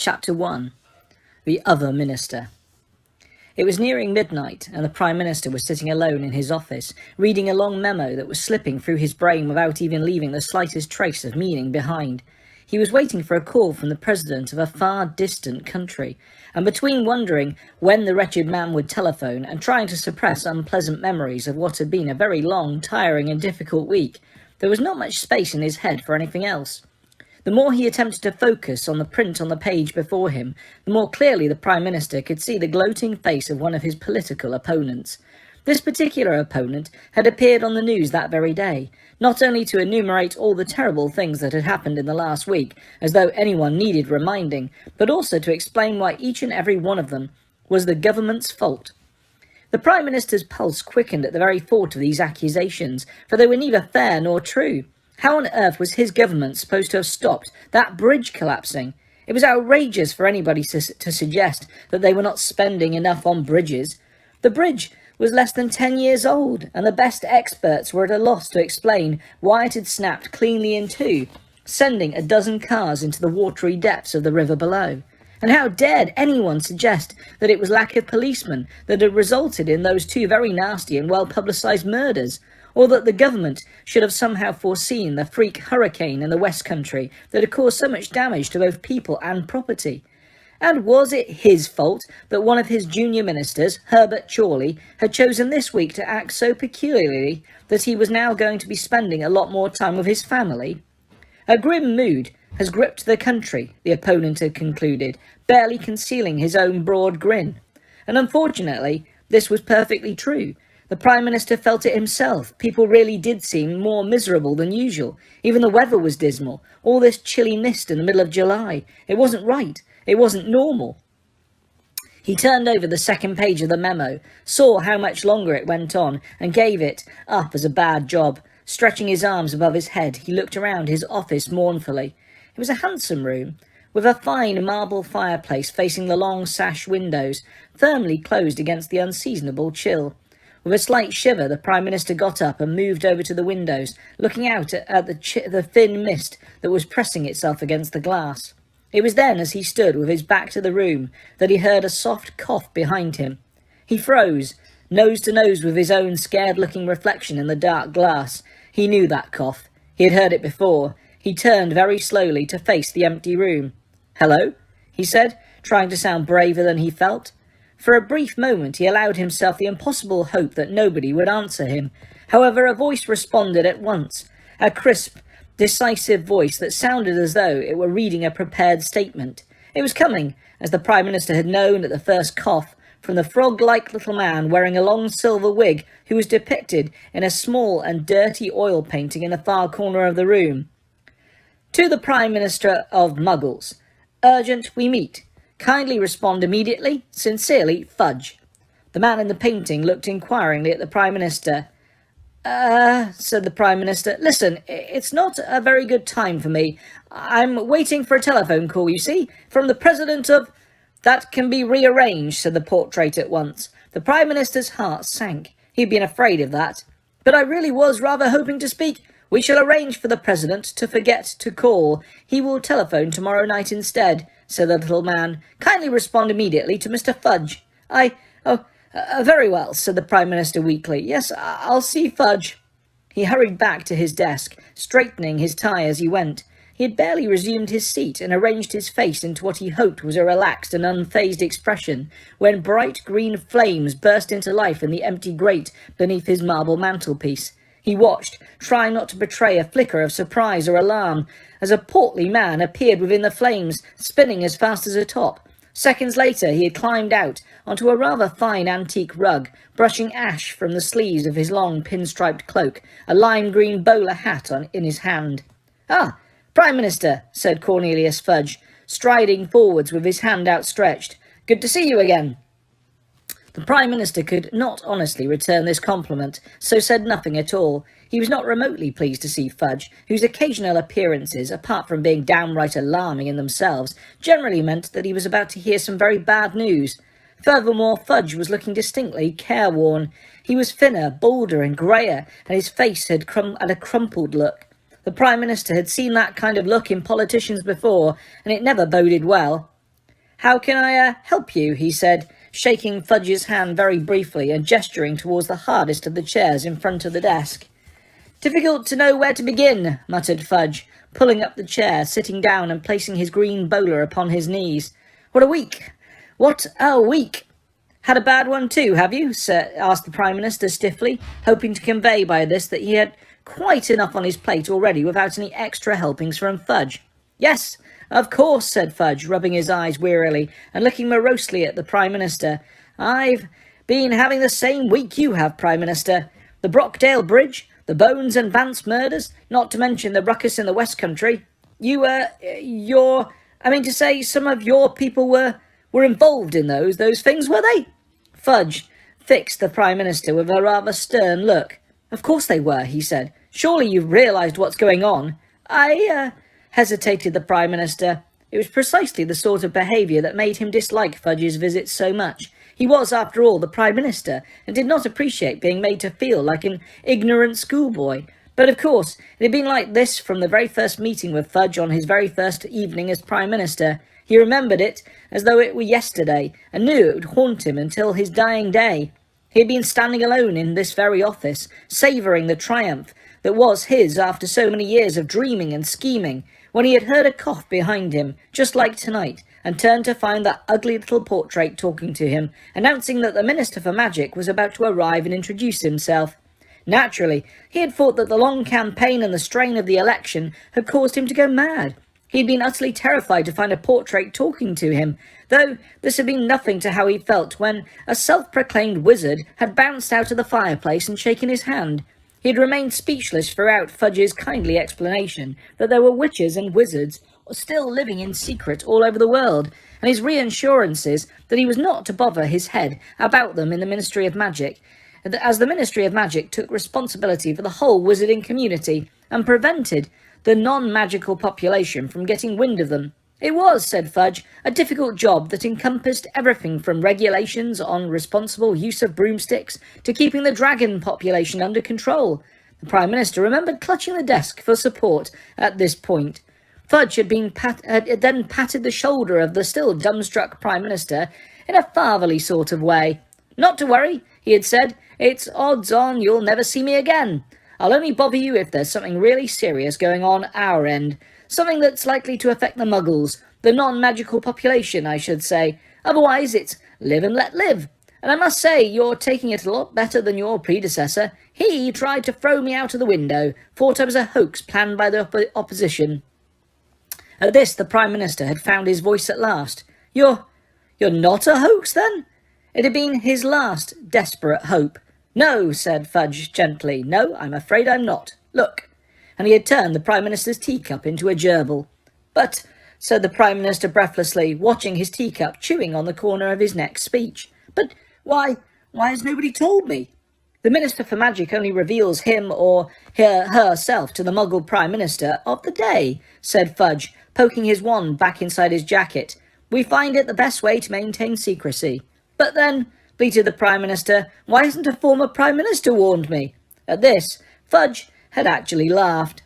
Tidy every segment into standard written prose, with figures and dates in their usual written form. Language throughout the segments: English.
Chapter 1. The Other Minister. It was nearing midnight, and the Prime Minister was sitting alone in his office, reading a long memo that was slipping through his brain without even leaving the slightest trace of meaning behind. He was waiting for a call from the President of a far distant country, and between wondering when the wretched man would telephone and trying to suppress unpleasant memories of what had been a very long, tiring and difficult week, there was not much space in his head for anything else. The more he attempted to focus on the print on the page before him, the more clearly the Prime Minister could see the gloating face of one of his political opponents. This particular opponent had appeared on the news that very day, not only to enumerate all the terrible things that had happened in the last week, as though anyone needed reminding, but also to explain why each and every one of them was the government's fault. The Prime Minister's pulse quickened at the very thought of these accusations, for they were neither fair nor true. How on earth was his government supposed to have stopped that bridge collapsing? It was outrageous for anybody to suggest that they were not spending enough on bridges. The bridge was less than 10 years old, and the best experts were at a loss to explain why it had snapped cleanly in two, sending a dozen cars into the watery depths of the river below. And how dared anyone suggest that it was lack of policemen that had resulted in those two very nasty and well-publicised murders, or that the government should have somehow foreseen the freak hurricane in the West Country that had caused so much damage to both people and property? And was it his fault that one of his junior ministers, Herbert Chorley, had chosen this week to act so peculiarly that he was now going to be spending a lot more time with his family? A grim mood has gripped the country, the opponent had concluded, barely concealing his own broad grin. And unfortunately, this was perfectly true. The Prime Minister felt it himself. People really did seem more miserable than usual. Even the weather was dismal. All this chilly mist in the middle of July. It wasn't right. It wasn't normal. He turned over the second page of the memo, saw how much longer it went on, and gave it up as a bad job. Stretching his arms above his head, he looked around his office mournfully. It was a handsome room, with a fine marble fireplace facing the long sash windows, firmly closed against the unseasonable chill. With a slight shiver, the Prime Minister got up and moved over to the windows, looking out at the thin mist that was pressing itself against the glass. It was then, as he stood with his back to the room, that he heard a soft cough behind him. He froze, nose to nose with his own scared-looking reflection in the dark glass. He knew that cough. He had heard it before. He turned very slowly to face the empty room. "Hello?" he said, trying to sound braver than he felt. For a brief moment he allowed himself the impossible hope that nobody would answer him. However, a voice responded at once, a crisp, decisive voice that sounded as though it were reading a prepared statement. It was coming, as the Prime Minister had known at the first cough, from the frog-like little man wearing a long silver wig who was depicted in a small and dirty oil painting in the far corner of the room. "To the Prime Minister of Muggles. Urgent we meet. Kindly respond immediately. Sincerely, Fudge." The man in the painting looked inquiringly at the Prime Minister. Said the Prime Minister. "Listen, it's not a very good time for me. I'm waiting for a telephone call, you see, from the President of—" "That can be rearranged," said the portrait at once. The Prime Minister's heart sank. He'd been afraid of that. "But I really was rather hoping to speak—" "We shall arrange for the President to forget to call. He will telephone tomorrow night instead," said the little man. "Kindly respond immediately to Mr. Fudge." Very well," said the Prime Minister weakly. "Yes, I'll see Fudge." He hurried back to his desk, straightening his tie as he went. He had barely resumed his seat and arranged his face into what he hoped was a relaxed and unfazed expression, when bright green flames burst into life in the empty grate beneath his marble mantelpiece. He watched, trying not to betray a flicker of surprise or alarm, as a portly man appeared within the flames, spinning as fast as a top. Seconds later he had climbed out onto a rather fine antique rug, brushing ash from the sleeves of his long pinstriped cloak, a lime-green bowler hat in his hand. "Ah, Prime Minister," said Cornelius Fudge, striding forwards with his hand outstretched. "Good to see you again." The Prime Minister could not honestly return this compliment, so said nothing at all. He was not remotely pleased to see Fudge, whose occasional appearances, apart from being downright alarming in themselves, generally meant that he was about to hear some very bad news. Furthermore, Fudge was looking distinctly careworn. He was thinner, balder and greyer, and his face had a crumpled look. The Prime Minister had seen that kind of look in politicians before, and it never boded well. "How can I help you?" he said, shaking Fudge's hand very briefly and gesturing towards the hardest of the chairs in front of the desk. "Difficult to know where to begin," muttered Fudge, pulling up the chair, sitting down and placing his green bowler upon his knees. "What a week! What a week!" "Had a bad one too, have you?" asked the Prime Minister stiffly, hoping to convey by this that he had quite enough on his plate already without any extra helpings from Fudge. "Yes, of course," said Fudge, rubbing his eyes wearily and looking morosely at the Prime Minister. "I've been having the same week you have, Prime Minister. The Brockdale Bridge, the Bones and Vance murders, not to mention the ruckus in the West Country. Some of your people were involved in those things, were they?" Fudge fixed the Prime Minister with a rather stern look. "Of course they were," he said. "Surely you've realised what's going on." Hesitated the Prime Minister. It was precisely the sort of behaviour that made him dislike Fudge's visits so much. He was, after all, the Prime Minister, and did not appreciate being made to feel like an ignorant schoolboy. But of course, it had been like this from the very first meeting with Fudge on his very first evening as Prime Minister. He remembered it as though it were yesterday, and knew it would haunt him until his dying day. He had been standing alone in this very office, savouring the triumph that was his after so many years of dreaming and scheming, when he had heard a cough behind him, just like tonight, and turned to find that ugly little portrait talking to him, announcing that the Minister for Magic was about to arrive and introduce himself. Naturally, he had thought that the long campaign and the strain of the election had caused him to go mad. He had been utterly terrified to find a portrait talking to him, though this had been nothing to how he felt when a self-proclaimed wizard had bounced out of the fireplace and shaken his hand. He had remained speechless throughout Fudge's kindly explanation that there were witches and wizards still living in secret all over the world, and his reassurances that he was not to bother his head about them in the Ministry of Magic, as the Ministry of Magic took responsibility for the whole wizarding community and prevented the non-magical population from getting wind of them. It was, said Fudge, a difficult job that encompassed everything from regulations on responsible use of broomsticks to keeping the dragon population under control. The Prime Minister remembered clutching the desk for support at this point. Fudge had then patted the shoulder of the still dumbstruck Prime Minister in a fatherly sort of way. "Not to worry," he had said. "It's odds on you'll never see me again. I'll only bother you if there's something really serious going on our end. Something that's likely to affect the Muggles, the non-magical population, I should say. Otherwise, it's live and let live. And I must say, you're taking it a lot better than your predecessor. He tried to throw me out of the window, thought I was a hoax planned by the opposition." At this, the Prime Minister had found his voice at last. You're not a hoax, then?" It had been his last desperate hope. "No," said Fudge gently. "No, I'm afraid I'm not. Look." And he had turned the Prime Minister's teacup into a gerbil. "But," said the Prime Minister breathlessly, watching his teacup chewing on the corner of his next speech. "But why has nobody told me?" "The Minister for Magic only reveals him or herself to the Muggle Prime Minister of the day," said Fudge, poking his wand back inside his jacket. "We find it the best way to maintain secrecy." "But then," bleated the Prime Minister, "why hasn't a former Prime Minister warned me?" At this, Fudge had actually laughed.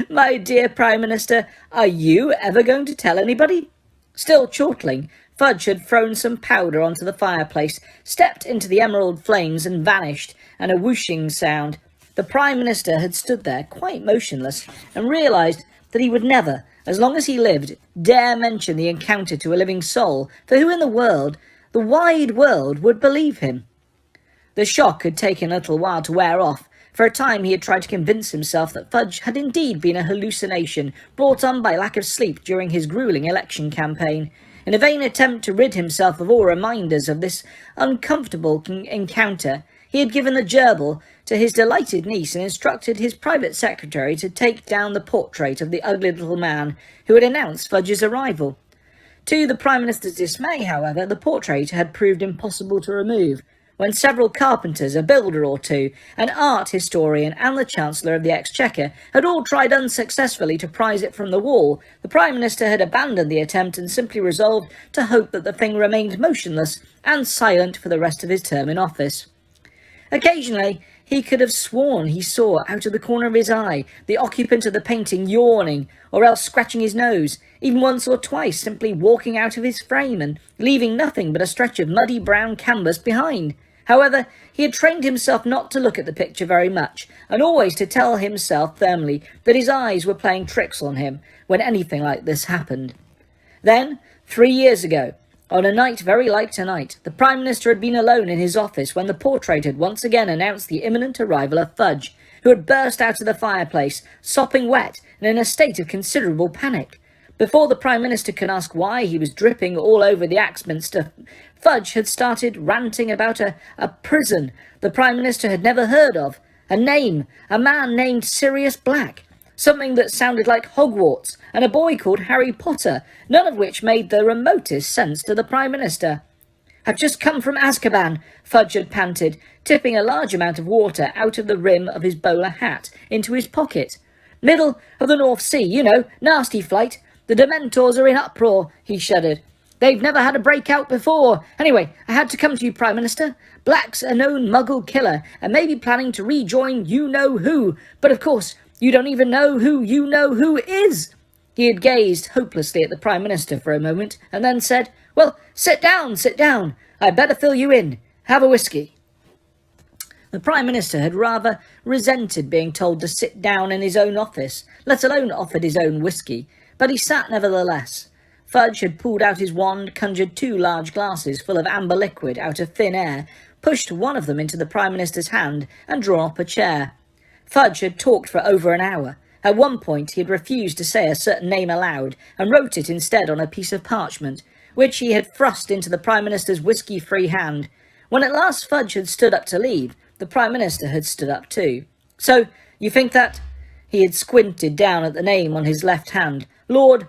"My dear Prime Minister, are you ever going to tell anybody?" Still chortling, Fudge had thrown some powder onto the fireplace, stepped into the emerald flames and vanished, and a whooshing sound. The Prime Minister had stood there quite motionless and realised that he would never, as long as he lived, dare mention the encounter to a living soul, for who in the world, the wide world, would believe him? The shock had taken a little while to wear off. For a time he had tried to convince himself that Fudge had indeed been a hallucination brought on by lack of sleep during his gruelling election campaign. In a vain attempt to rid himself of all reminders of this uncomfortable encounter, he had given the gerbil to his delighted niece and instructed his private secretary to take down the portrait of the ugly little man who had announced Fudge's arrival. To the Prime Minister's dismay, however, the portrait had proved impossible to remove. When several carpenters, a builder or two, an art historian and the Chancellor of the Exchequer had all tried unsuccessfully to prise it from the wall, the Prime Minister had abandoned the attempt and simply resolved to hope that the thing remained motionless and silent for the rest of his term in office. Occasionally, He could have sworn he saw, out of the corner of his eye, the occupant of the painting yawning, or else scratching his nose, even once or twice simply walking out of his frame and leaving nothing but a stretch of muddy brown canvas behind. However, he had trained himself not to look at the picture very much, and always to tell himself firmly that his eyes were playing tricks on him when anything like this happened. Then, 3 years ago, on a night very like tonight, the Prime Minister had been alone in his office when the portrait had once again announced the imminent arrival of Fudge, who had burst out of the fireplace, sopping wet and in a state of considerable panic. Before the Prime Minister could ask why he was dripping all over the Axminster, Fudge had started ranting about a prison the Prime Minister had never heard of, a name, a man named Sirius Black, something that sounded like Hogwarts, and a boy called Harry Potter, none of which made the remotest sense to the Prime Minister. "I've just come from Azkaban," Fudge had panted, tipping a large amount of water out of the rim of his bowler hat into his pocket. "Middle of the North Sea, you know, nasty flight. The Dementors are in uproar," he shuddered. "They've never had a breakout before. Anyway, I had to come to you, Prime Minister. Black's a known Muggle killer, and may be planning to rejoin you-know-who, but of course, you don't even know who you-know-who is." He had gazed hopelessly at the Prime Minister for a moment, and then said, "Well, sit down. I'd better fill you in. Have a whisky." The Prime Minister had rather resented being told to sit down in his own office, let alone offered his own whisky, but he sat nevertheless. Fudge had pulled out his wand, conjured 2 large glasses full of amber liquid out of thin air, pushed one of them into the Prime Minister's hand, and drawn up a chair. Fudge had talked for over an hour. At one point he had refused to say a certain name aloud, and wrote it instead on a piece of parchment, which he had thrust into the Prime Minister's whisky-free hand. When at last Fudge had stood up to leave, the Prime Minister had stood up too. "So, you think that—" He had squinted down at the name on his left hand. "Lord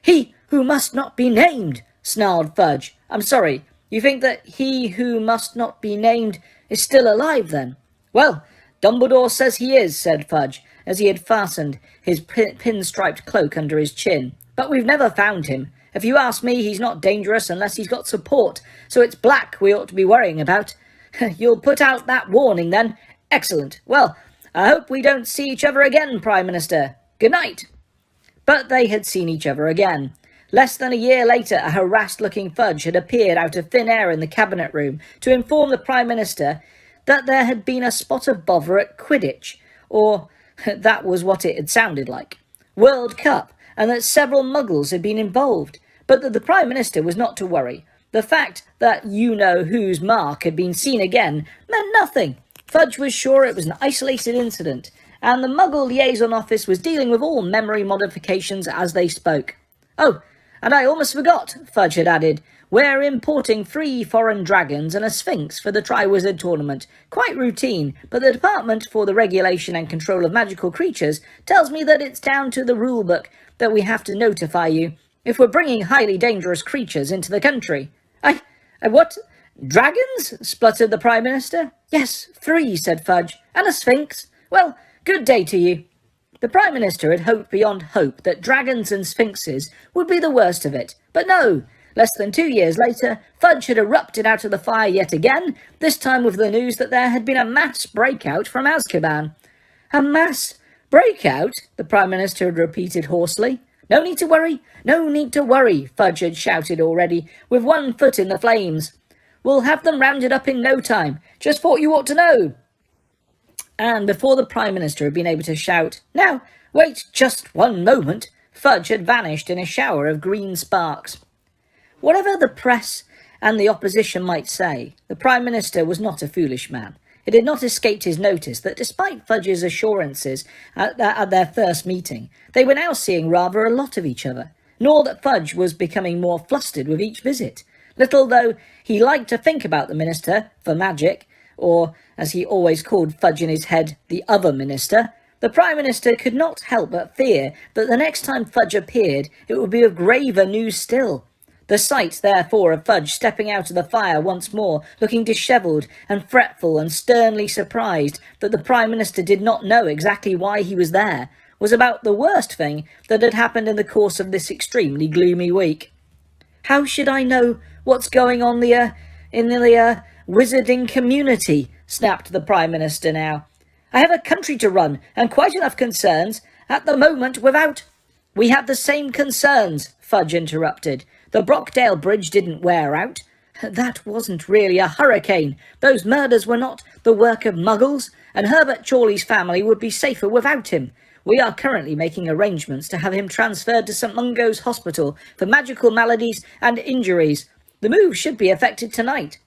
he who must not be named," snarled Fudge. "I'm sorry, you think that he who must not be named is still alive, then?" "Well, Dumbledore says he is," said Fudge, as he had fastened his pin-striped cloak under his chin. "But we've never found him. If you ask me, he's not dangerous unless he's got support, so it's Black we ought to be worrying about." "You'll put out that warning, then? Excellent. Well, I hope we don't see each other again, Prime Minister. Good night." But they had seen each other again. Less than a year later, a harassed-looking Fudge had appeared out of thin air in the Cabinet Room to inform the Prime Minister that there had been a spot of bother at Quidditch, or that was what it had sounded like, World Cup, and that several Muggles had been involved, but that the Prime Minister was not to worry. The fact that you-know-whose mark had been seen again meant nothing. Fudge was sure it was an isolated incident, and the Muggle Liaison Office was dealing with all memory modifications as they spoke. "Oh, and I almost forgot," Fudge had added. "We're importing 3 foreign dragons and a sphinx for the Triwizard Tournament. Quite routine, but the Department for the Regulation and Control of Magical Creatures tells me that it's down to the rulebook that we have to notify you if we're bringing highly dangerous creatures into the country." I what? Dragons?" spluttered the Prime Minister. "Yes, 3, said Fudge. "And a sphinx. Well, good day to you." The Prime Minister had hoped beyond hope that dragons and sphinxes would be the worst of it, but no. Less than 2 years later, Fudge had erupted out of the fire yet again, this time with the news that there had been a mass breakout from Azkaban. "A mass breakout?" the Prime Minister had repeated hoarsely. No need to worry, Fudge had shouted already, with one foot in the flames. "We'll have them rounded up in no time. Just thought you ought to know." And before the Prime Minister had been able to shout, "Now, wait just one moment," Fudge had vanished in a shower of green sparks. Whatever the press and the opposition might say, the Prime Minister was not a foolish man. It had not escaped his notice that despite Fudge's assurances at their first meeting, they were now seeing rather a lot of each other, nor that Fudge was becoming more flustered with each visit. Little though he liked to think about the Minister for Magic, or, as he always called Fudge in his head, the other Minister, the Prime Minister could not help but fear that the next time Fudge appeared it would be of graver news still. The sight, therefore, of Fudge stepping out of the fire once more, looking dishevelled and fretful and sternly surprised that the Prime Minister did not know exactly why he was there, was about the worst thing that had happened in the course of this extremely gloomy week. "How should I know what's going on in the wizarding community?" snapped the Prime Minister now. "I have a country to run, and quite enough concerns. At the moment, without—" "We have the same concerns," Fudge interrupted. "The Brockdale Bridge didn't wear out. That wasn't really a hurricane. Those murders were not the work of muggles, and Herbert Chorley's family would be safer without him. We are currently making arrangements to have him transferred to St Mungo's Hospital for magical maladies and injuries. The move should be effected tonight."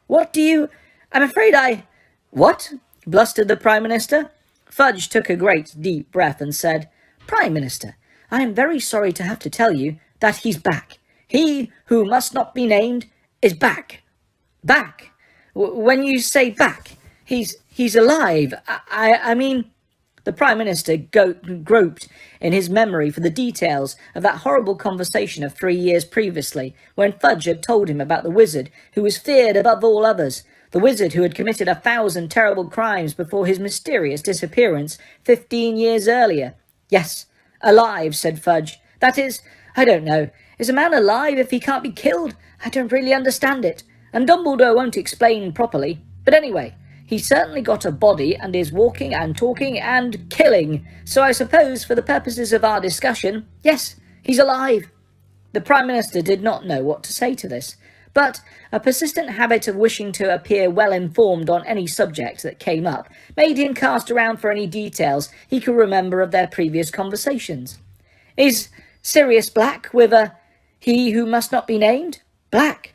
"What do you— I'm afraid I—" "What?" blustered the Prime Minister. Fudge took a great deep breath and said, "Prime Minister, I am very sorry to have to tell you that he's back. He who must not be named is back." "Back? When you say back, he's alive. I mean—" The Prime Minister groped in his memory for the details of that horrible conversation of 3 years previously, when Fudge had told him about the wizard who was feared above all others, the wizard who had committed 1,000 terrible crimes before his mysterious disappearance 15 years earlier. "Yes, alive," said Fudge. "That is, I don't know. Is a man alive if he can't be killed? I don't really understand it. And Dumbledore won't explain properly. But anyway, he's certainly got a body and is walking and talking and killing. So I suppose for the purposes of our discussion, yes, he's alive." The Prime Minister did not know what to say to this, but a persistent habit of wishing to appear well informed on any subject that came up made him cast around for any details he could remember of their previous conversations. "Is Sirius Black with he who must not be named?" "Black?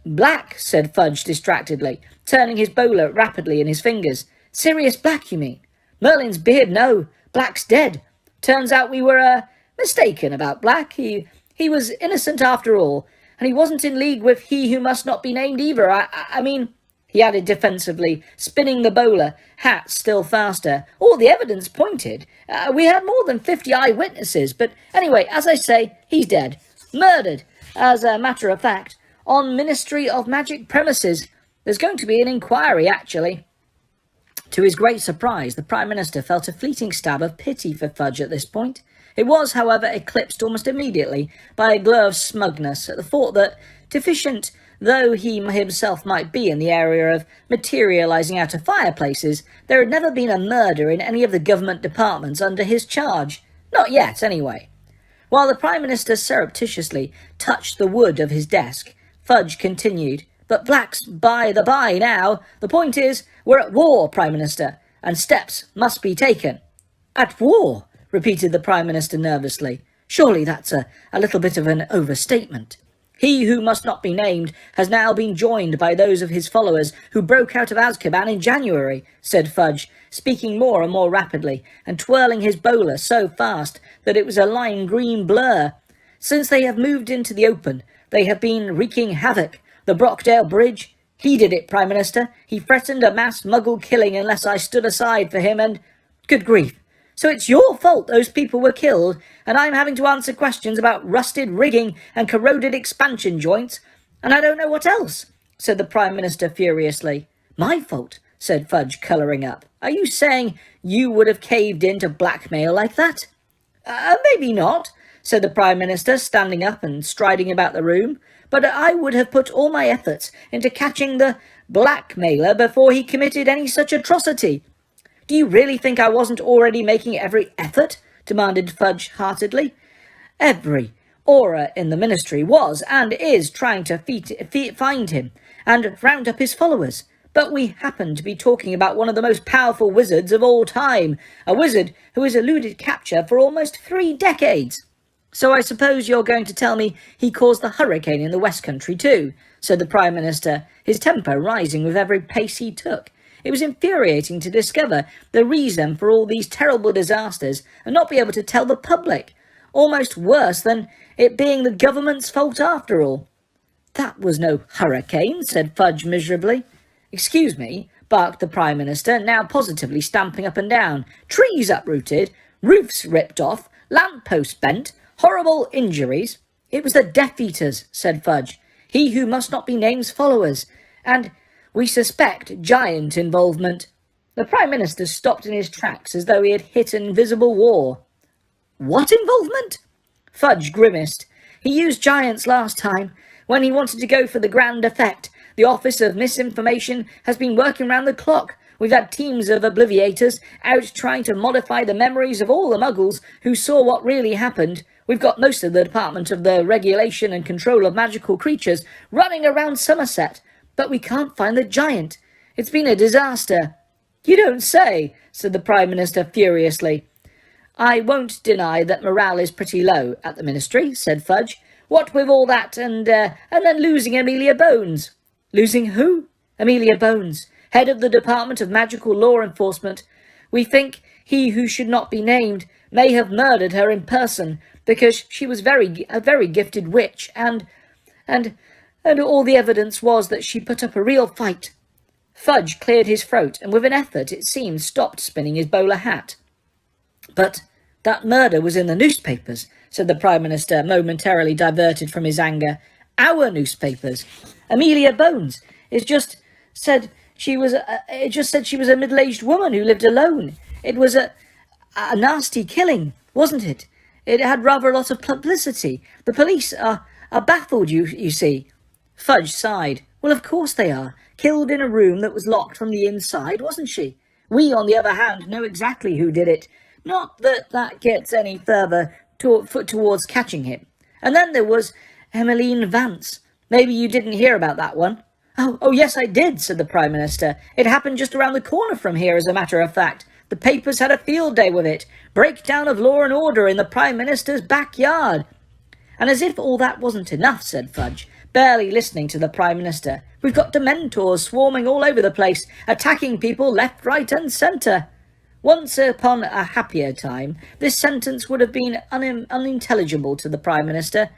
Black," said Fudge distractedly, turning his bowler rapidly in his fingers. "Sirius Black, you mean? Merlin's beard, no. Black's dead. Turns out we were, mistaken about Black. He was innocent after all, and he wasn't in league with he who must not be named either. I mean," he added defensively, spinning the bowler hat still faster. "All the evidence pointed. We had more than 50 eyewitnesses, but anyway, as I say, he's dead. Murdered, as a matter of fact, on Ministry of Magic premises. There's going to be an inquiry, actually." To his great surprise, the Prime Minister felt a fleeting stab of pity for Fudge at this point. It was, however, eclipsed almost immediately by a glow of smugness at the thought that, deficient though he himself might be in the area of materialising out of fireplaces, there had never been a murder in any of the government departments under his charge. Not yet, anyway. While the Prime Minister surreptitiously touched the wood of his desk, Fudge continued, "But Black's by the by now. The point is, we're at war, Prime Minister, and steps must be taken." "At war?" repeated the Prime Minister nervously. "Surely that's a little bit of an overstatement." "He who must not be named has now been joined by those of his followers who broke out of Azkaban in January," said Fudge, speaking more and more rapidly, and twirling his bowler so fast that it was a lime green blur. "Since they have moved into the open, they have been wreaking havoc. The Brockdale Bridge, he did it, Prime Minister. He threatened a mass muggle killing unless I stood aside for him, and— Good grief. So it's your fault those people were killed, and I'm having to answer questions about rusted rigging and corroded expansion joints, and I don't know what else," said the Prime Minister furiously. "My fault?" said Fudge, colouring up. "Are you saying you would have caved in to blackmail like that?" Maybe not," said the Prime Minister, standing up and striding about the room, "but I would have put all my efforts into catching the blackmailer before he committed any such atrocity." "Do you really think I wasn't already making every effort?" demanded Fudge heartedly. "Every aura in the Ministry was and is trying to find him and round up his followers. But we happen to be talking about one of the most powerful wizards of all time, a wizard who has eluded capture for almost 3 decades. "So I suppose you're going to tell me he caused the hurricane in the West Country too," said the Prime Minister, his temper rising with every pace he took. It was infuriating to discover the reason for all these terrible disasters and not be able to tell the public. Almost worse than it being the government's fault after all. "That was no hurricane," said Fudge miserably. "Excuse me," barked the Prime Minister, now positively stamping up and down. "Trees uprooted, roofs ripped off, lamp-posts bent, horrible injuries." "It was the Death Eaters," said Fudge. "He who must not be named's followers. And we suspect giant involvement." The Prime Minister stopped in his tracks as though he had hit an invisible wall. "What involvement?" Fudge grimaced. "He used giants last time, when he wanted to go for the grand effect. The Office of Misinformation has been working round the clock. We've had teams of obliviators out trying to modify the memories of all the muggles who saw what really happened. We've got most of the Department of the Regulation and Control of Magical Creatures running around Somerset, but we can't find the giant. It's been a disaster." "You don't say," said the Prime Minister furiously. "I won't deny that morale is pretty low at the Ministry," said Fudge. "What with all that and then losing Amelia Bones." "Losing who?" "Amelia Bones, head of the Department of Magical Law Enforcement. We think he who should not be named may have murdered her in person, because she was a very gifted witch, and all the evidence was that she put up a real fight." Fudge cleared his throat, and with an effort, it seemed, stopped spinning his bowler hat. "But that murder was in the newspapers," said the Prime Minister, momentarily diverted from his anger. "Our newspapers. Amelia Bones. It just said she was a middle-aged woman who lived alone. It was a nasty killing, wasn't it? It had rather a lot of publicity. The police are baffled, you see." Fudge sighed. "Well, of course they are. Killed in a room that was locked from the inside, wasn't she? We, on the other hand, know exactly who did it. Not that that gets any further towards catching him. And then there was Emmeline Vance. Maybe you didn't hear about that one." Oh, yes, I did," said the Prime Minister. "It happened just around the corner from here, as a matter of fact. The papers had a field day with it. Breakdown of law and order in the Prime Minister's backyard." "And as if all that wasn't enough," said Fudge, barely listening to the Prime Minister, "we've got Dementors swarming all over the place, attacking people left, right and centre." Once upon a happier time, this sentence would have been unintelligible to the Prime Minister,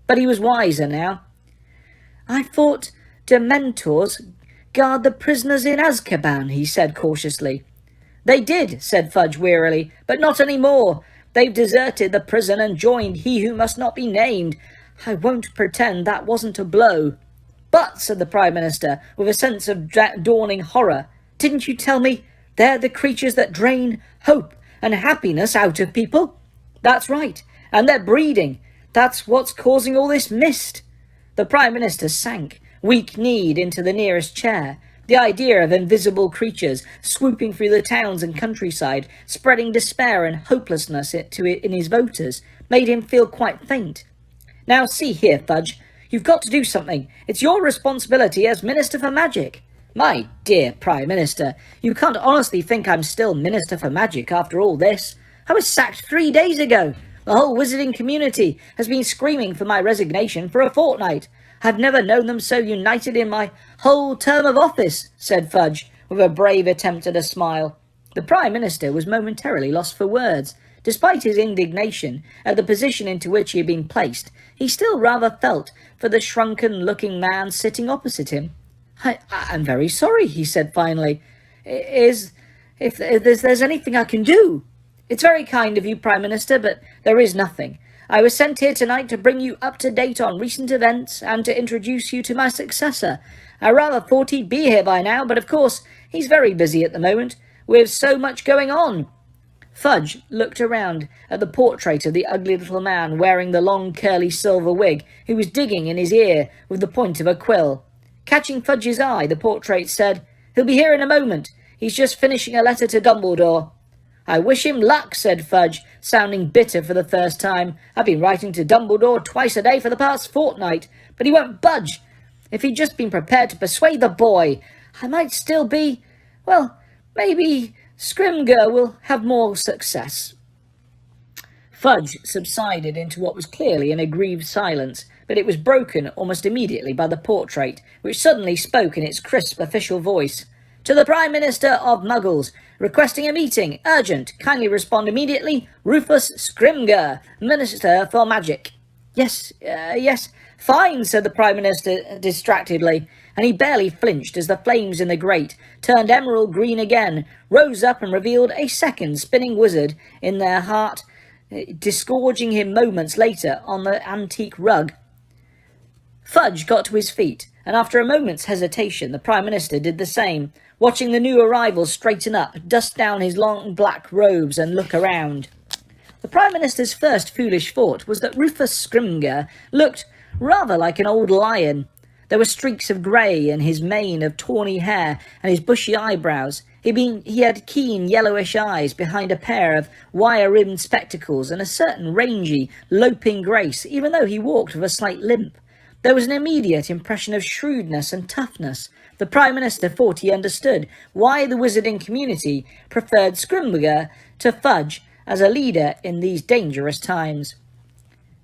but he was wiser now. "I thought Dementors guard the prisoners in Azkaban," he said cautiously. "They did," said Fudge wearily, "but not any more. They've deserted the prison and joined He Who Must Not Be Named. I won't pretend that wasn't a blow." "But," said the Prime Minister, with a sense of dawning horror, "didn't you tell me they're the creatures that drain hope and happiness out of people?" "That's right, and they're breeding. That's what's causing all this mist." The Prime Minister sank, weak-kneed, into the nearest chair. The idea of invisible creatures swooping through the towns and countryside, spreading despair and hopelessness in his voters, made him feel quite faint. "Now see here, Fudge, you've got to do something. It's your responsibility as Minister for Magic." "My dear Prime Minister, you can't honestly think I'm still Minister for Magic after all this. I was sacked 3 days ago. The whole wizarding community has been screaming for my resignation for a fortnight. I've never known them so united in my whole term of office," said Fudge, with a brave attempt at a smile. The Prime Minister was momentarily lost for words. Despite his indignation at the position into which he had been placed, he still rather felt for the shrunken-looking man sitting opposite him. I'm very sorry," he said finally. If there's anything I can do." "It's very kind of you, Prime Minister, but there is nothing. I was sent here tonight to bring you up to date on recent events and to introduce you to my successor. I rather thought he'd be here by now, but of course he's very busy at the moment, with so much going on." Fudge looked around at the portrait of the ugly little man wearing the long curly silver wig, who was digging in his ear with the point of a quill. Catching Fudge's eye, the portrait said, "He'll be here in a moment. He's just finishing a letter to Dumbledore." "I wish him luck," said Fudge, sounding bitter for the first time. "I've been writing to Dumbledore twice a day for the past fortnight, but he won't budge. If he'd just been prepared to persuade the boy, I might still be... well, maybe Scrimger will have more success." Fudge subsided into what was clearly an aggrieved silence, but it was broken almost immediately by the portrait, which suddenly spoke in its crisp official voice. "To the Prime Minister of Muggles, requesting a meeting, urgent. Kindly respond immediately. Rufus Scrimger, Minister for Magic." Yes, fine," said the Prime Minister distractedly, and he barely flinched as the flames in the grate turned emerald green again, rose up and revealed a second spinning wizard in their heart, disgorging him moments later on the antique rug. Fudge got to his feet, and after a moment's hesitation the Prime Minister did the same, watching the new arrival straighten up, dust down his long black robes and look around. The Prime Minister's first foolish thought was that Rufus Scrimger looked rather like an old lion. There were streaks of grey in his mane of tawny hair and his bushy eyebrows. He had keen yellowish eyes behind a pair of wire-rimmed spectacles and a certain rangy, loping grace, even though he walked with a slight limp. There was an immediate impression of shrewdness and toughness. The Prime Minister thought he understood why the wizarding community preferred Scrimgeour to Fudge as a leader in these dangerous times.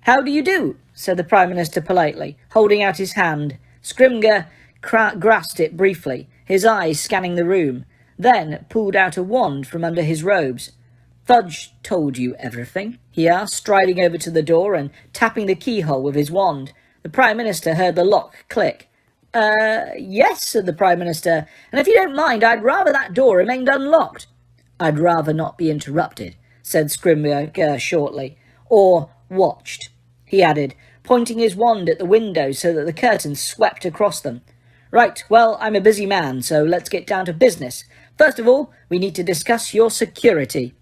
"How do you do?" said the Prime Minister politely, holding out his hand. Scrimgeour grasped it briefly, his eyes scanning the room, then pulled out a wand from under his robes. "Fudge told you everything?" he asked, striding over to the door and tapping the keyhole with his wand. The Prime Minister heard the lock click. Yes," said the Prime Minister, "and if you don't mind, I'd rather that door remained unlocked." "I'd rather not be interrupted," said Scrimgeour shortly. "Or watched," he added, pointing his wand at the window so that the curtains swept across them. "Right, well, I'm a busy man, so let's get down to business. First of all, we need to discuss your security."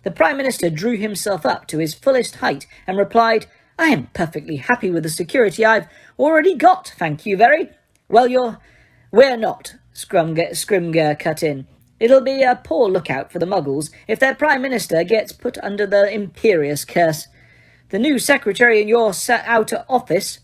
The Prime Minister drew himself up to his fullest height and replied, "I am perfectly happy with the security I've already got, thank you very." "Well, we're not," Scrimgeour cut in. "It'll be a poor lookout for the Muggles if their Prime Minister gets put under the Imperious curse. The new secretary in your outer office—"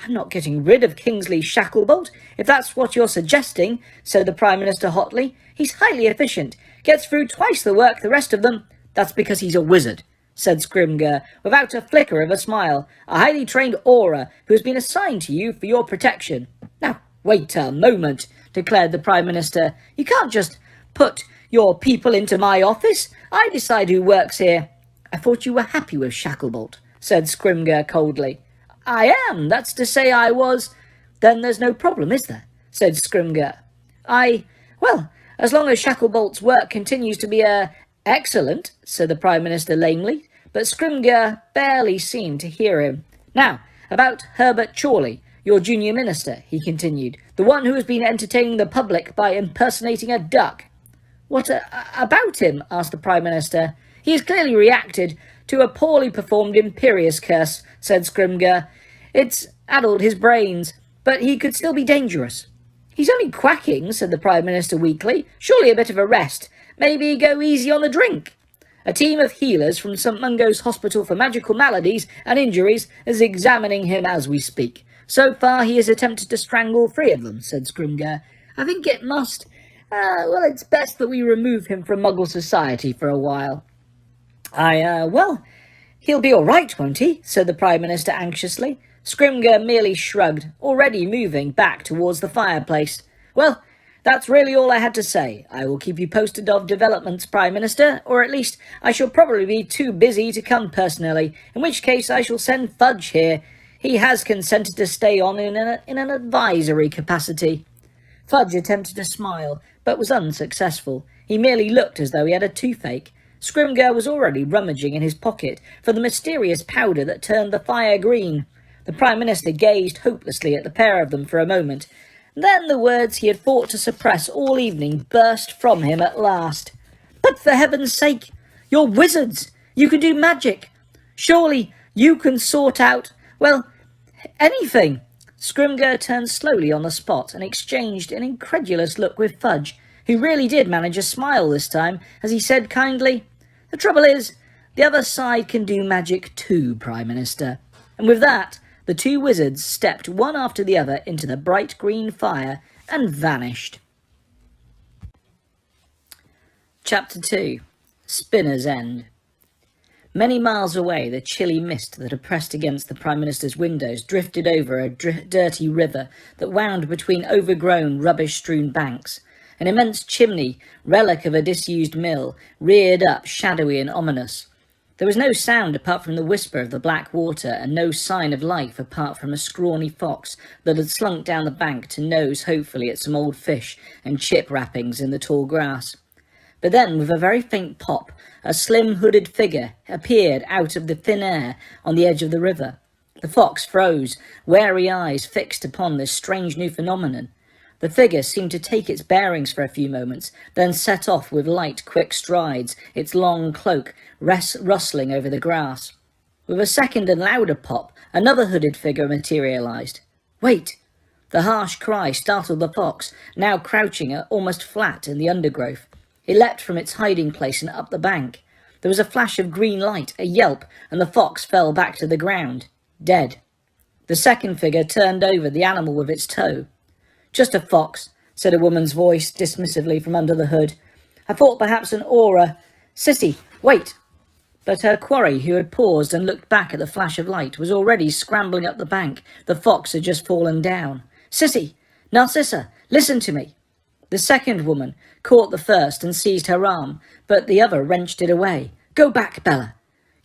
"I'm not getting rid of Kingsley Shacklebolt, if that's what you're suggesting," said the Prime Minister hotly. "He's highly efficient, gets through twice the work the rest of them." "That's because he's a wizard," said Scrimgeour, without a flicker of a smile. "A highly trained aura who has been assigned to you for your protection." "Now, wait a moment," declared the Prime Minister. "You can't just put your people into my office. I decide who works here." "I thought you were happy with Shacklebolt," said Scrimgeour coldly. "I am. That's to say I was—" "Then there's no problem, is there?" said Scrimgeour. Well, as long as Shacklebolt's work continues to be, excellent," said the Prime Minister lamely, but Scrimgeour barely seemed to hear him. "Now, about Herbert Chorley, your junior minister," he continued, "the one who has been entertaining the public by impersonating a duck." "What about him?" asked the Prime Minister. "He has clearly reacted to a poorly performed Imperious curse," said Scrimgeour. "It's addled his brains, but he could still be dangerous." "He's only quacking," said the Prime Minister weakly. "Surely a bit of a rest. Maybe go easy on the drink." "A team of healers from St. Mungo's Hospital for Magical Maladies and Injuries is examining him as we speak. So far he has attempted to strangle 3 of them," said Scrimgeour. "I think it must... it's best that we remove him from Muggle society for a while." He'll be all right, won't he?" said the Prime Minister anxiously. Scrimgeour merely shrugged, already moving back towards the fireplace. "Well, that's really all I had to say. I will keep you posted of developments, Prime Minister, or at least I shall probably be too busy to come personally, in which case I shall send Fudge here. He has consented to stay on in an advisory capacity." Fudge attempted to smile, but was unsuccessful. He merely looked as though he had a toothache. Scrimgeour was already rummaging in his pocket for the mysterious powder that turned the fire green. The Prime Minister gazed hopelessly at the pair of them for a moment. Then the words he had fought to suppress all evening burst from him at last. "But for heaven's sake, you're wizards! You can do magic! Surely you can sort out, anything!" Scrimgeour turned slowly on the spot and exchanged an incredulous look with Fudge, who really did manage a smile this time, as he said kindly, "The trouble is, the other side can do magic too, Prime Minister." And with that, the 2 wizards stepped one after the other into the bright green fire and vanished. Chapter 2. Spinner's End. Many miles away, the chilly mist that had pressed against the Prime Minister's windows drifted over a dirty river that wound between overgrown, rubbish-strewn banks. An immense chimney, relic of a disused mill, reared up, shadowy and ominous. There was no sound apart from the whisper of the black water, and no sign of life apart from a scrawny fox that had slunk down the bank to nose hopefully at some old fish and chip wrappings in the tall grass. But then, with a very faint pop, a slim hooded figure appeared out of the thin air on the edge of the river. The fox froze, wary eyes fixed upon this strange new phenomenon. The figure seemed to take its bearings for a few moments, then set off with light, quick strides, its long cloak rustling over the grass. With a second and louder pop, another hooded figure materialized. "Wait, The harsh cry startled the fox, now crouching almost flat in the undergrowth. It leapt from its hiding place and up the bank. There was a flash of green light, a yelp, and the fox fell back to the ground, dead. The second figure turned over the animal with its toe. "Just a fox," said a woman's voice dismissively from under the hood. "I thought perhaps an aura. Sissy, wait!" But her quarry, who had paused and looked back at the flash of light, was already scrambling up the bank. The fox had just fallen down. "Sissy! Narcissa! Listen to me!" The second woman caught the first and seized her arm, but the other wrenched it away. "Go back, Bella."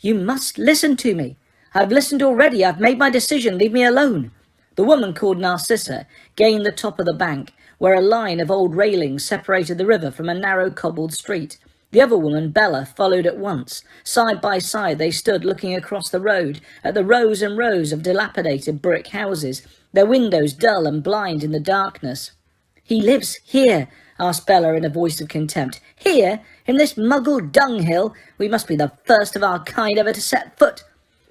"You must listen to me." "I've listened already. I've made my decision. Leave me alone." The woman called Narcissa gained the top of the bank, where a line of old railings separated the river from a narrow cobbled street. The other woman, Bella, followed at once. Side by side they stood looking across the road at the rows and rows of dilapidated brick houses, their windows dull and blind in the darkness. "He lives here?" asked Bella in a voice of contempt. "Here? In this muggle dunghill? We must be the first of our kind ever to set foot."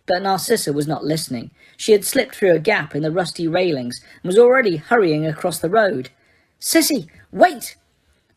But Narcissa was not listening. She had slipped through a gap in the rusty railings and was already hurrying across the road. "Sissy, wait!"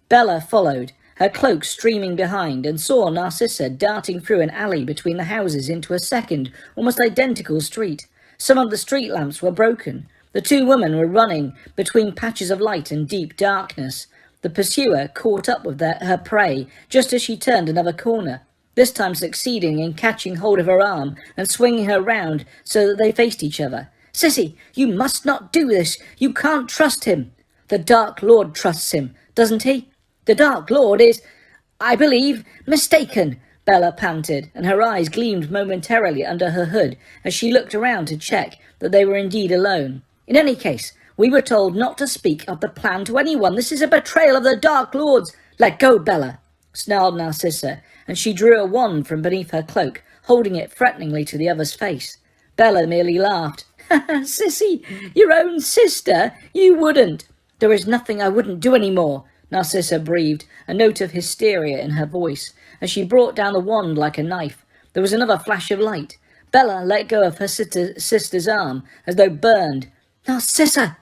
Bella followed, her cloak streaming behind, and saw Narcissa darting through an alley between the houses into a second, almost identical street. Some of the street lamps were broken. The two women were running between patches of light and deep darkness. The pursuer caught up with her prey just as she turned another corner, this time succeeding in catching hold of her arm and swinging her round so that they faced each other. "Sissy, you must not do this. You can't trust him." "The Dark Lord trusts him, doesn't he?" "The Dark Lord is, I believe, mistaken," Bella panted, and her eyes gleamed momentarily under her hood as she looked around to check that they were indeed alone. "In any case, we were told not to speak of the plan to anyone. This is a betrayal of the Dark Lords." "Let go, Bella," snarled Narcissa, and she drew a wand from beneath her cloak, holding it threateningly to the other's face. Bella merely laughed. "Sissy, your own sister? You wouldn't." "There is nothing I wouldn't do any more," Narcissa breathed, a note of hysteria in her voice, as she brought down the wand like a knife. There was another flash of light. Bella let go of her sister's arm, as though burned. "Narcissa!"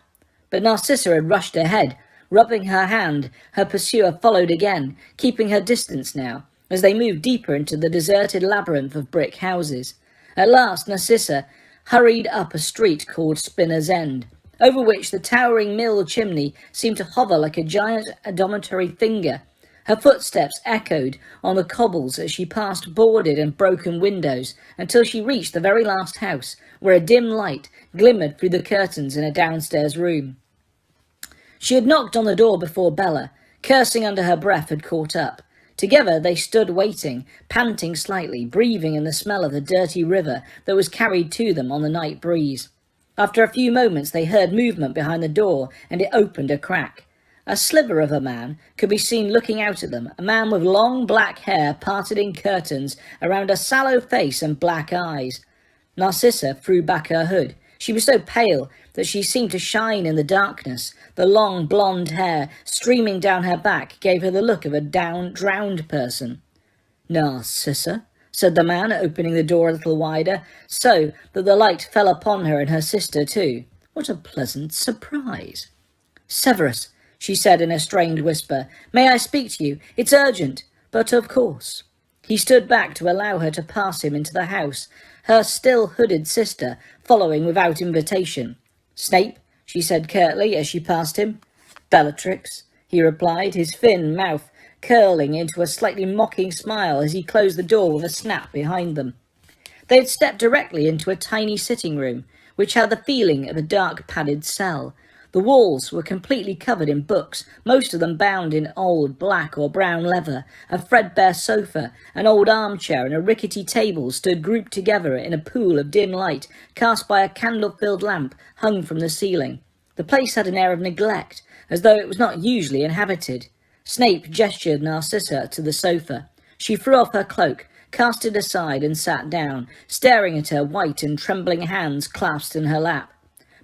But Narcissa had rushed ahead. Rubbing her hand, her pursuer followed again, keeping her distance now, as they moved deeper into the deserted labyrinth of brick houses. At last Narcissa hurried up a street called Spinner's End, over which the towering mill chimney seemed to hover like a giant admonitory finger. Her footsteps echoed on the cobbles as she passed boarded and broken windows until she reached the very last house, where a dim light glimmered through the curtains in a downstairs room. She had knocked on the door before Bella, cursing under her breath, had caught up. Together they stood waiting, panting slightly, breathing in the smell of the dirty river that was carried to them on the night breeze. After a few moments they heard movement behind the door, and it opened a crack. A sliver of a man could be seen looking out at them, a man with long black hair parted in curtains around a sallow face and black eyes. Narcissa threw back her hood. She was so pale that she seemed to shine in the darkness. The long blonde hair streaming down her back gave her the look of a drowned person. "Narcissa?" said the man, opening the door a little wider, so that the light fell upon her and her sister too. "What a pleasant surprise." "Severus," she said in a strained whisper, "may I speak to you? It's urgent." "But of course." He stood back to allow her to pass him into the house, her still hooded sister following without invitation. "Snape," she said curtly as she passed him. "Bellatrix," he replied, his thin mouth curling into a slightly mocking smile as he closed the door with a snap behind them. They had stepped directly into a tiny sitting room, which had the feeling of a dark padded cell. The walls were completely covered in books, most of them bound in old black or brown leather. A threadbare sofa, an old armchair, and a rickety table stood grouped together in a pool of dim light cast by a candle-filled lamp hung from the ceiling. The place had an air of neglect, as though it was not usually inhabited. Snape gestured Narcissa to the sofa. She threw off her cloak, cast it aside, and sat down, staring at her white and trembling hands clasped in her lap.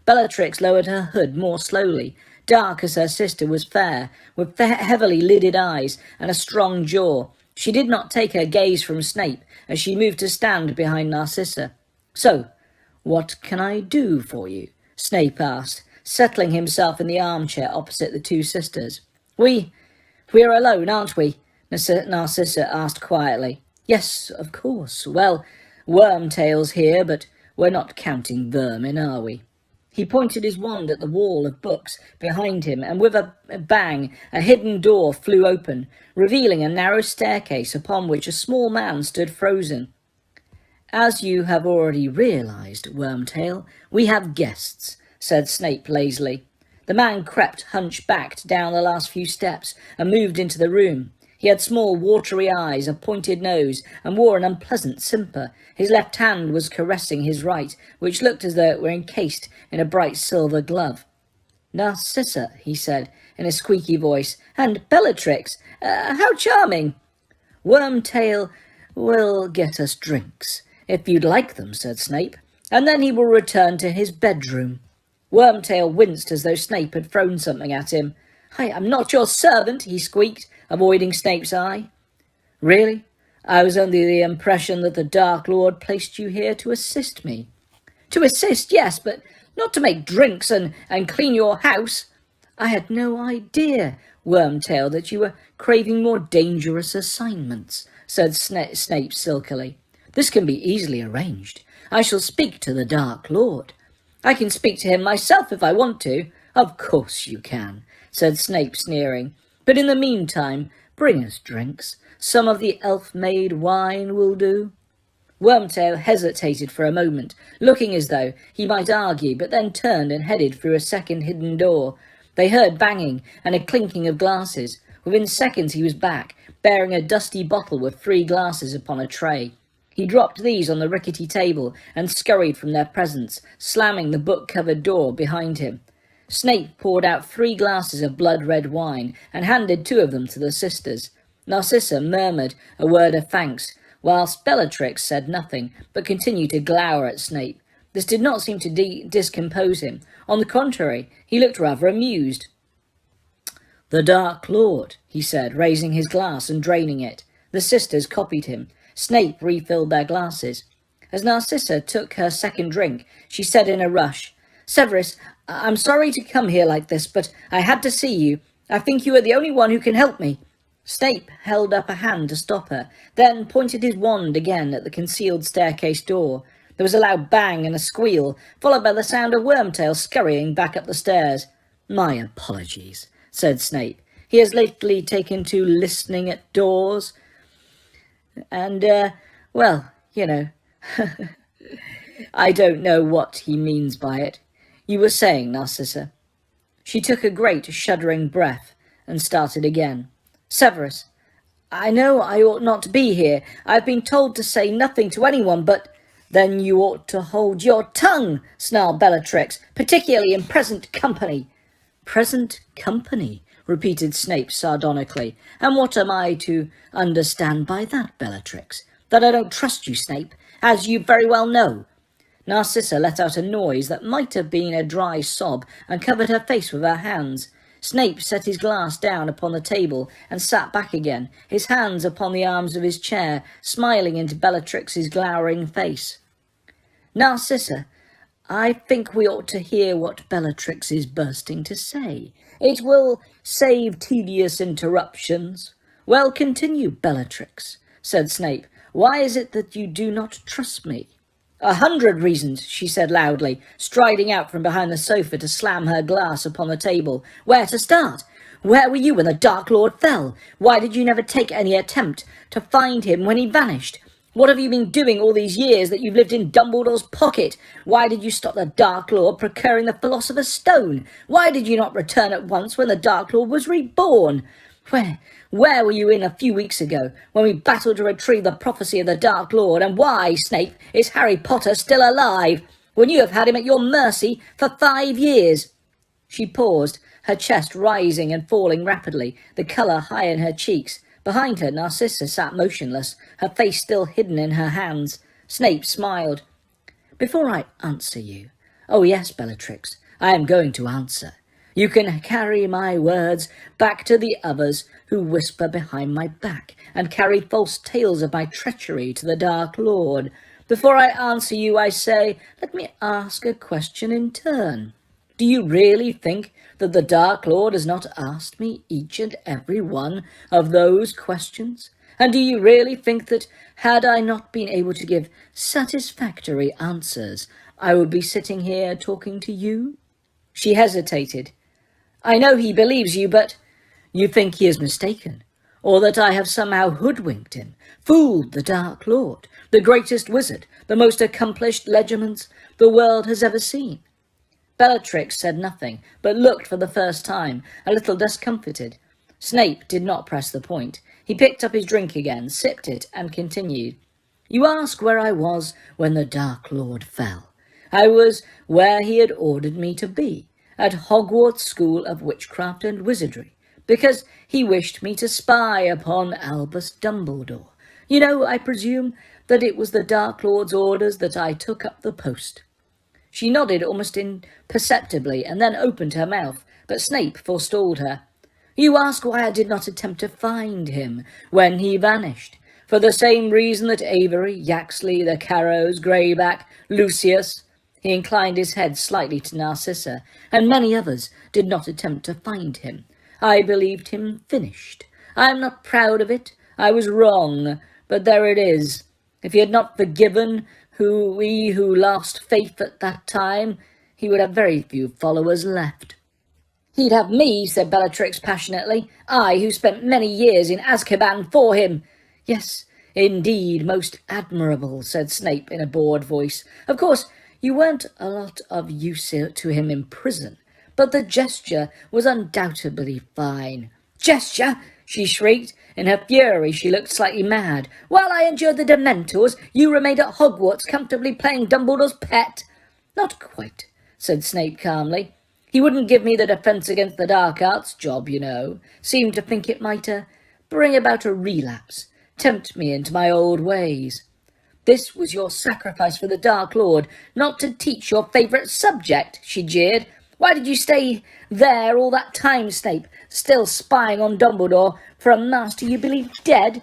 Bellatrix lowered her hood more slowly. Dark as her sister was fair, with heavily lidded eyes and a strong jaw. She did not take her gaze from Snape as she moved to stand behind Narcissa. "So, what can I do for you?" Snape asked, settling himself in the armchair opposite the two sisters. We're alone, aren't we? Narcissa asked quietly. Yes, of course. Well, Wormtail's here, but we're not counting vermin, are we? He pointed his wand at the wall of books behind him, and with a bang a hidden door flew open, revealing a narrow staircase upon which a small man stood frozen. As you have already realised, Wormtail, we have guests, said Snape lazily. The man crept hunch-backed down the last few steps and moved into the room. He had small, watery eyes, a pointed nose, and wore an unpleasant simper. His left hand was caressing his right, which looked as though it were encased in a bright silver glove. Narcissa, he said, in a squeaky voice, and Bellatrix. How charming. Wormtail will get us drinks, if you'd like them, said Snape, and then he will return to his bedroom. Wormtail winced as though Snape had thrown something at him. I am not your servant, he squeaked, avoiding Snape's eye. Really? I was under the impression that the Dark Lord placed you here to assist me. To assist, yes, but not to make drinks and clean your house. I had no idea, Wormtail, that you were craving more dangerous assignments, said Snape silkily. This can be easily arranged. I shall speak to the Dark Lord. I can speak to him myself if I want to. Of course you can, said Snape, sneering. But in the meantime, bring us drinks. Some of the elf-made wine will do. Wormtail hesitated for a moment, looking as though he might argue, but then turned and headed through a second hidden door. They heard banging and a clinking of glasses. Within seconds he was back, bearing a dusty bottle with 3 glasses upon a tray. He dropped these on the rickety table and scurried from their presence, slamming the book-covered door behind him. Snape poured out 3 glasses of blood-red wine and handed 2 of them to the sisters. Narcissa murmured a word of thanks, whilst Bellatrix said nothing, but continued to glower at Snape. This did not seem to discompose him. On the contrary, he looked rather amused. The Dark Lord, he said, raising his glass and draining it. The sisters copied him. Snape refilled their glasses. As Narcissa took her second drink, she said in a rush, Severus, I'm sorry to come here like this, but I had to see you. I think you are the only one who can help me. Snape held up a hand to stop her, then pointed his wand again at the concealed staircase door. There was a loud bang and a squeal, followed by the sound of Wormtail scurrying back up the stairs. My apologies, said Snape. He has lately taken to listening at doors. And, well, you know, I don't know what he means by it. You were saying, Narcissa. She took a great shuddering breath and started again. Severus, I know I ought not to be here. I've been told to say nothing to anyone, but then you ought to hold your tongue, snarled Bellatrix, particularly in present company. Present company, repeated Snape sardonically. And what am I to understand by that, Bellatrix? That I don't trust you, Snape, as you very well know. Narcissa let out a noise that might have been a dry sob and covered her face with her hands. Snape set his glass down upon the table and sat back again, his hands upon the arms of his chair, smiling into Bellatrix's glowering face. Narcissa, I think we ought to hear what Bellatrix is bursting to say. It will save tedious interruptions. Well, continue, Bellatrix, said Snape. Why is it that you do not trust me? 100 reasons, she said loudly, striding out from behind the sofa to slam her glass upon the table. Where to start? Where were you when the Dark Lord fell? Why did you never take any attempt to find him when he vanished? What have you been doing all these years that you've lived in Dumbledore's pocket? Why did you stop the Dark Lord procuring the Philosopher's Stone? Why did you not return at once when the Dark Lord was reborn? Where were you in a few weeks ago, when we battled to retrieve the prophecy of the Dark Lord? And why, Snape, is Harry Potter still alive, when you have had him at your mercy for 5 years? She paused, her chest rising and falling rapidly, the colour high in her cheeks. Behind her, Narcissa sat motionless, her face still hidden in her hands. Snape smiled. Before I answer you, oh yes, Bellatrix, I am going to answer. You can carry my words back to the others who whisper behind my back and carry false tales of my treachery to the Dark Lord. Before I answer you, I say, let me ask a question in turn. Do you really think that the Dark Lord has not asked me each and every one of those questions? And do you really think that, had I not been able to give satisfactory answers, I would be sitting here talking to you?" She hesitated. "I know he believes you, but—" "You think he is mistaken, or that I have somehow hoodwinked him, fooled the Dark Lord, the greatest wizard, the most accomplished legerdemain the world has ever seen?" Bellatrix said nothing, but looked for the first time a little discomfited. Snape did not press the point. He picked up his drink again, sipped it, and continued. "You ask where I was when the Dark Lord fell. I was where he had ordered me to be, at Hogwarts School of Witchcraft and Wizardry, because he wished me to spy upon Albus Dumbledore. You know, I presume, that it was the Dark Lord's orders that I took up the post." She nodded almost imperceptibly and then opened her mouth, but Snape forestalled her. "You ask why I did not attempt to find him when he vanished. For the same reason that Avery, Yaxley, the Carrows, Greyback, Lucius—" he inclined his head slightly to Narcissa, "and many others did not attempt to find him. I believed him finished. I am not proud of it. I was wrong, but there it is. If he had not forgiven who lost faith at that time, he would have very few followers left." "He'd have me," said Bellatrix passionately. "I, who spent many years in Azkaban for him." "Yes, indeed, most admirable," said Snape in a bored voice. "Of course, you weren't a lot of use to him in prison, but the gesture was undoubtedly fine." "Gesture!" she shrieked. In her fury she looked slightly mad. "While I endured the Dementors, you remained at Hogwarts comfortably playing Dumbledore's pet." "Not quite," said Snape calmly. "He wouldn't give me the Defence Against the Dark Arts job, you know. Seemed to think it might bring about a relapse, tempt me into my old ways." "This was your sacrifice for the Dark Lord, not to teach your favourite subject," she jeered. "Why did you stay there all that time, Snape, still spying on Dumbledore for a master you believed dead?"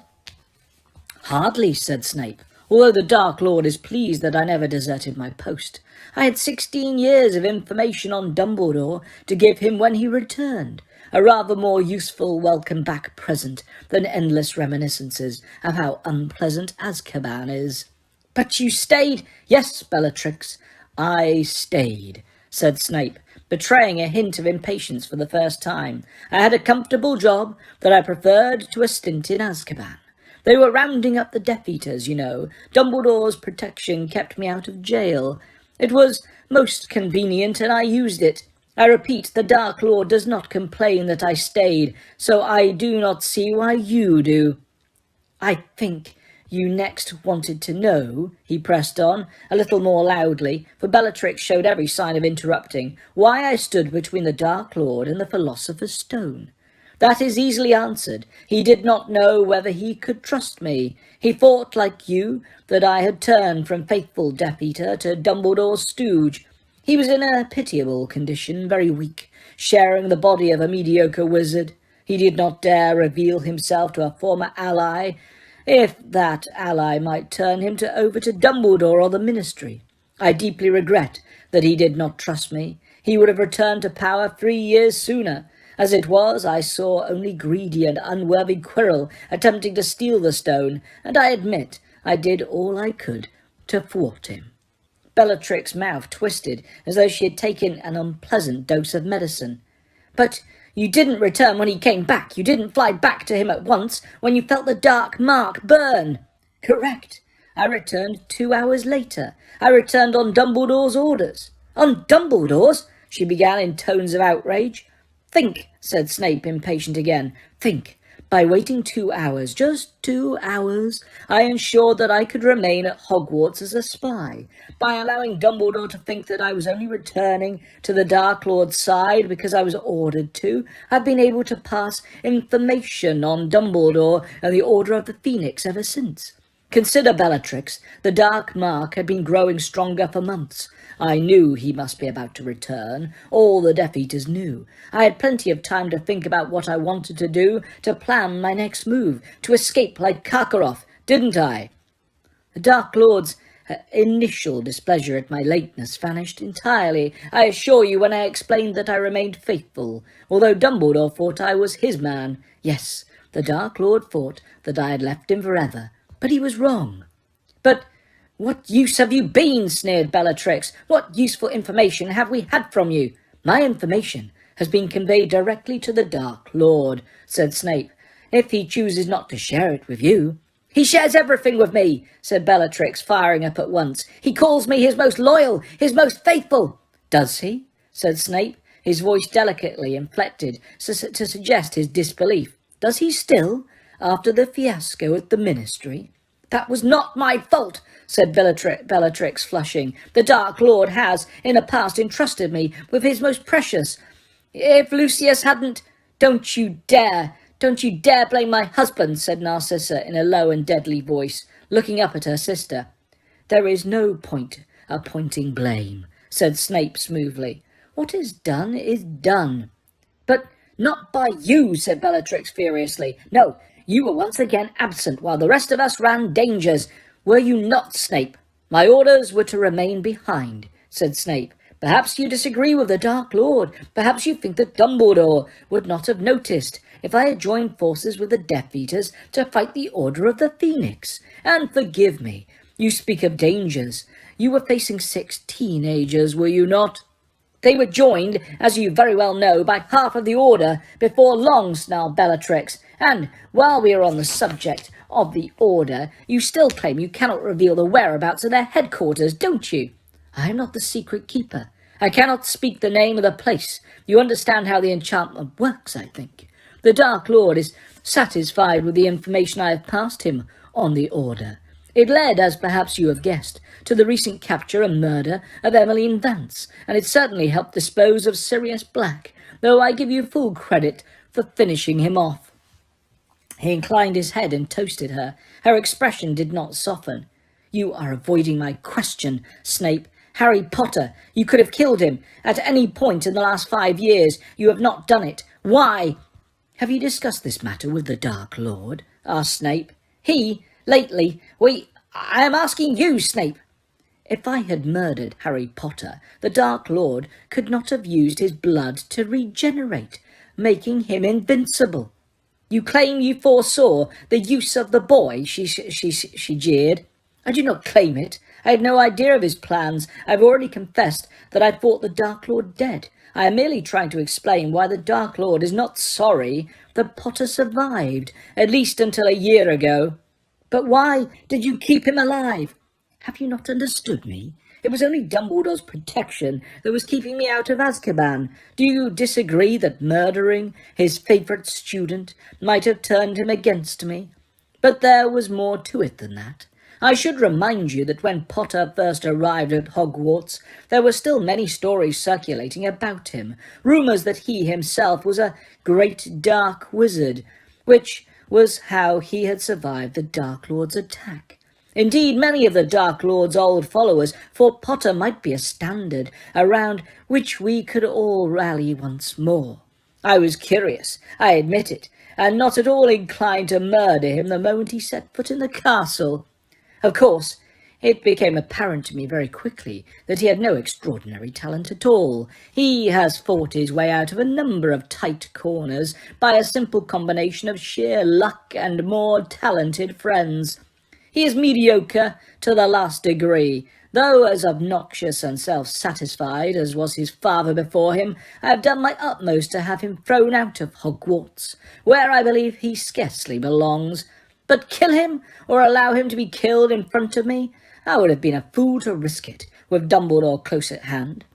"Hardly," said Snape, "although the Dark Lord is pleased that I never deserted my post. I had 16 years of information on Dumbledore to give him when he returned, a rather more useful welcome back present than endless reminiscences of how unpleasant Azkaban is." "But you stayed—" "Yes, Bellatrix, I stayed," said Snape, betraying a hint of impatience for the first time. "I had a comfortable job that I preferred to a stint in Azkaban. They were rounding up the Death Eaters, you know. Dumbledore's protection kept me out of jail. It was most convenient, and I used it. I repeat, the Dark Lord does not complain that I stayed, so I do not see why you do." "I think you next wanted to know," he pressed on, a little more loudly, for Bellatrix showed every sign of interrupting, "why I stood between the Dark Lord and the Philosopher's Stone. That is easily answered. He did not know whether he could trust me. He thought, like you, that I had turned from faithful Death Eater to Dumbledore's stooge. He was in a pitiable condition, very weak, sharing the body of a mediocre wizard. He did not dare reveal himself to a former ally, if that ally might turn him over to Dumbledore or the Ministry. I deeply regret that he did not trust me. He would have returned to power 3 years sooner. As it was, I saw only greedy and unworthy Quirrell attempting to steal the stone, and I admit I did all I could to thwart him." Bellatrix's mouth twisted as though she had taken an unpleasant dose of medicine. "But you didn't return when he came back. You didn't fly back to him at once when you felt the dark mark burn." "Correct. I returned 2 hours later. I returned on Dumbledore's orders." "On Dumbledore's?" she began in tones of outrage. "Think," said Snape, impatient again. "Think. By waiting 2 hours, just 2 hours, I ensured that I could remain at Hogwarts as a spy. By allowing Dumbledore to think that I was only returning to the Dark Lord's side because I was ordered to, I've been able to pass information on Dumbledore and the Order of the Phoenix ever since. Consider, Bellatrix, the dark mark had been growing stronger for months. I knew he must be about to return. All the Death Eaters knew. I had plenty of time to think about what I wanted to do, to plan my next move, to escape like Karkaroff, didn't I? The Dark Lords Her initial displeasure at my lateness vanished entirely, I assure you, when I explained that I remained faithful, although Dumbledore thought I was his man. Yes, the Dark Lord thought that I had left him forever, but he was wrong. But what use have you been? Sneered Bellatrix. What useful information have we had from you? My information has been conveyed directly to the Dark Lord, said Snape, if he chooses not to share it with you. He shares everything with me, said Bellatrix, firing up at once. He calls me his most loyal, his most faithful. Does he? Said Snape, his voice delicately inflected to suggest his disbelief. Does he still, after the fiasco at the Ministry? That was not my fault, said Bellatrix, flushing. The Dark Lord has, in the past, entrusted me with his most precious. If Lucius hadn't— Don't you dare blame my husband, said Narcissa in a low and deadly voice, looking up at her sister. There is no point appointing blame, said Snape smoothly. What is done. But not by you, said Bellatrix furiously. No, you were once again absent while the rest of us ran dangers. Were you not, Snape? My orders were to remain behind, said Snape. Perhaps you disagree with the Dark Lord. Perhaps you think that Dumbledore would not have noticed if I had joined forces with the Death Eaters to fight the Order of the Phoenix. And forgive me, you speak of dangers. You were facing 6 teenagers, were you not? They were joined, as you very well know, by half of the Order before long, snarled Bellatrix. And while we are on the subject of the Order, you still claim you cannot reveal the whereabouts of their headquarters, don't you? I am not the secret keeper. I cannot speak the name of the place. You understand how the enchantment works, I think. The Dark Lord is satisfied with the information I have passed him on the Order. It led, as perhaps you have guessed, to the recent capture and murder of Emmeline Vance, and it certainly helped dispose of Sirius Black, though I give you full credit for finishing him off. He inclined his head and toasted her. Her expression did not soften. You are avoiding my question, Snape. Harry Potter, you could have killed him at any point in the last 5 years. You have not done it. Why? Have you discussed this matter with the Dark Lord? Asked Snape. Lately, I am asking you, Snape. If I had murdered Harry Potter, the Dark Lord could not have used his blood to regenerate, making him invincible. You claim you foresaw the use of the boy, she jeered. I do not claim it. I had no idea of his plans. I've already confessed that I thought the Dark Lord dead. I am merely trying to explain why the Dark Lord is not sorry that Potter survived, at least until a year ago. But why did you keep him alive? Have you not understood me? It was only Dumbledore's protection that was keeping me out of Azkaban. Do you disagree that murdering his favourite student might have turned him against me? But there was more to it than that. I should remind you that when Potter first arrived at Hogwarts, there were still many stories circulating about him, rumours that he himself was a great dark wizard, which was how he had survived the Dark Lord's attack. Indeed, many of the Dark Lord's old followers thought Potter might be a standard around which we could all rally once more. I was curious, I admit it, and not at all inclined to murder him the moment he set foot in the castle. Of course, it became apparent to me very quickly that he had no extraordinary talent at all. He has fought his way out of a number of tight corners by a simple combination of sheer luck and more talented friends. He is mediocre to the last degree, though as obnoxious and self-satisfied as was his father before him. I have done my utmost to have him thrown out of Hogwarts, where I believe he scarcely belongs. But kill him, or allow him to be killed in front of me? I would have been a fool to risk it, with Dumbledore close at hand.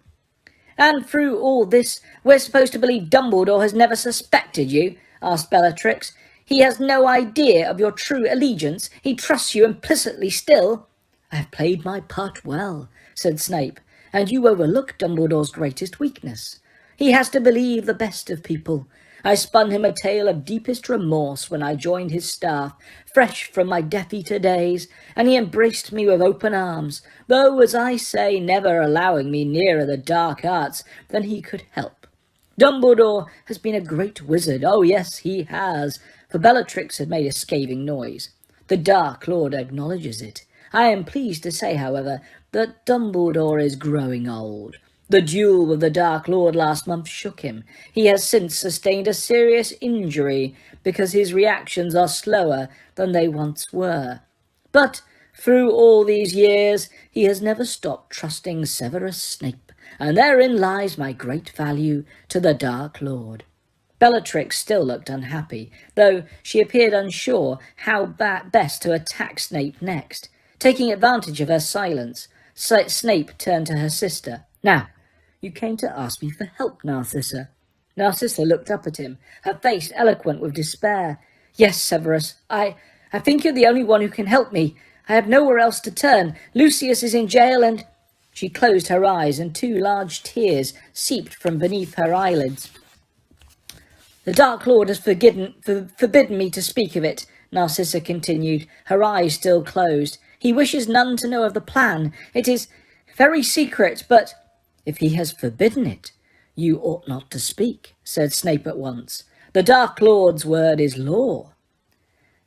And through all this, we're supposed to believe Dumbledore has never suspected you? Asked Bellatrix. He has no idea of your true allegiance. He trusts you implicitly still. I have played my part well, said Snape, and you overlook Dumbledore's greatest weakness. He has to believe the best of people. I spun him a tale of deepest remorse when I joined his staff, fresh from my Death Eater days, and he embraced me with open arms, though, as I say, never allowing me nearer the dark arts than he could help. Dumbledore has been a great wizard. Oh, yes, he has, for Bellatrix had made a scathing noise. The Dark Lord acknowledges it. I am pleased to say, however, that Dumbledore is growing old. The duel with the Dark Lord last month shook him. He has since sustained a serious injury because his reactions are slower than they once were. But through all these years, he has never stopped trusting Severus Snape, and therein lies my great value to the Dark Lord. Bellatrix still looked unhappy, though she appeared unsure how best to attack Snape next. Taking advantage of her silence, Snape turned to her sister. "Now, you came to ask me for help, Narcissa." Narcissa looked up at him, her face eloquent with despair. "Yes, Severus, I think you're the only one who can help me. I have nowhere else to turn. Lucius is in jail and—" She closed her eyes and 2 large tears seeped from beneath her eyelids. "The Dark Lord has forbidden me to speak of it," Narcissa continued, her eyes still closed. "He wishes none to know of the plan. It is very secret, but—" "If he has forbidden it, you ought not to speak," said Snape at once. "The Dark Lord's word is law."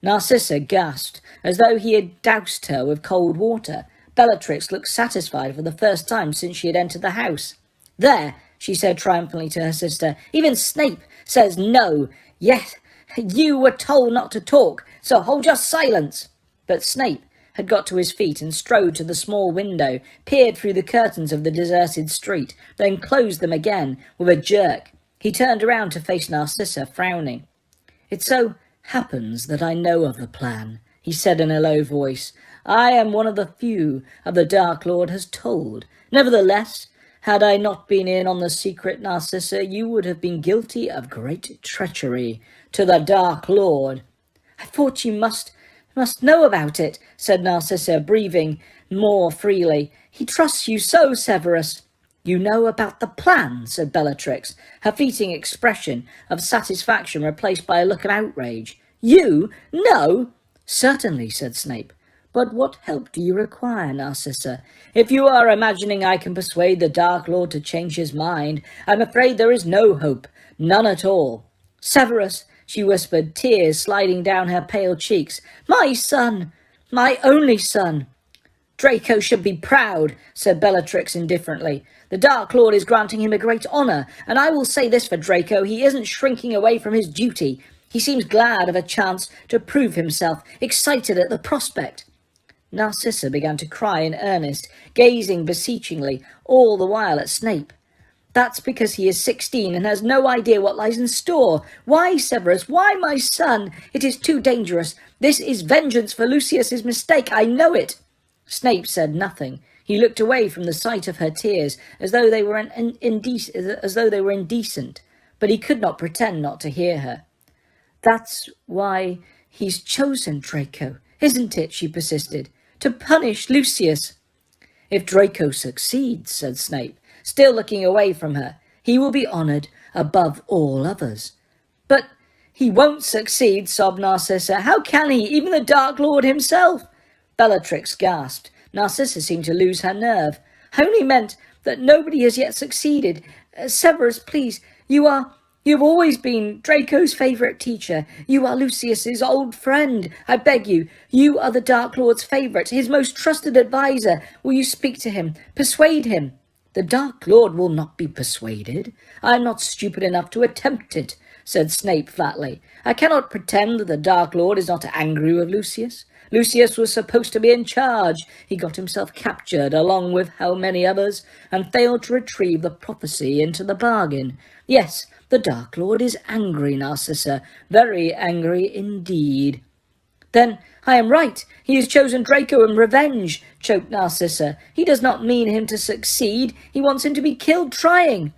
Narcissa gasped, as though he had doused her with cold water. Bellatrix looked satisfied for the first time since she had entered the house. "There," she said triumphantly to her sister, "even Snape says no. Yes, you were told not to talk, so hold your silence." But Snape had got to his feet and strode to the small window, peered through the curtains of the deserted street, then closed them again with a jerk. He turned around to face Narcissa, frowning. "It so happens that I know of the plan," he said in a low voice. "I am one of the few of the Dark Lord has told. Nevertheless, had I not been in on the secret, Narcissa, you would have been guilty of great treachery to the Dark Lord." "I thought you must know about it," said Narcissa, breathing more freely. "He trusts you so, Severus." "You know about the plan," said Bellatrix, her fleeting expression of satisfaction replaced by a look of outrage. "You? No?" "Certainly," said Snape. "But what help do you require, Narcissa? If you are imagining I can persuade the Dark Lord to change his mind, I'm afraid there is no hope, none at all." "Severus," she whispered, tears sliding down her pale cheeks. "My son! My only son!" "Draco should be proud," said Bellatrix indifferently. "The Dark Lord is granting him a great honour, and I will say this for Draco, he isn't shrinking away from his duty. He seems glad of a chance to prove himself, excited at the prospect." Narcissa began to cry in earnest, gazing beseechingly all the while at Snape. "That's because he is 16 and has no idea what lies in store. Why, Severus? Why, my son? It is too dangerous. This is vengeance for Lucius's mistake. I know it." Snape said nothing. He looked away from the sight of her tears as though they were indecent, but he could not pretend not to hear her. "That's why he's chosen Draco, isn't it?" she persisted. "To punish Lucius." "If Draco succeeds," said Snape, still looking away from her, "he will be honoured above all others." "But he won't succeed," sobbed Narcissa. "How can he? Even the Dark Lord himself—" Bellatrix gasped. Narcissa seemed to lose her nerve. "I only meant that nobody has yet succeeded. Severus, please, you've always been Draco's favourite teacher. You are Lucius's old friend. I beg you. You are the Dark Lord's favourite, his most trusted adviser. Will you speak to him? Persuade him?" "The Dark Lord will not be persuaded. I am not stupid enough to attempt it," said Snape flatly. "I cannot pretend that the Dark Lord is not angry with Lucius. Lucius was supposed to be in charge. He got himself captured, along with how many others, and failed to retrieve the prophecy into the bargain. Yes, the Dark Lord is angry, Narcissa, very angry indeed." "Then I am right. He has chosen Draco in revenge," choked Narcissa. "He does not mean him to succeed. He wants him to be killed trying."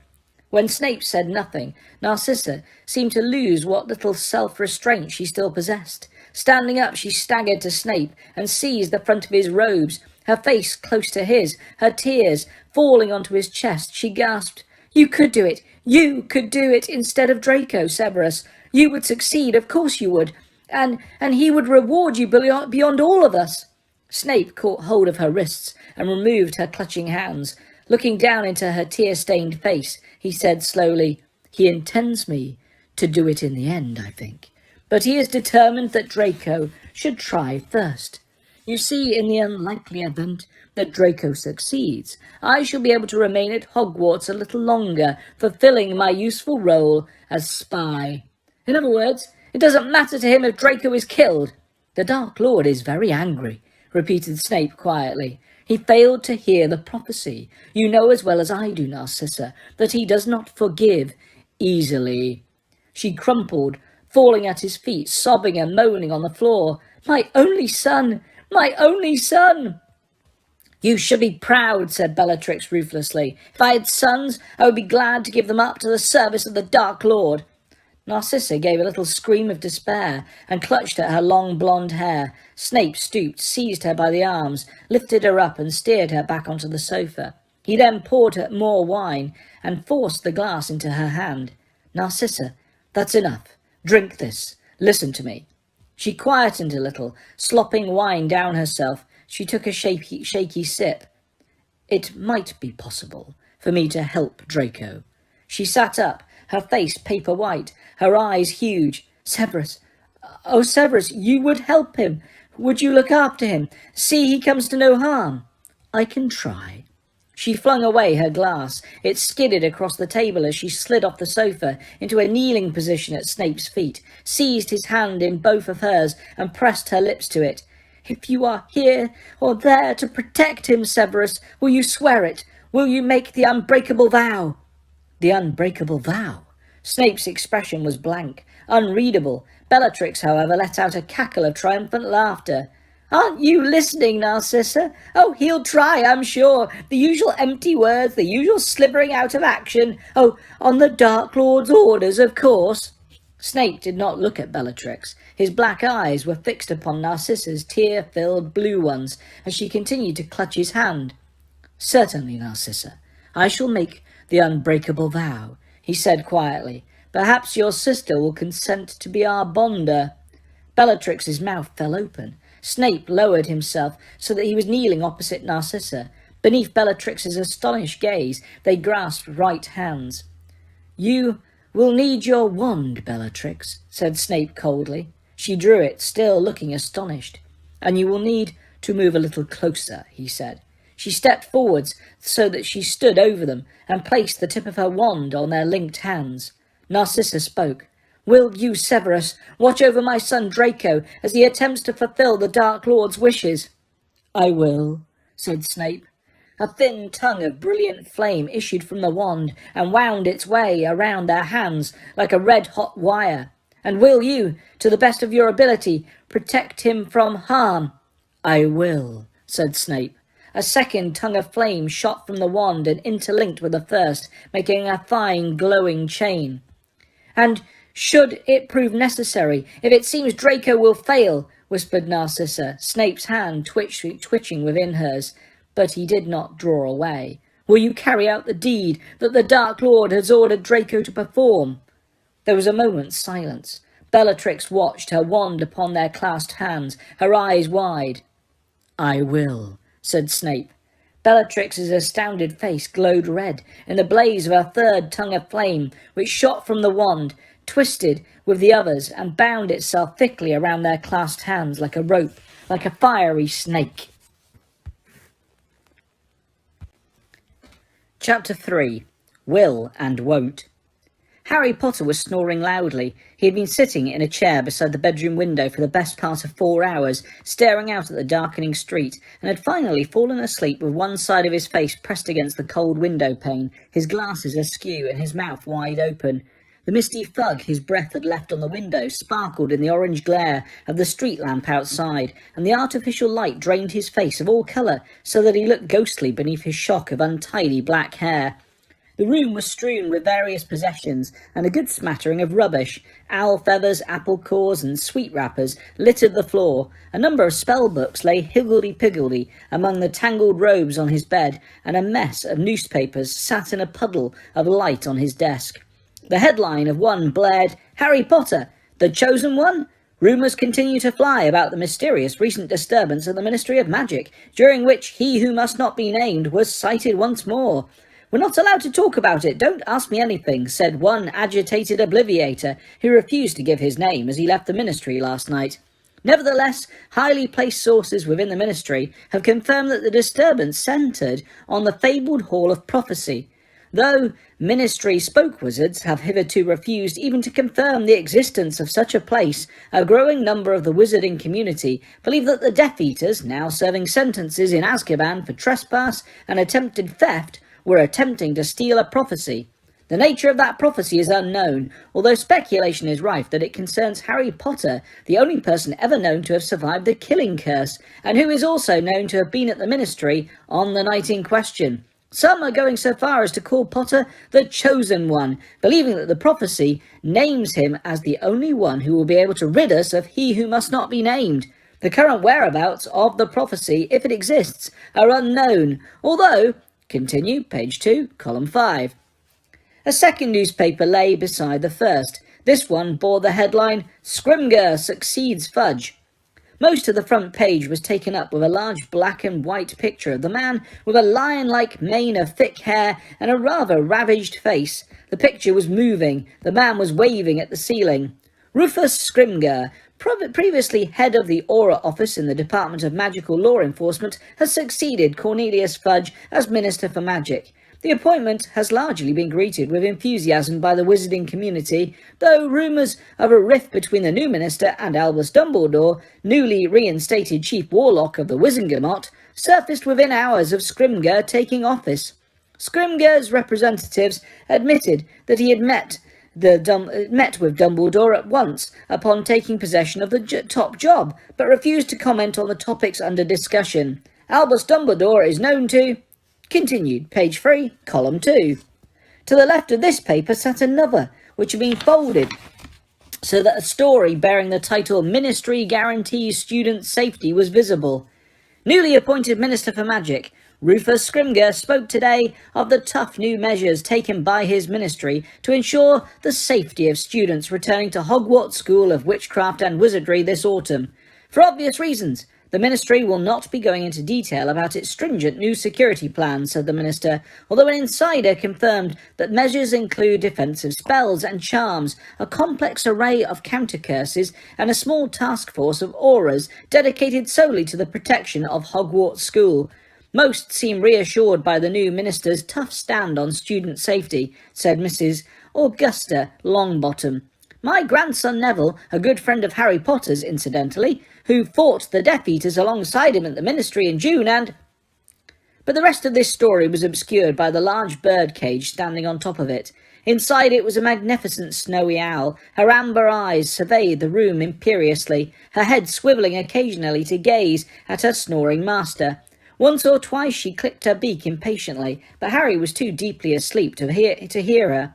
When Snape said nothing, Narcissa seemed to lose what little self-restraint she still possessed. Standing up, she staggered to Snape and seized the front of his robes, her face close to his, her tears falling onto his chest. She gasped, "You could do it. You could do it instead of Draco, Severus. You would succeed, of course you would. And he would reward you beyond all of us." Snape caught hold of her wrists and removed her clutching hands. Looking down into her tear-stained face, he said slowly, "He intends me to do it in the end, I think. But he is determined that Draco should try first. You see, in the unlikely event that Draco succeeds, I shall be able to remain at Hogwarts a little longer, fulfilling my useful role as spy. In other words, it doesn't matter to him if Draco is killed. The Dark Lord is very angry, repeated Snape quietly. He failed to hear the prophecy. You know as well as I do, Narcissa, that he does not forgive easily. She crumpled, falling at his feet, sobbing and moaning on the floor. My only son! My only son! You should be proud, said Bellatrix ruthlessly. If I had sons, I would be glad to give them up to the service of the Dark Lord. Narcissa gave a little scream of despair and clutched at her long blonde hair. Snape stooped, seized her by the arms, lifted her up and steered her back onto the sofa. He then poured her more wine and forced the glass into her hand. Narcissa, that's enough. Drink this. Listen to me. She quietened a little, slopping wine down herself. She took a shaky sip. It might be possible for me to help Draco. She sat up, her face paper white, her eyes huge. Severus, oh Severus, you would help him. Would you look after him? See he comes to no harm. I can try. She flung away her glass. It skidded across the table as she slid off the sofa into a kneeling position at Snape's feet, seized his hand in both of hers and pressed her lips to it. If you are here or there to protect him, Severus, will you swear it? Will you make the unbreakable vow? The unbreakable vow? Snape's expression was blank, unreadable. Bellatrix, however, let out a cackle of triumphant laughter. Aren't you listening, Narcissa? Oh, he'll try, I'm sure. The usual empty words, the usual slithering out of action. Oh, on the Dark Lord's orders, of course. Snape did not look at Bellatrix. His black eyes were fixed upon Narcissa's tear-filled blue ones as she continued to clutch his hand. Certainly, Narcissa, I shall make the unbreakable vow, he said quietly. Perhaps your sister will consent to be our bonder. Bellatrix's mouth fell open. Snape lowered himself so that he was kneeling opposite Narcissa. Beneath Bellatrix's astonished gaze, they grasped right hands. You will need your wand, Bellatrix, said Snape coldly. She drew it, still looking astonished. And you will need to move a little closer, he said. She stepped forwards so that she stood over them and placed the tip of her wand on their linked hands. Narcissa spoke. Will you, Severus, watch over my son Draco as he attempts to fulfill the Dark Lord's wishes? I will, said Snape. A thin tongue of brilliant flame issued from the wand and wound its way around their hands like a red-hot wire. And will you, to the best of your ability, protect him from harm? I will, said Snape. A second tongue of flame shot from the wand and interlinked with the first, making a fine glowing chain. And should it prove necessary, if it seems Draco will fail, whispered Narcissa, Snape's hand twitching within hers, but he did not draw away. Will you carry out the deed that the Dark Lord has ordered Draco to perform? There was a moment's silence. Bellatrix watched, her wand upon their clasped hands, her eyes wide. I will, said Snape. Bellatrix's astounded face glowed red in the blaze of her third tongue of flame, which shot from the wand, twisted with the others, and bound itself thickly around their clasped hands like a rope, like a fiery snake. Chapter 3. Will and Won't. Harry Potter was snoring loudly. He had been sitting in a chair beside the bedroom window for the best part of 4 hours, staring out at the darkening street, and had finally fallen asleep with one side of his face pressed against the cold window pane, his glasses askew and his mouth wide open. The misty fug his breath had left on the window sparkled in the orange glare of the street lamp outside, and the artificial light drained his face of all colour, so that he looked ghostly beneath his shock of untidy black hair. The room was strewn with various possessions, and a good smattering of rubbish. Owl feathers, apple cores, and sweet wrappers littered the floor. A number of spell books lay higgledy-piggledy among the tangled robes on his bed, and a mess of newspapers sat in a puddle of light on his desk. The headline of one blared, Harry Potter, the chosen one? Rumours continue to fly about the mysterious recent disturbance at the Ministry of Magic, during which he who must not be named was sighted once more. We're not allowed to talk about it, don't ask me anything, said one agitated obliviator who refused to give his name as he left the ministry last night. Nevertheless, highly placed sources within the ministry have confirmed that the disturbance centred on the fabled Hall of Prophecy, though ministry spokewizards have hitherto refused even to confirm the existence of such a place. A growing number of the wizarding community believe that the Death Eaters, now serving sentences in Azkaban for trespass and attempted theft, were attempting to steal a prophecy. The nature of that prophecy is unknown, although speculation is rife that it concerns Harry Potter, the only person ever known to have survived the killing curse, and who is also known to have been at the ministry on the night in question. Some are going so far as to call Potter the Chosen One, believing that the prophecy names him as the only one who will be able to rid us of he who must not be named. The current whereabouts of the prophecy, if it exists, are unknown, although, continue, page 2, column 5. A second newspaper lay beside the first. This one bore the headline, "Scrimgeour Succeeds Fudge." Most of the front page was taken up with a large black and white picture of the man with a lion-like mane of thick hair and a rather ravaged face. The picture was moving. The man was waving at the ceiling. Rufus Scrimgeour, previously head of the Aura Office in the Department of Magical Law Enforcement, has succeeded Cornelius Fudge as Minister for Magic. The appointment has largely been greeted with enthusiasm by the wizarding community, though rumours of a rift between the new minister and Albus Dumbledore, newly reinstated Chief Warlock of the Wizengamot, surfaced within hours of Scrimgeour taking office. Scrimgeour's representatives admitted that he had met with Dumbledore at once upon taking possession of the top job, but refused to comment on the topics under discussion. Albus Dumbledore is known to... Continued, page 3, column 2. To the left of this paper sat another, which had been folded so that a story bearing the title "Ministry Guarantees Student Safety" was visible. Newly appointed Minister for Magic, Rufus Scrimgeour, spoke today of the tough new measures taken by his ministry to ensure the safety of students returning to Hogwarts School of Witchcraft and Wizardry this autumn. For obvious reasons, the ministry will not be going into detail about its stringent new security plans, said the minister, although an insider confirmed that measures include defensive spells and charms, a complex array of counter-curses, and a small task force of auras dedicated solely to the protection of Hogwarts School. Most seem reassured by the new minister's tough stand on student safety, said Mrs. Augusta Longbottom. My grandson Neville, a good friend of Harry Potter's, incidentally, who fought the Death Eaters alongside him at the ministry in June and... But the rest of this story was obscured by the large bird cage standing on top of it. Inside it was a magnificent snowy owl. Her amber eyes surveyed the room imperiously, her head swivelling occasionally to gaze at her snoring master. Once or twice she clicked her beak impatiently, but Harry was too deeply asleep to hear her.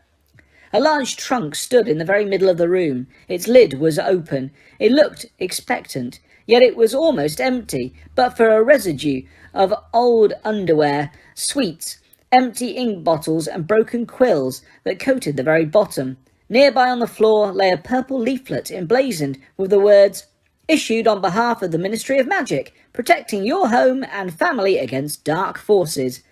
A large trunk stood in the very middle of the room. Its lid was open. It looked expectant, yet it was almost empty, but for a residue of old underwear, sweets, empty ink bottles and broken quills that coated the very bottom. Nearby on the floor lay a purple leaflet emblazoned with the words, "Issued on behalf of the Ministry of Magic, protecting your home and family against dark forces."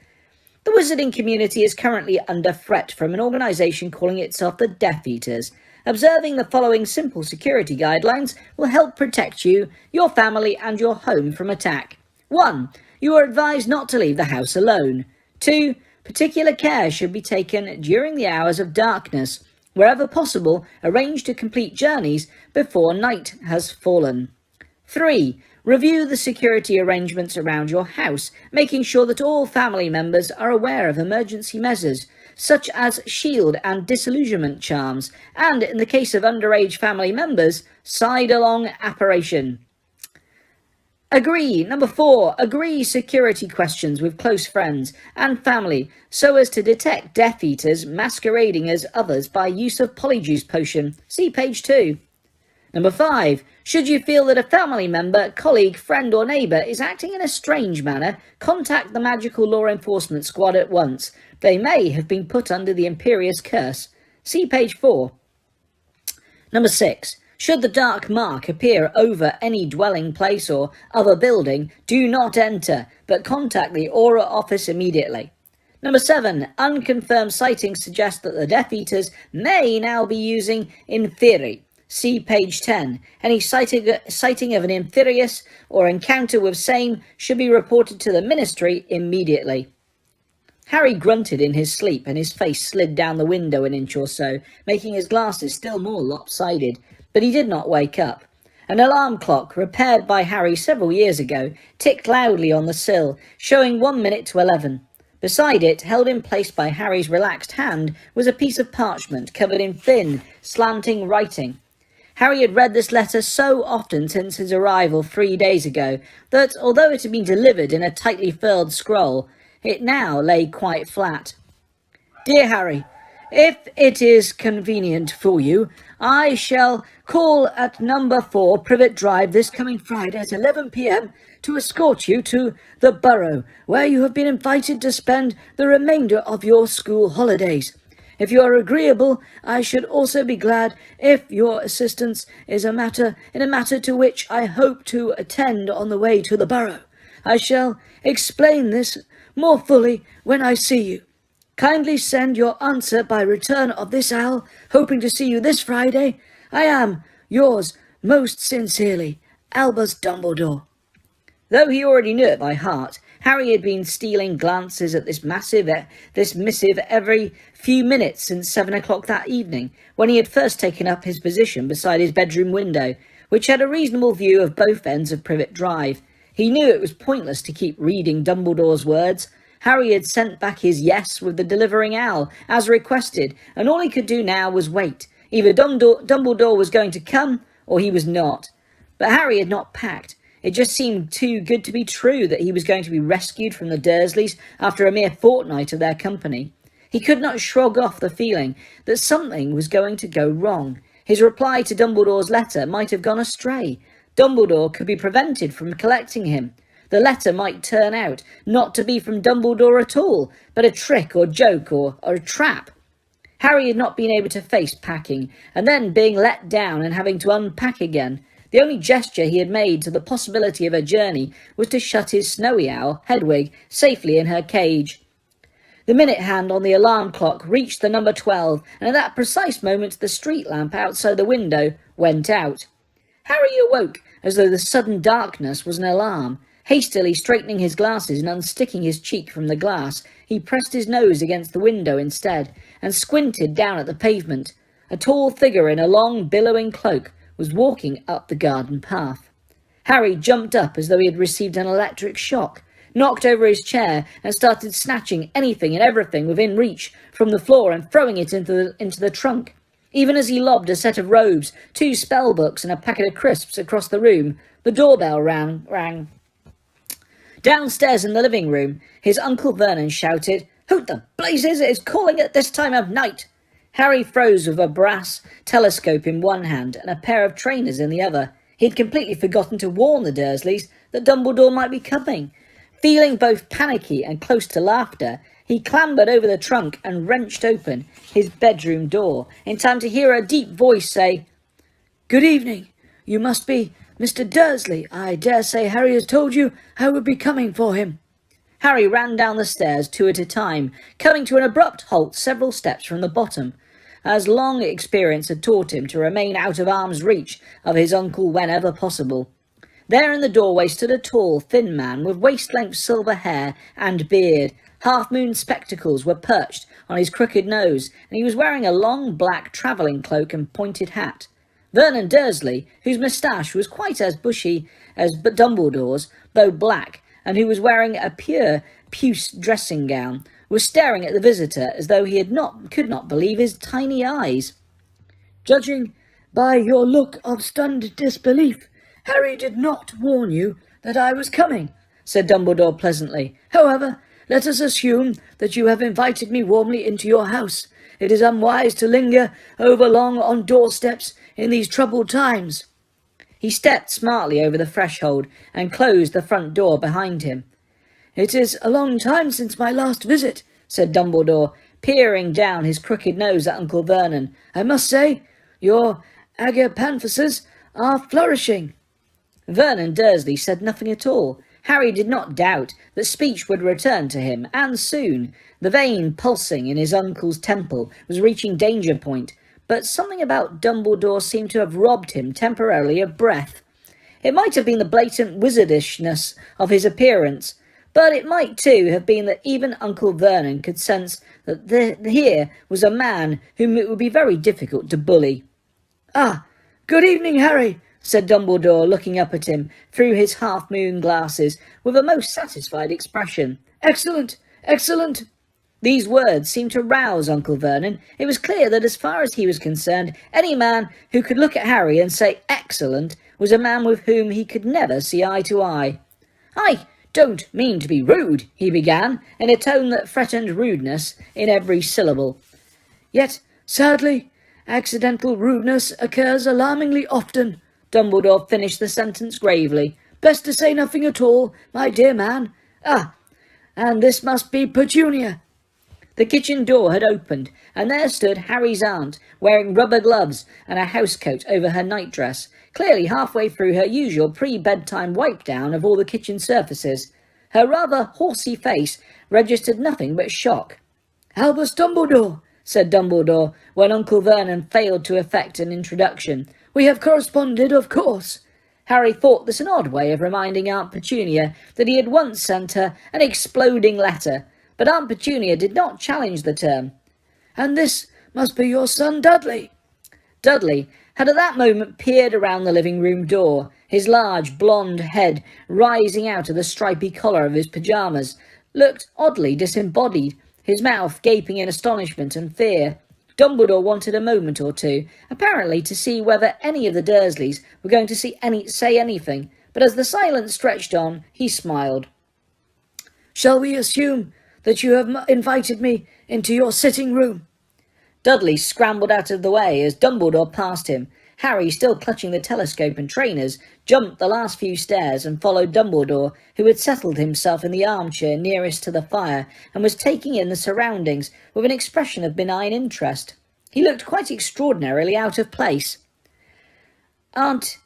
The wizarding community is currently under threat from an organisation calling itself the Death Eaters. Observing the following simple security guidelines will help protect you, your family and your home from attack. 1. You are advised not to leave the house alone. 2. Particular care should be taken during the hours of darkness. Wherever possible, arrange to complete journeys before night has fallen. 3. Review the security arrangements around your house, making sure that all family members are aware of emergency measures, such as shield and disillusionment charms, and, in the case of underage family members, side-along apparition. Number 4, agree security questions with close friends and family so as to detect Death Eaters masquerading as others by use of Polyjuice Potion. See page 2. Number 5, should you feel that a family member, colleague, friend or neighbour is acting in a strange manner, contact the Magical Law Enforcement Squad at once. They may have been put under the Imperious Curse. See page 4. Number 6, should the dark mark appear over any dwelling place or other building, do not enter, but contact the Aura office immediately. Number 7, unconfirmed sightings suggest that the Death Eaters may now be using, in theory, See page 10. Any sighting of an amphibious or encounter with same should be reported to the ministry immediately. Harry grunted in his sleep, and his face slid down the window an inch or so, making his glasses still more lopsided, but he did not wake up. An alarm clock, repaired by Harry several years ago, ticked loudly on the sill, showing 1 minute to 11. Beside it, held in place by Harry's relaxed hand, was a piece of parchment covered in thin, slanting writing. Harry had read this letter so often since his arrival 3 days ago that, although it had been delivered in a tightly furled scroll, it now lay quite flat. Dear Harry, if it is convenient for you, I shall call at number 4 Privet Drive this coming Friday at 11 p.m. to escort you to the Borough, where you have been invited to spend the remainder of your school holidays. If you are agreeable, I should also be glad if your assistance is in a matter to which I hope to attend on the way to the Borough. I shall explain this more fully when I see you. Kindly send your answer by return of this hour, hoping to see you this Friday. I am yours most sincerely, Albus Dumbledore. Though he already knew it by heart, Harry had been stealing glances at this missive every few minutes since 7 o'clock that evening, when he had first taken up his position beside his bedroom window, which had a reasonable view of both ends of Privet Drive. He knew it was pointless to keep reading Dumbledore's words. Harry had sent back his yes with the delivering owl, as requested, and all he could do now was wait. Either Dumbledore was going to come, or he was not. But Harry had not packed. It just seemed too good to be true that he was going to be rescued from the Dursleys after a mere fortnight of their company. He could not shrug off the feeling that something was going to go wrong. His reply to Dumbledore's letter might have gone astray. Dumbledore could be prevented from collecting him. The letter might turn out not to be from Dumbledore at all, but a trick or joke or a trap. Harry had not been able to face packing, and then being let down and having to unpack again. The only gesture he had made to the possibility of a journey was to shut his snowy owl, Hedwig, safely in her cage. The minute hand on the alarm clock reached the number 12, and at that precise moment the street lamp outside the window went out. Harry awoke as though the sudden darkness was an alarm. Hastily straightening his glasses and unsticking his cheek from the glass, he pressed his nose against the window instead, and squinted down at the pavement. A tall figure in a long, billowing cloak was walking up the garden path. Harry jumped up as though he had received an electric shock, knocked over his chair, and started snatching anything and everything within reach from the floor and throwing it into the trunk. Even as he lobbed a set of robes, 2 spell books, and a packet of crisps across the room, the doorbell rang. Downstairs in the living room, his Uncle Vernon shouted, "Who the blazes is calling at this time of night?" Harry froze with a brass telescope in one hand and a pair of trainers in the other. He had completely forgotten to warn the Dursleys that Dumbledore might be coming. Feeling both panicky and close to laughter, he clambered over the trunk and wrenched open his bedroom door, in time to hear a deep voice say, "Good evening. You must be Mr. Dursley. I dare say Harry has told you I would be coming for him." Harry ran down the stairs 2 at a time, coming to an abrupt halt several steps from the bottom, as long experience had taught him to remain out of arm's reach of his uncle whenever possible. There in the doorway stood a tall, thin man with waist-length silver hair and beard. Half-moon spectacles were perched on his crooked nose, and he was wearing a long black travelling cloak and pointed hat. Vernon Dursley, whose moustache was quite as bushy as Dumbledore's, though black, and who was wearing a pure puce dressing gown, was staring at the visitor as though he could not believe his tiny eyes. "Judging by your look of stunned disbelief, Harry did not warn you that I was coming," said Dumbledore pleasantly. "However, let us assume that you have invited me warmly into your house. It is unwise to linger over long on doorsteps in these troubled times." He stepped smartly over the threshold and closed the front door behind him. "It is a long time since my last visit," said Dumbledore, peering down his crooked nose at Uncle Vernon. "I must say, your agapanthus are flourishing." Vernon Dursley said nothing at all. Harry did not doubt that speech would return to him, and soon. The vein pulsing in his uncle's temple was reaching danger point. but something about Dumbledore seemed to have robbed him temporarily of breath. It might have been the blatant wizardishness of his appearance, but it might too have been that even Uncle Vernon could sense that here was a man whom it would be very difficult to bully. "Ah, good evening, Harry," said Dumbledore, looking up at him through his half-moon glasses with a most satisfied expression. "Excellent, excellent." These words seemed to rouse Uncle Vernon. It was clear that as far as he was concerned, any man who could look at Harry and say "excellent" was a man with whom he could never see eye to eye. "I don't mean to be rude," he began, in a tone that threatened rudeness in every syllable. "Yet, sadly, accidental rudeness occurs alarmingly often," Dumbledore finished the sentence gravely. "Best to say nothing at all, my dear man. Ah, and this must be Petunia." The kitchen door had opened, and there stood Harry's aunt, wearing rubber gloves and a housecoat over her nightdress, clearly halfway through her usual pre-bedtime wipe-down of all the kitchen surfaces. Her rather horsey face registered nothing but shock. "Albus Dumbledore," said Dumbledore, when Uncle Vernon failed to effect an introduction. "We have corresponded, of course." Harry thought this an odd way of reminding Aunt Petunia that he had once sent her an exploding letter, but Aunt Petunia did not challenge the term. "And this must be your son Dudley." Dudley had at that moment peered around the living-room door, his large blonde head rising out of the stripy collar of his pyjamas, looked oddly disembodied, his mouth gaping in astonishment and fear. Dumbledore wanted a moment or two, apparently to see whether any of the Dursleys were going to say anything, but as the silence stretched on, he smiled. "Shall we assume that you have invited me into your sitting room?" Dudley scrambled out of the way as Dumbledore passed him. Harry, still clutching the telescope and trainers, jumped the last few stairs and followed Dumbledore, who had settled himself in the armchair nearest to the fire and was taking in the surroundings with an expression of benign interest. He looked quite extraordinarily out of place. Aren't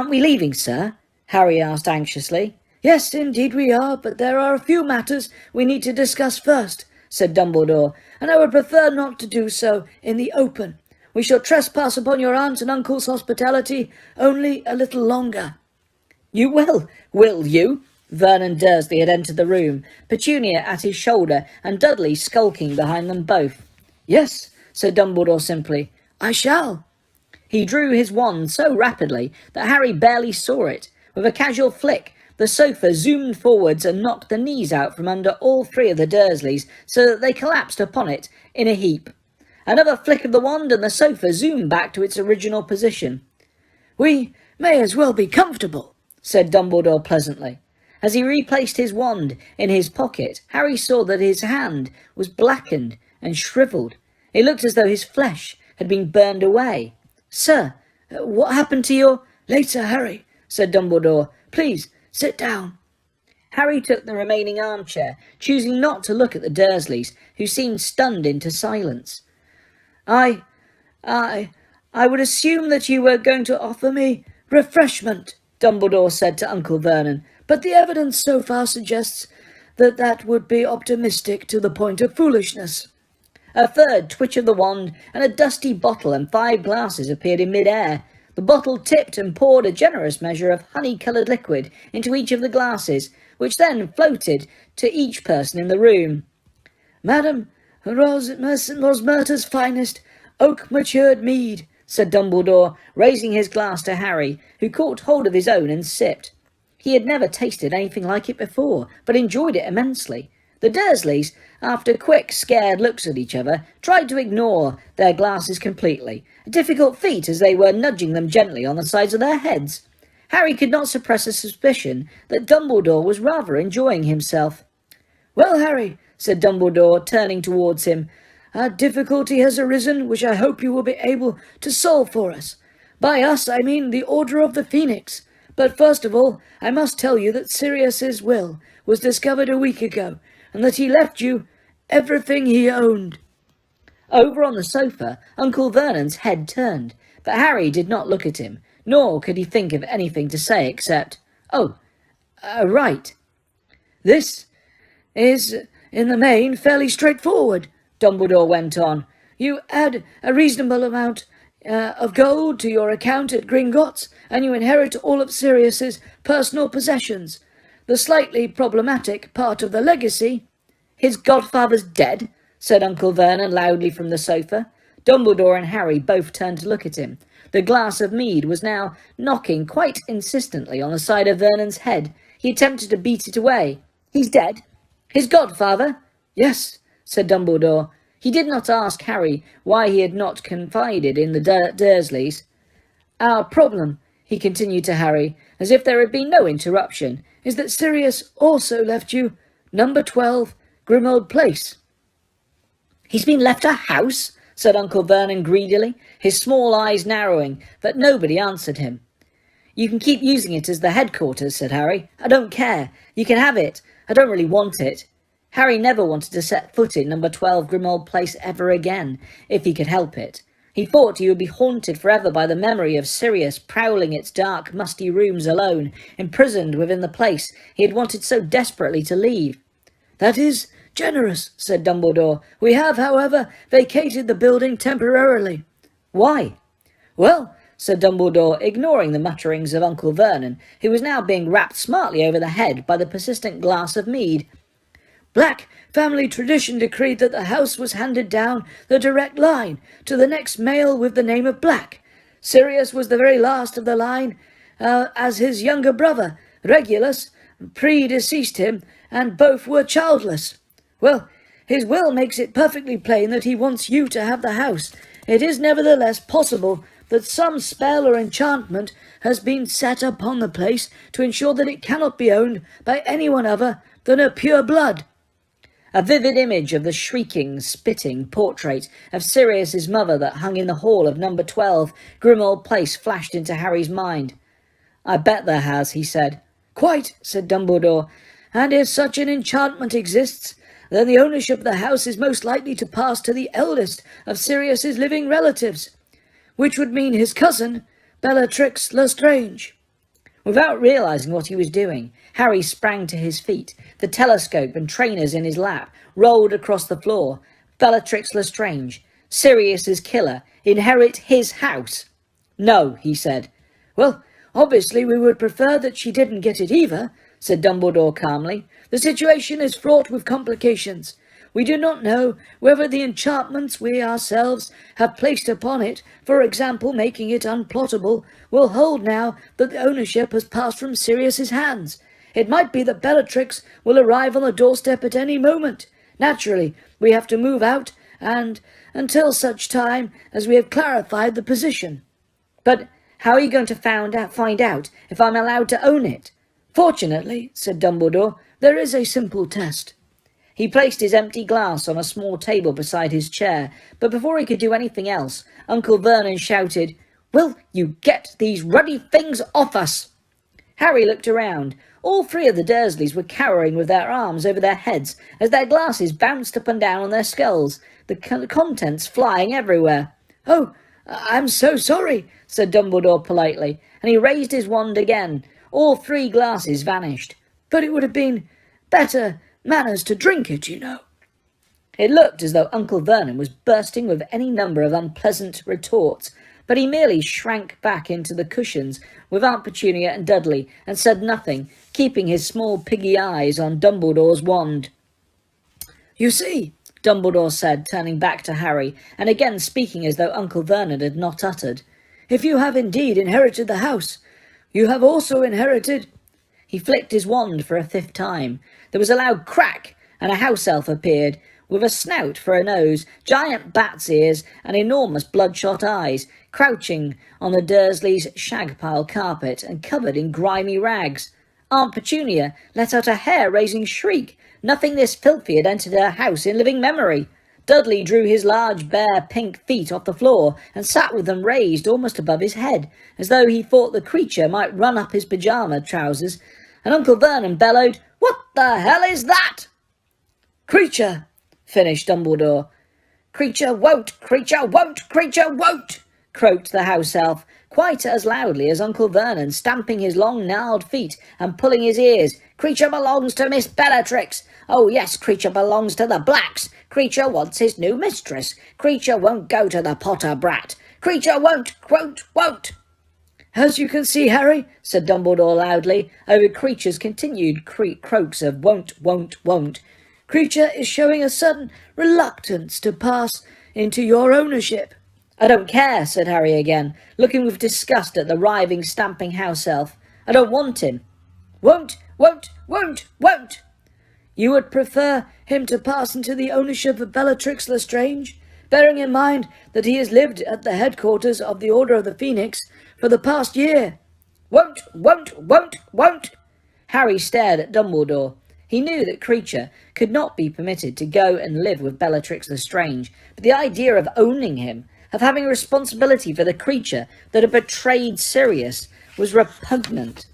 we leaving, sir?" Harry asked anxiously. "Yes, indeed we are, but there are a few matters we need to discuss first," said Dumbledore, "and I would prefer not to do so in the open. We shall trespass upon your aunt and uncle's hospitality only a little longer." "You will you?" Vernon Dursley had entered the room, Petunia at his shoulder and Dudley skulking behind them both. "Yes," said Dumbledore simply, "I shall." He drew his wand so rapidly that Harry barely saw it. With a casual flick, the sofa zoomed forwards and knocked the knees out from under all three of the Dursleys so that they collapsed upon it in a heap. Another flick of the wand and the sofa zoomed back to its original position. "We may as well be comfortable," said Dumbledore pleasantly. As he replaced his wand in his pocket, Harry saw that his hand was blackened and shriveled. It looked as though his flesh had been burned away. "Sir, what happened to your—" "Later, Harry," said Dumbledore. "Please, sit down." Harry took the remaining armchair, choosing not to look at the Dursleys, who seemed stunned into silence. I would assume that you were going to offer me refreshment," Dumbledore said to Uncle Vernon, "but the evidence so far suggests that that would be optimistic to the point of foolishness." A third twitch of the wand, and a dusty bottle and 5 glasses appeared in mid-air. The bottle tipped and poured a generous measure of honey-coloured liquid into each of the glasses, which then floated to each person in the room. "Madam Rosmerta's finest oak-matured mead," said Dumbledore, raising his glass to Harry, who caught hold of his own and sipped. He had never tasted anything like it before, but enjoyed it immensely. The Dursleys, after quick, scared looks at each other, tried to ignore their glasses completely, a difficult feat as they were nudging them gently on the sides of their heads. Harry could not suppress a suspicion that Dumbledore was rather enjoying himself. "Well, Harry," said Dumbledore, turning towards him, "a difficulty has arisen which I hope you will be able to solve for us. By us, I mean the Order of the Phoenix. But first of all, I must tell you that Sirius's will was discovered a week ago, and that he left you everything he owned." Over on the sofa, Uncle Vernon's head turned, but Harry did not look at him, nor could he think of anything to say except, right. "This is, in the main, fairly straightforward," Dumbledore went on. You add a reasonable amount of gold to your account at Gringotts, and you inherit all of Sirius's personal possessions. The slightly problematic part of the legacy—" "His godfather's dead," said Uncle Vernon loudly from the sofa. Dumbledore and Harry both turned to look at him. The glass of mead was now knocking quite insistently on the side of Vernon's head. He attempted to beat it away. "He's dead? His godfather?" "Yes," said Dumbledore. He did not ask Harry why he had not confided in the Dursleys. "Our problem," he continued to Harry, as if there had been no interruption, "is that Sirius also left you number 12, Grimmauld Place." "He's been left a house?" said Uncle Vernon greedily, his small eyes narrowing, but nobody answered him. "You can keep using it as the headquarters," said Harry. "I don't care. You can have it. I don't really want it." Harry never wanted to set foot in number 12 Grimmauld Place ever again, if he could help it. He thought he would be haunted forever by the memory of Sirius prowling its dark, musty rooms alone, imprisoned within the place he had wanted so desperately to leave. "That is generous," said Dumbledore. "We have, however, vacated the building temporarily." "Why?" "Well," said Dumbledore, ignoring the mutterings of Uncle Vernon, who was now being rapped smartly over the head by the persistent glass of mead, "Black family tradition decreed that the house was handed down the direct line to the next male with the name of Black. Sirius was the very last of the line, as his younger brother, Regulus, predeceased him, and both were childless. Well, his will makes it perfectly plain that he wants you to have the house. It is nevertheless possible that some spell or enchantment has been set upon the place to ensure that it cannot be owned by anyone other than a pure blood." A vivid image of the shrieking, spitting portrait of Sirius's mother that hung in the hall of number 12 Grimmauld Place flashed into Harry's mind. "I bet there has," he said. "Quite," said Dumbledore. "And if such an enchantment exists, then the ownership of the house is most likely to pass to the eldest of Sirius's living relatives, which would mean his cousin, Bellatrix Lestrange." Without realizing what he was doing, Harry sprang to his feet. The telescope and trainers in his lap rolled across the floor. Bellatrix Lestrange, Sirius's killer, inherit his house? "No," he said. "Well, obviously we would prefer that she didn't get it either," said Dumbledore calmly. "The situation is fraught with complications. We do not know whether the enchantments we ourselves have placed upon it, for example making it unplottable, will hold now that the ownership has passed from Sirius's hands. It might be that Bellatrix will arrive on the doorstep at any moment. Naturally, we have to move out, and until such time as we have clarified the position." "But how are you going to find out if I'm allowed to own it?" "Fortunately," said Dumbledore, "there is a simple test." He placed his empty glass on a small table beside his chair, but before he could do anything else, Uncle Vernon shouted, "Will you get these ruddy things off us?" Harry looked around. All three of the Dursleys were cowering with their arms over their heads as their glasses bounced up and down on their skulls, the contents flying everywhere. "Oh, I'm so sorry," said Dumbledore politely, and he raised his wand again. All three glasses vanished. "But it would have been better manners to drink it, you know." It looked as though Uncle Vernon was bursting with any number of unpleasant retorts, but he merely shrank back into the cushions with Aunt Petunia and Dudley and said nothing, keeping his small piggy eyes on Dumbledore's wand. "You see," Dumbledore said, turning back to Harry, and again speaking as though Uncle Vernon had not uttered, "if you have indeed inherited the house, you have also inherited—" He flicked his wand for a fifth time. There was a loud crack, and a house elf appeared, with a snout for a nose, giant bat's ears, and enormous bloodshot eyes, crouching on the Dursleys' shag-pile carpet and covered in grimy rags. Aunt Petunia let out a hair-raising shriek. Nothing this filthy had entered her house in living memory. Dudley drew his large, bare, pink feet off the floor and sat with them raised almost above his head, as though he thought the creature might run up his pyjama trousers, and Uncle Vernon bellowed, "What the hell is that?" "Creature," finished Dumbledore. "Creature won't, creature won't, creature won't," croaked the house elf, quite as loudly as Uncle Vernon, stamping his long gnarled feet and pulling his ears. "Creature belongs to Miss Bellatrix. Oh yes, Creature belongs to the Blacks. Creature wants his new mistress. Creature won't go to the Potter brat. Creature won't. As you can see, Harry, said Dumbledore loudly, over Creature's continued croaks of won't. Creature is showing a sudden reluctance to pass into your ownership. I don't care, said Harry again, looking with disgust at the writhing, stamping house elf. I don't want him. Won't. You would prefer him to pass into the ownership of Bellatrix Lestrange, bearing in mind that he has lived at the headquarters of the Order of the Phoenix for the past year. Won't. Harry stared at Dumbledore. He knew that Creature could not be permitted to go and live with Bellatrix Lestrange, but the idea of owning him, of having responsibility for the creature that had betrayed Sirius, was repugnant.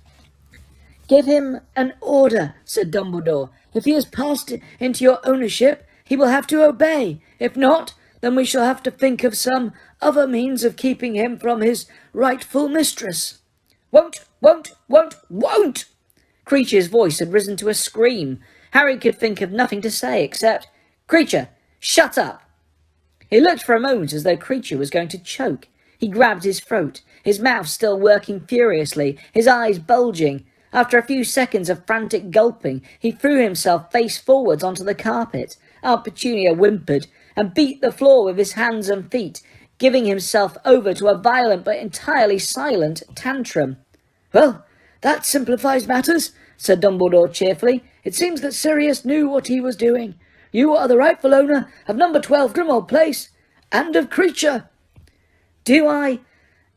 Give him an order, said Dumbledore. If he has passed into your ownership, he will have to obey. If not, then we shall have to think of some other means of keeping him from his rightful mistress. Won't! Creature's voice had risen to a scream. Harry could think of nothing to say except, Creature, shut up! He looked for a moment as though Creature was going to choke. He grabbed his throat, his mouth still working furiously, his eyes bulging. After a few seconds of frantic gulping, he threw himself face forwards onto the carpet. Aunt Petunia whimpered and beat the floor with his hands and feet, giving himself over to a violent but entirely silent tantrum. Well, that simplifies matters, said Dumbledore cheerfully. It seems that Sirius knew what he was doing. You are the rightful owner of number 12 Grimmauld Place, and of Creature. Do I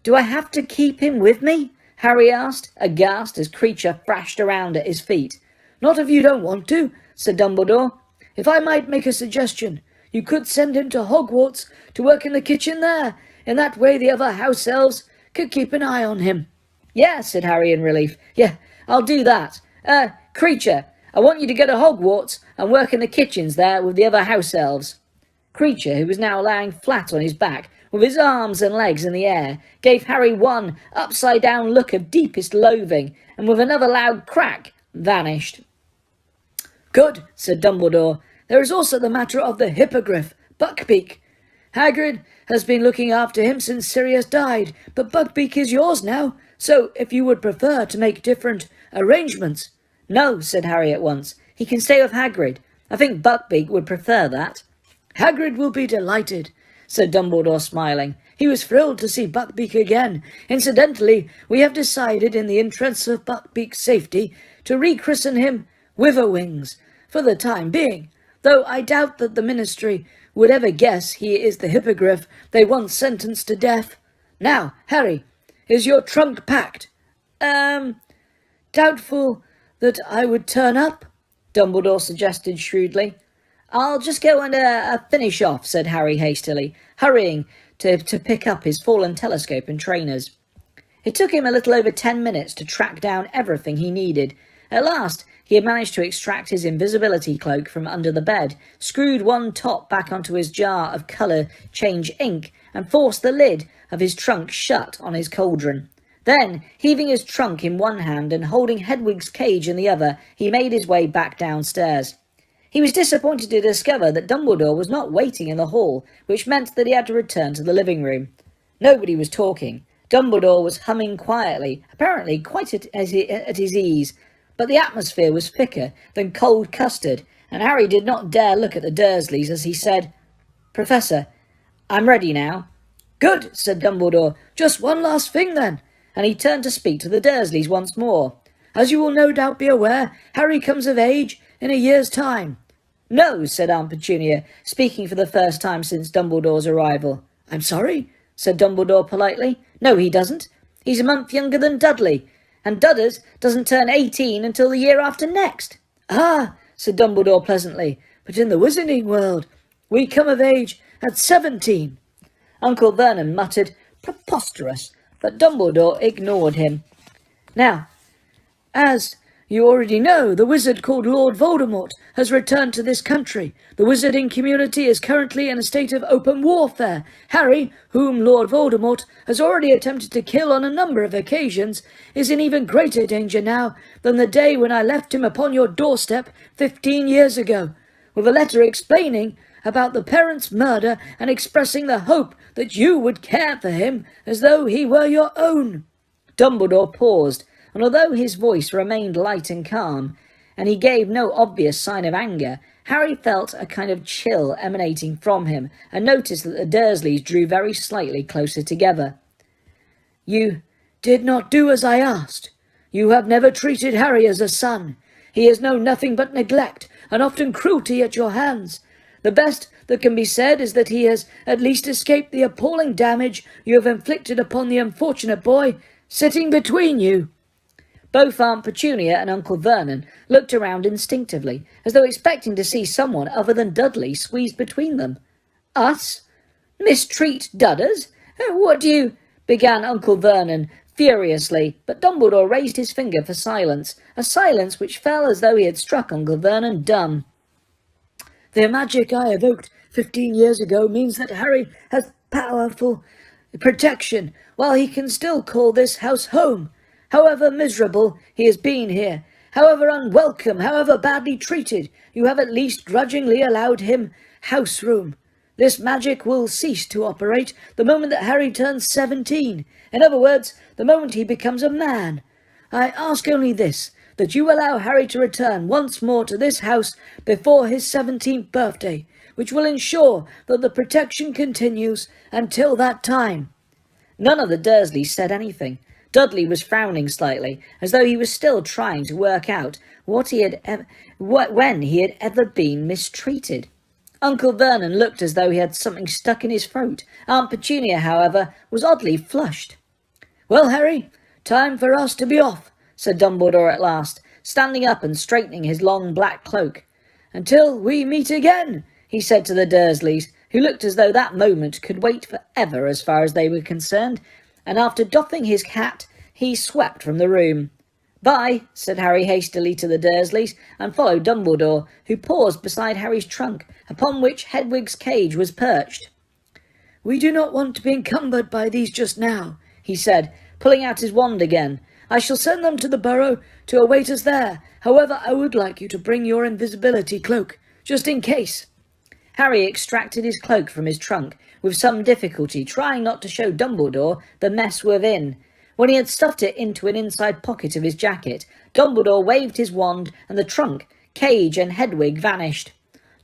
have to keep him with me? Harry asked, aghast as Creature thrashed around at his feet. Not if you don't want to, said Dumbledore. If I might make a suggestion, you could send him to Hogwarts to work in the kitchen there. In that way the other house elves could keep an eye on him. Yeah, said Harry in relief. Yeah, I'll do that. Creature, I want you to go to Hogwarts and work in the kitchens there with the other house elves. Creature, who was now lying flat on his back, with his arms and legs in the air, gave Harry one upside-down look of deepest loathing, and with another loud crack, vanished. Good, said Dumbledore. There is also the matter of the hippogriff, Buckbeak. Hagrid has been looking after him since Sirius died, but Buckbeak is yours now, so if you would prefer to make different arrangements. No, said Harry at once. He can stay with Hagrid. I think Buckbeak would prefer that. Hagrid will be delighted, said Dumbledore, smiling. He was thrilled to see Buckbeak again. Incidentally, we have decided, in the interests of Buckbeak's safety, to rechristen him Witherwings, for the time being, though I doubt that the Ministry would ever guess he is the hippogriff they once sentenced to death. Now, Harry, is your trunk packed? Doubtful that I would turn up, Dumbledore suggested shrewdly. I'll just go and finish off, said Harry hastily, hurrying to pick up his fallen telescope and trainers. It took him a little over 10 minutes to track down everything he needed. At last, he had managed to extract his invisibility cloak from under the bed, screwed one top back onto his jar of colour change ink, and forced the lid of his trunk shut on his cauldron. Then, heaving his trunk in one hand and holding Hedwig's cage in the other, he made his way back downstairs. He was disappointed to discover that Dumbledore was not waiting in the hall, which meant that he had to return to the living room. Nobody was talking. Dumbledore was humming quietly, apparently quite at his ease, but the atmosphere was thicker than cold custard, and Harry did not dare look at the Dursleys as he said, Professor, I'm ready now. Good, said Dumbledore. Just one last thing then. And he turned to speak to the Dursleys once more. As you will no doubt be aware, Harry comes of age in a year's time. No, said Aunt Petunia, speaking for the first time since Dumbledore's arrival. I'm sorry, said Dumbledore politely. No, he doesn't. He's a month younger than Dudley, and Dudders doesn't turn 18 until the year after next. Ah, said Dumbledore pleasantly, but in the wizarding world, we come of age at 17. Uncle Vernon muttered, Preposterous, but Dumbledore ignored him. Now, as You already know the wizard called Lord Voldemort has returned to this country. The wizarding community is currently in a state of open warfare. Harry, whom Lord Voldemort has already attempted to kill on a number of occasions, is in even greater danger now than the day when I left him upon your doorstep 15 years ago, with a letter explaining about the parents' murder and expressing the hope that you would care for him as though he were your own." Dumbledore paused, and although his voice remained light and calm, and he gave no obvious sign of anger, Harry felt a kind of chill emanating from him, and noticed that the Dursleys drew very slightly closer together. "You did not do as I asked. You have never treated Harry as a son. He has known nothing but neglect and often cruelty at your hands. The best that can be said is that he has at least escaped the appalling damage you have inflicted upon the unfortunate boy sitting between you." Both Aunt Petunia and Uncle Vernon looked around instinctively, as though expecting to see someone other than Dudley squeezed between them. "Us? Mistreat Dudders? What do you—" began Uncle Vernon furiously, but Dumbledore raised his finger for silence, a silence which fell as though he had struck Uncle Vernon dumb. "The magic I evoked 15 years ago means that Harry has powerful protection, while he can still call this house home. However miserable he has been here, however unwelcome, however badly treated, you have at least grudgingly allowed him house room. This magic will cease to operate the moment that Harry turns 17. In other words, the moment he becomes a man. I ask only this, that you allow Harry to return once more to this house before his 17th birthday, which will ensure that the protection continues until that time." None of the Dursleys said anything. Dudley was frowning slightly, as though he was still trying to work out when he had ever been mistreated. Uncle Vernon looked as though he had something stuck in his throat. Aunt Petunia, however, was oddly flushed. "Well, Harry, time for us to be off," said Dumbledore at last, standing up and straightening his long black cloak. "Until we meet again," he said to the Dursleys, who looked as though that moment could wait for ever as far as they were concerned, and after doffing his hat, he swept from the room. "Bye," said Harry hastily to the Dursleys, and followed Dumbledore, who paused beside Harry's trunk, upon which Hedwig's cage was perched. "We do not want to be encumbered by these just now," he said, pulling out his wand again. "I shall send them to the burrow to await us there. However, I would like you to bring your invisibility cloak, just in case." Harry extracted his cloak from his trunk, with some difficulty, trying not to show Dumbledore the mess within. When he had stuffed it into an inside pocket of his jacket, Dumbledore waved his wand, and the trunk, cage, and Hedwig vanished.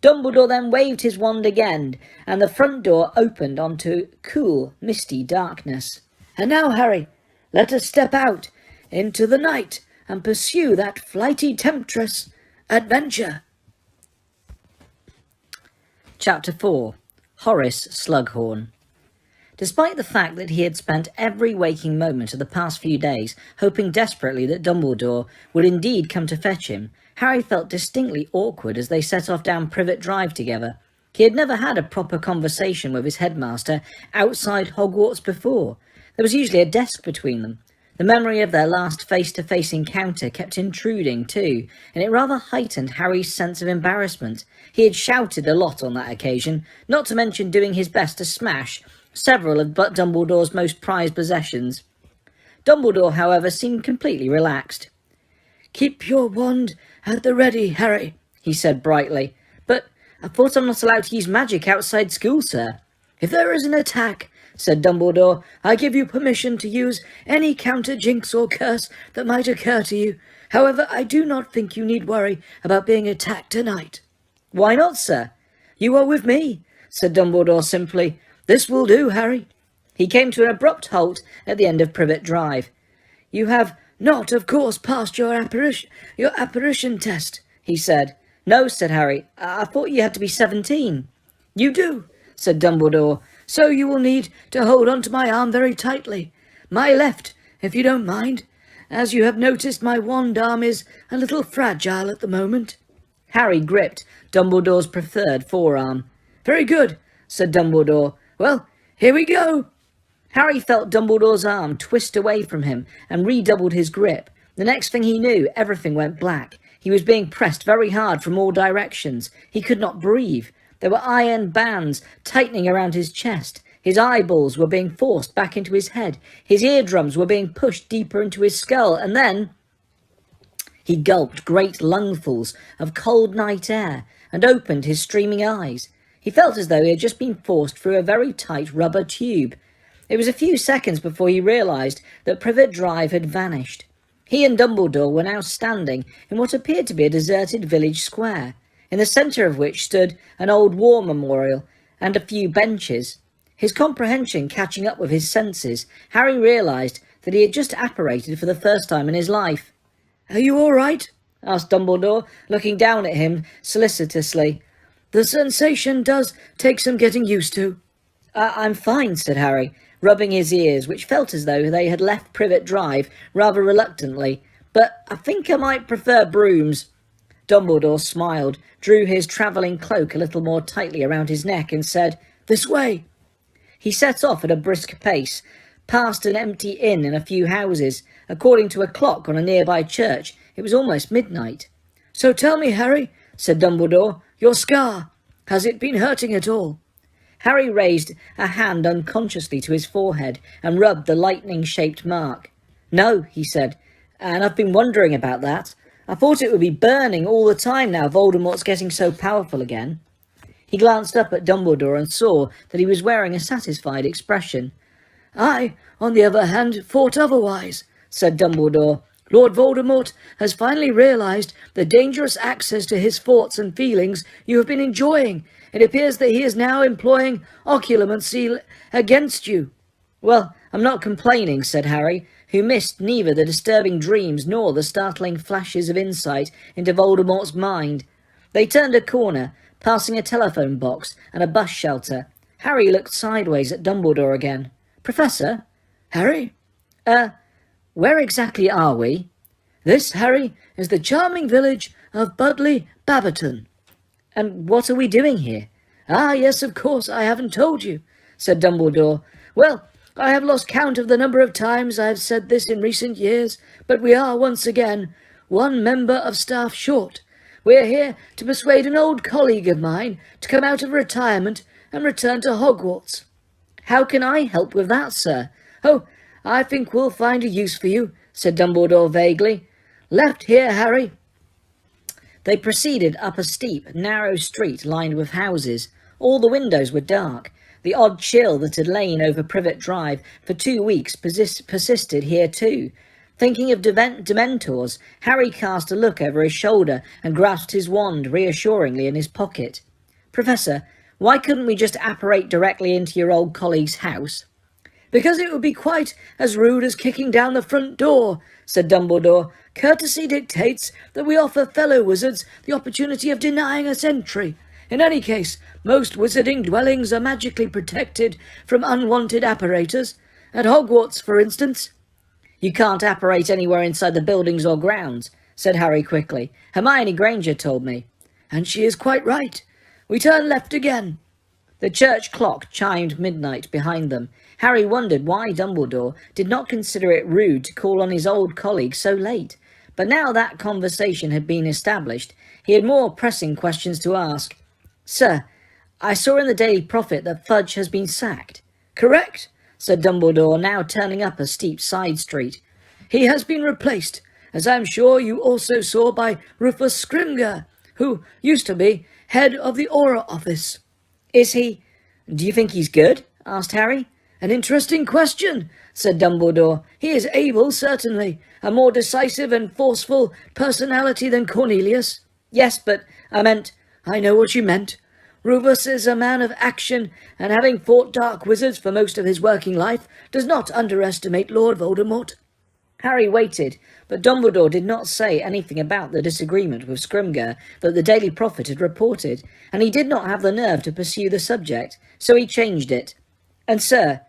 Dumbledore then waved his wand again, and the front door opened onto cool, misty darkness. "And now, Harry, let us step out into the night and pursue that flighty temptress, Adventure." Chapter 4. Horace Slughorn. Despite the fact that he had spent every waking moment of the past few days hoping desperately that Dumbledore would indeed come to fetch him, Harry felt distinctly awkward as they set off down Privet Drive together. He had never had a proper conversation with his headmaster outside Hogwarts before. There was usually a desk between them. The memory of their last face-to-face encounter kept intruding too, and it rather heightened Harry's sense of embarrassment. He had shouted a lot on that occasion, not to mention doing his best to smash several of Dumbledore's most prized possessions. Dumbledore, however, seemed completely relaxed. "Keep your wand at the ready, Harry," he said brightly. "But I thought I'm not allowed to use magic outside school, sir." "If there is an attack," said Dumbledore, "I give you permission to use any counter jinx or curse that might occur to you. However, I do not think you need worry about being attacked tonight." "Why not, sir?" "You are with me," said Dumbledore simply. "This will do, Harry." He came to an abrupt halt at the end of Privet Drive. "You have not, of course, passed your apparition test," he said. "No," said Harry. I thought you had to be 17. "You do," said Dumbledore. "So you will need to hold on to my arm very tightly. My left, if you don't mind. As you have noticed, my wand arm is a little fragile at the moment." Harry gripped Dumbledore's preferred forearm. "Very good," said Dumbledore. "Well, here we go." Harry felt Dumbledore's arm twist away from him and redoubled his grip. The next thing he knew, everything went black. He was being pressed very hard from all directions. He could not breathe. There were iron bands tightening around his chest. His eyeballs were being forced back into his head. His eardrums were being pushed deeper into his skull. And then he gulped great lungfuls of cold night air and opened his streaming eyes. He felt as though he had just been forced through a very tight rubber tube. It was a few seconds before he realised that Privet Drive had vanished. He and Dumbledore were now standing in what appeared to be a deserted village square, in the centre of which stood an old war memorial and a few benches. His comprehension catching up with his senses, Harry realised that he had just apparated for the first time in his life. "Are you all right?" asked Dumbledore, looking down at him solicitously. "The sensation does take some getting used to." I'm fine," said Harry, rubbing his ears, which felt as though they had left Privet Drive rather reluctantly. "But I think I might prefer brooms." Dumbledore smiled, drew his travelling cloak a little more tightly around his neck, and said, "This way." He set off at a brisk pace, past an empty inn and a few houses. According to a clock on a nearby church, it was almost midnight. "So tell me, Harry," said Dumbledore, "your scar, has it been hurting at all?" Harry raised a hand unconsciously to his forehead and rubbed the lightning-shaped mark. "No," he said, "and I've been wondering about that. I thought it would be burning all the time now Voldemort's getting so powerful again." He glanced up at Dumbledore and saw that he was wearing a satisfied expression. "I, on the other hand, thought otherwise," said Dumbledore. "Lord Voldemort has finally realised the dangerous access to his thoughts and feelings you have been enjoying. It appears that he is now employing occlumency against you." "Well, I'm not complaining," said Harry, who missed neither the disturbing dreams nor the startling flashes of insight into Voldemort's mind. They turned a corner, passing a telephone box and a bus shelter. Harry looked sideways at Dumbledore again. "Professor?" "Harry?" Where exactly are we?" "This, Harry, is the charming village of Budleigh Babbitton." "And what are we doing here?" "Ah, yes, of course, I haven't told you," said Dumbledore. "Well, I have lost count of the number of times I have said this in recent years, but we are, once again, one member of staff short. We are here to persuade an old colleague of mine to come out of retirement and return to Hogwarts." "How can I help with that, sir?" "Oh, I think we'll find a use for you," said Dumbledore vaguely. "Left here, Harry." They proceeded up a steep, narrow street lined with houses. All the windows were dark. The odd chill that had lain over Privet Drive for 2 weeks persisted here too. Thinking of Dementors, Harry cast a look over his shoulder and grasped his wand reassuringly in his pocket. "Professor, why couldn't we just apparate directly into your old colleague's house?" "Because it would be quite as rude as kicking down the front door," said Dumbledore. "Courtesy dictates that we offer fellow wizards the opportunity of denying us entry. In any case, most wizarding dwellings are magically protected from unwanted apparators. At Hogwarts, for instance." "You can't apparate anywhere inside the buildings or grounds," said Harry quickly. "Hermione Granger told me." "And she is quite right. We turn left again." The church clock chimed midnight behind them. Harry wondered why Dumbledore did not consider it rude to call on his old colleague so late. But now that conversation had been established, he had more pressing questions to ask. "Sir, I saw in the Daily Prophet that Fudge has been sacked." "Correct," said Dumbledore, now turning up a steep side street. "He has been replaced, as I am sure you also saw, by Rufus Scrimgeour, who used to be head of the Auror Office." "Is he? Do you think he's good?" asked Harry. "An interesting question," said Dumbledore. "He is able, certainly. A more decisive and forceful personality than Cornelius." "Yes, but I meant—" "I know what you meant. Rufus is a man of action, and having fought dark wizards for most of his working life, does not underestimate Lord Voldemort." Harry waited, but Dumbledore did not say anything about the disagreement with Scrimgeour that the Daily Prophet had reported, and he did not have the nerve to pursue the subject, so he changed it. "And, sir,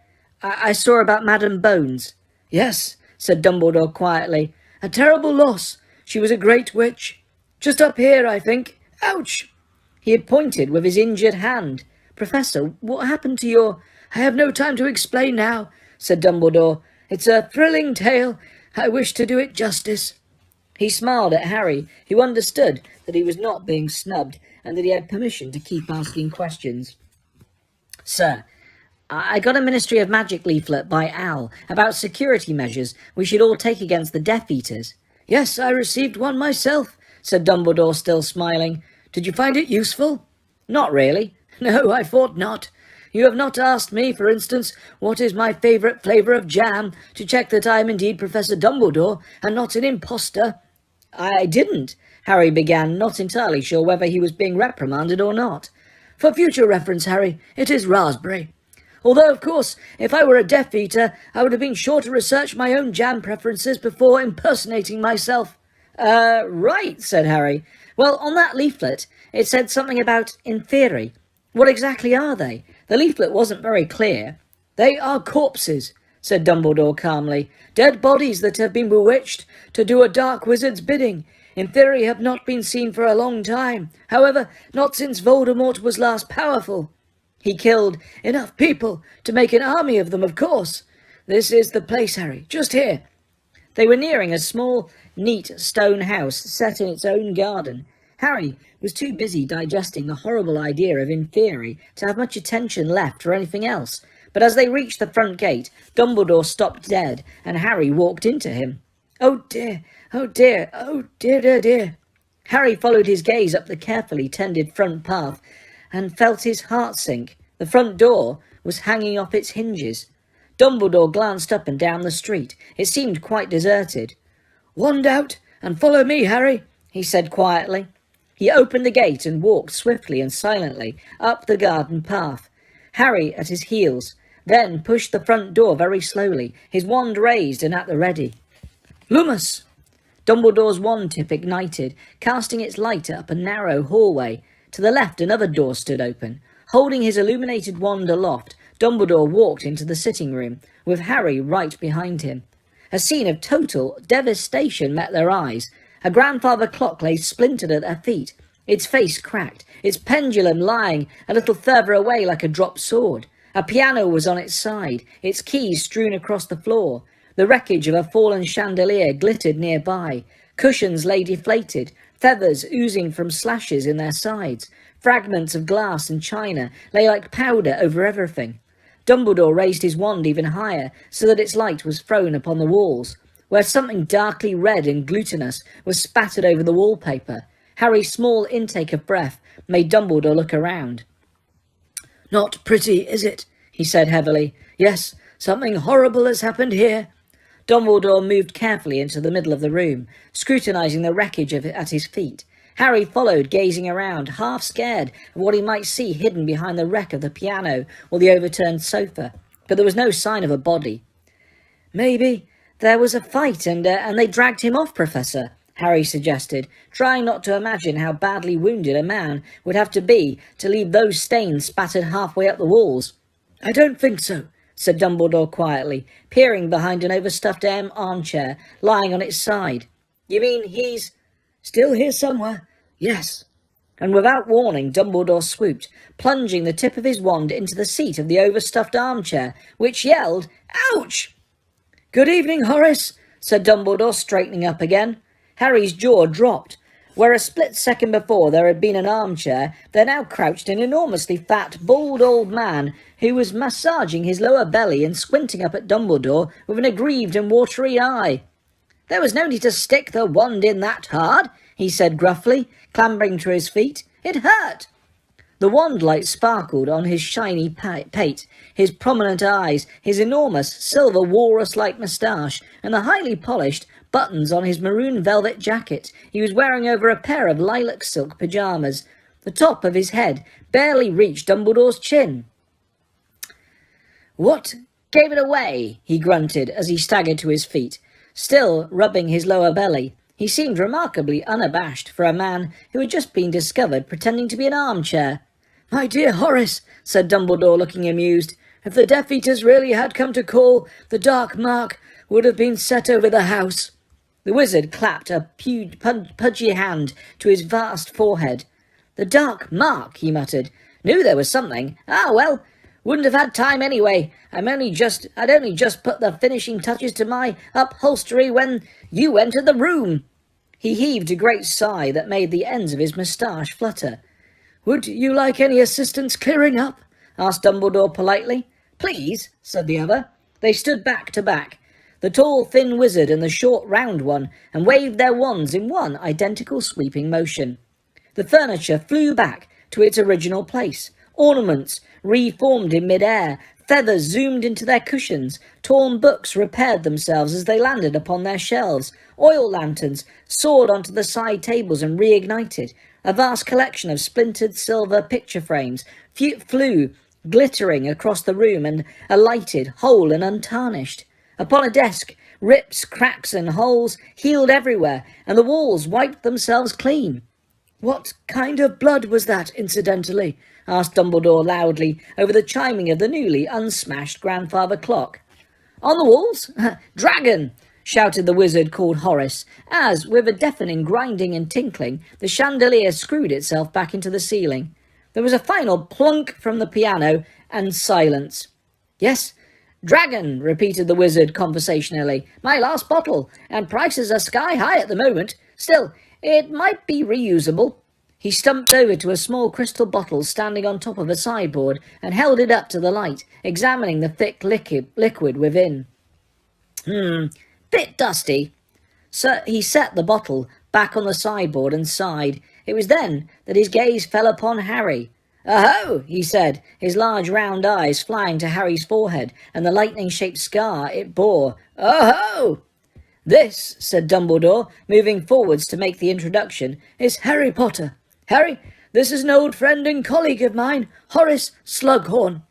I saw about Madame Bones." "Yes," said Dumbledore quietly. "A terrible loss. She was a great witch. Just up here, I think. Ouch!" He had pointed with his injured hand. "Professor, what happened to your—" "I have no time to explain now," said Dumbledore. "It's a thrilling tale. I wish to do it justice." He smiled at Harry, who understood that he was not being snubbed and that he had permission to keep asking questions. "Sir, I got a Ministry of Magic leaflet by Al about security measures we should all take against the Death Eaters." "Yes, I received one myself," said Dumbledore, still smiling. "Did you find it useful?" "Not really." "No, I thought not. You have not asked me, for instance, what is my favourite flavour of jam, to check that I am indeed Professor Dumbledore, and not an impostor." "I didn't," Harry began, not entirely sure whether he was being reprimanded or not. "For future reference, Harry, it is raspberry. Although, of course, if I were a Death Eater, I would have been sure to research my own jam preferences before impersonating myself." Right," said Harry. "Well, on that leaflet, it said something about in theory. What exactly are they? The leaflet wasn't very clear." "They are corpses," said Dumbledore calmly. "Dead bodies that have been bewitched to do a dark wizard's bidding. In theory have not been seen for a long time. However, not since Voldemort was last powerful. He killed enough people to make an army of them, of course. This is the place, Harry, just here." They were nearing a small, neat stone house set in its own garden. Harry was too busy digesting the horrible idea of in theory to have much attention left for anything else. But as they reached the front gate, Dumbledore stopped dead, and Harry walked into him. "Oh dear, oh dear, oh dear, dear, dear." Harry followed his gaze up the carefully tended front path and felt his heart sink. The front door was hanging off its hinges. Dumbledore glanced up and down the street. It seemed quite deserted. "Wand out and follow me, Harry," he said quietly. He opened the gate and walked swiftly and silently up the garden path, Harry at his heels, then pushed the front door very slowly, his wand raised and at the ready. "Lumos!" Dumbledore's wand tip ignited, casting its light up a narrow hallway. To the left another door stood open. Holding his illuminated wand aloft, Dumbledore walked into the sitting room, with Harry right behind him. A scene of total devastation met their eyes. A grandfather clock lay splintered at their feet, its face cracked, its pendulum lying a little further away like a dropped sword. A piano was on its side, its keys strewn across the floor. The wreckage of a fallen chandelier glittered nearby. Cushions lay deflated, feathers oozing from slashes in their sides. Fragments of glass and china lay like powder over everything. Dumbledore raised his wand even higher, so that its light was thrown upon the walls, where something darkly red and glutinous was spattered over the wallpaper. Harry's small intake of breath made Dumbledore look around. "Not pretty, is it?" he said heavily. "Yes, something horrible has happened here." Dumbledore moved carefully into the middle of the room, scrutinizing the wreckage at his feet. Harry followed, gazing around, half scared of what he might see hidden behind the wreck of the piano or the overturned sofa. But there was no sign of a body. "Maybe there was a fight and they dragged him off, Professor," Harry suggested, trying not to imagine how badly wounded a man would have to be to leave those stains spattered halfway up the walls. "I don't think so," said Dumbledore quietly, peering behind an overstuffed armchair lying on its side. "You mean he's still here somewhere?" "Yes." And without warning, Dumbledore swooped, plunging the tip of his wand into the seat of the overstuffed armchair, which yelled, "Ouch!" "Good evening, Horace," said Dumbledore, straightening up again. Harry's jaw dropped. Where a split second before there had been an armchair, there now crouched an enormously fat, bald old man who was massaging his lower belly and squinting up at Dumbledore with an aggrieved and watery eye. "There was no need to stick the wand in that hard," he said gruffly, clambering to his feet. "It hurt." The wand light sparkled on his shiny pate, his prominent eyes, his enormous silver walrus-like moustache, and the highly polished buttons on his maroon velvet jacket he was wearing over a pair of lilac silk pyjamas. The top of his head barely reached Dumbledore's chin. "What gave it away?" he grunted as he staggered to his feet, still rubbing his lower belly. He seemed remarkably unabashed for a man who had just been discovered pretending to be an armchair. "My dear Horace," said Dumbledore, looking amused, "if the Death Eaters really had come to call, the dark mark would have been set over the house." The wizard clapped a pudgy hand to his vast forehead. "The dark mark," he muttered. "Knew there was something. Ah, well, wouldn't have had time anyway. I'd only just put the finishing touches to my upholstery when you entered the room." He heaved a great sigh that made the ends of his moustache flutter. "Would you like any assistance clearing up?" asked Dumbledore politely. "Please," said the other. They stood back to back, the tall, thin wizard and the short, round one, and waved their wands in one identical sweeping motion. The furniture flew back to its original place. Ornaments reformed in mid-air, feathers zoomed into their cushions, torn books repaired themselves as they landed upon their shelves, oil lanterns soared onto the side tables and reignited. A vast collection of splintered silver picture frames flew glittering across the room and alighted, whole and untarnished. Upon a desk, rips, cracks and holes healed everywhere, and the walls wiped themselves clean. "What kind of blood was that, incidentally?" asked Dumbledore loudly over the chiming of the newly unsmashed grandfather clock. "On the walls? Dragon!" shouted the wizard called Horace, as, with a deafening grinding and tinkling, the chandelier screwed itself back into the ceiling. There was a final plunk from the piano, and silence. "Yes, dragon," repeated the wizard conversationally. "My last bottle, and prices are sky high at the moment. Still, it might be reusable." He stumped over to a small crystal bottle standing on top of a sideboard and held it up to the light, examining the thick liquid within. Bit dusty. So he set the bottle back on the sideboard and sighed. It was then that his gaze fell upon Harry. "Oh!" he said, his large round eyes flying to Harry's forehead and the lightning-shaped scar it bore. "Oh-ho!" "This," said Dumbledore, moving forwards to make the introduction, "is Harry Potter. Harry, this is an old friend and colleague of mine, Horace Slughorn."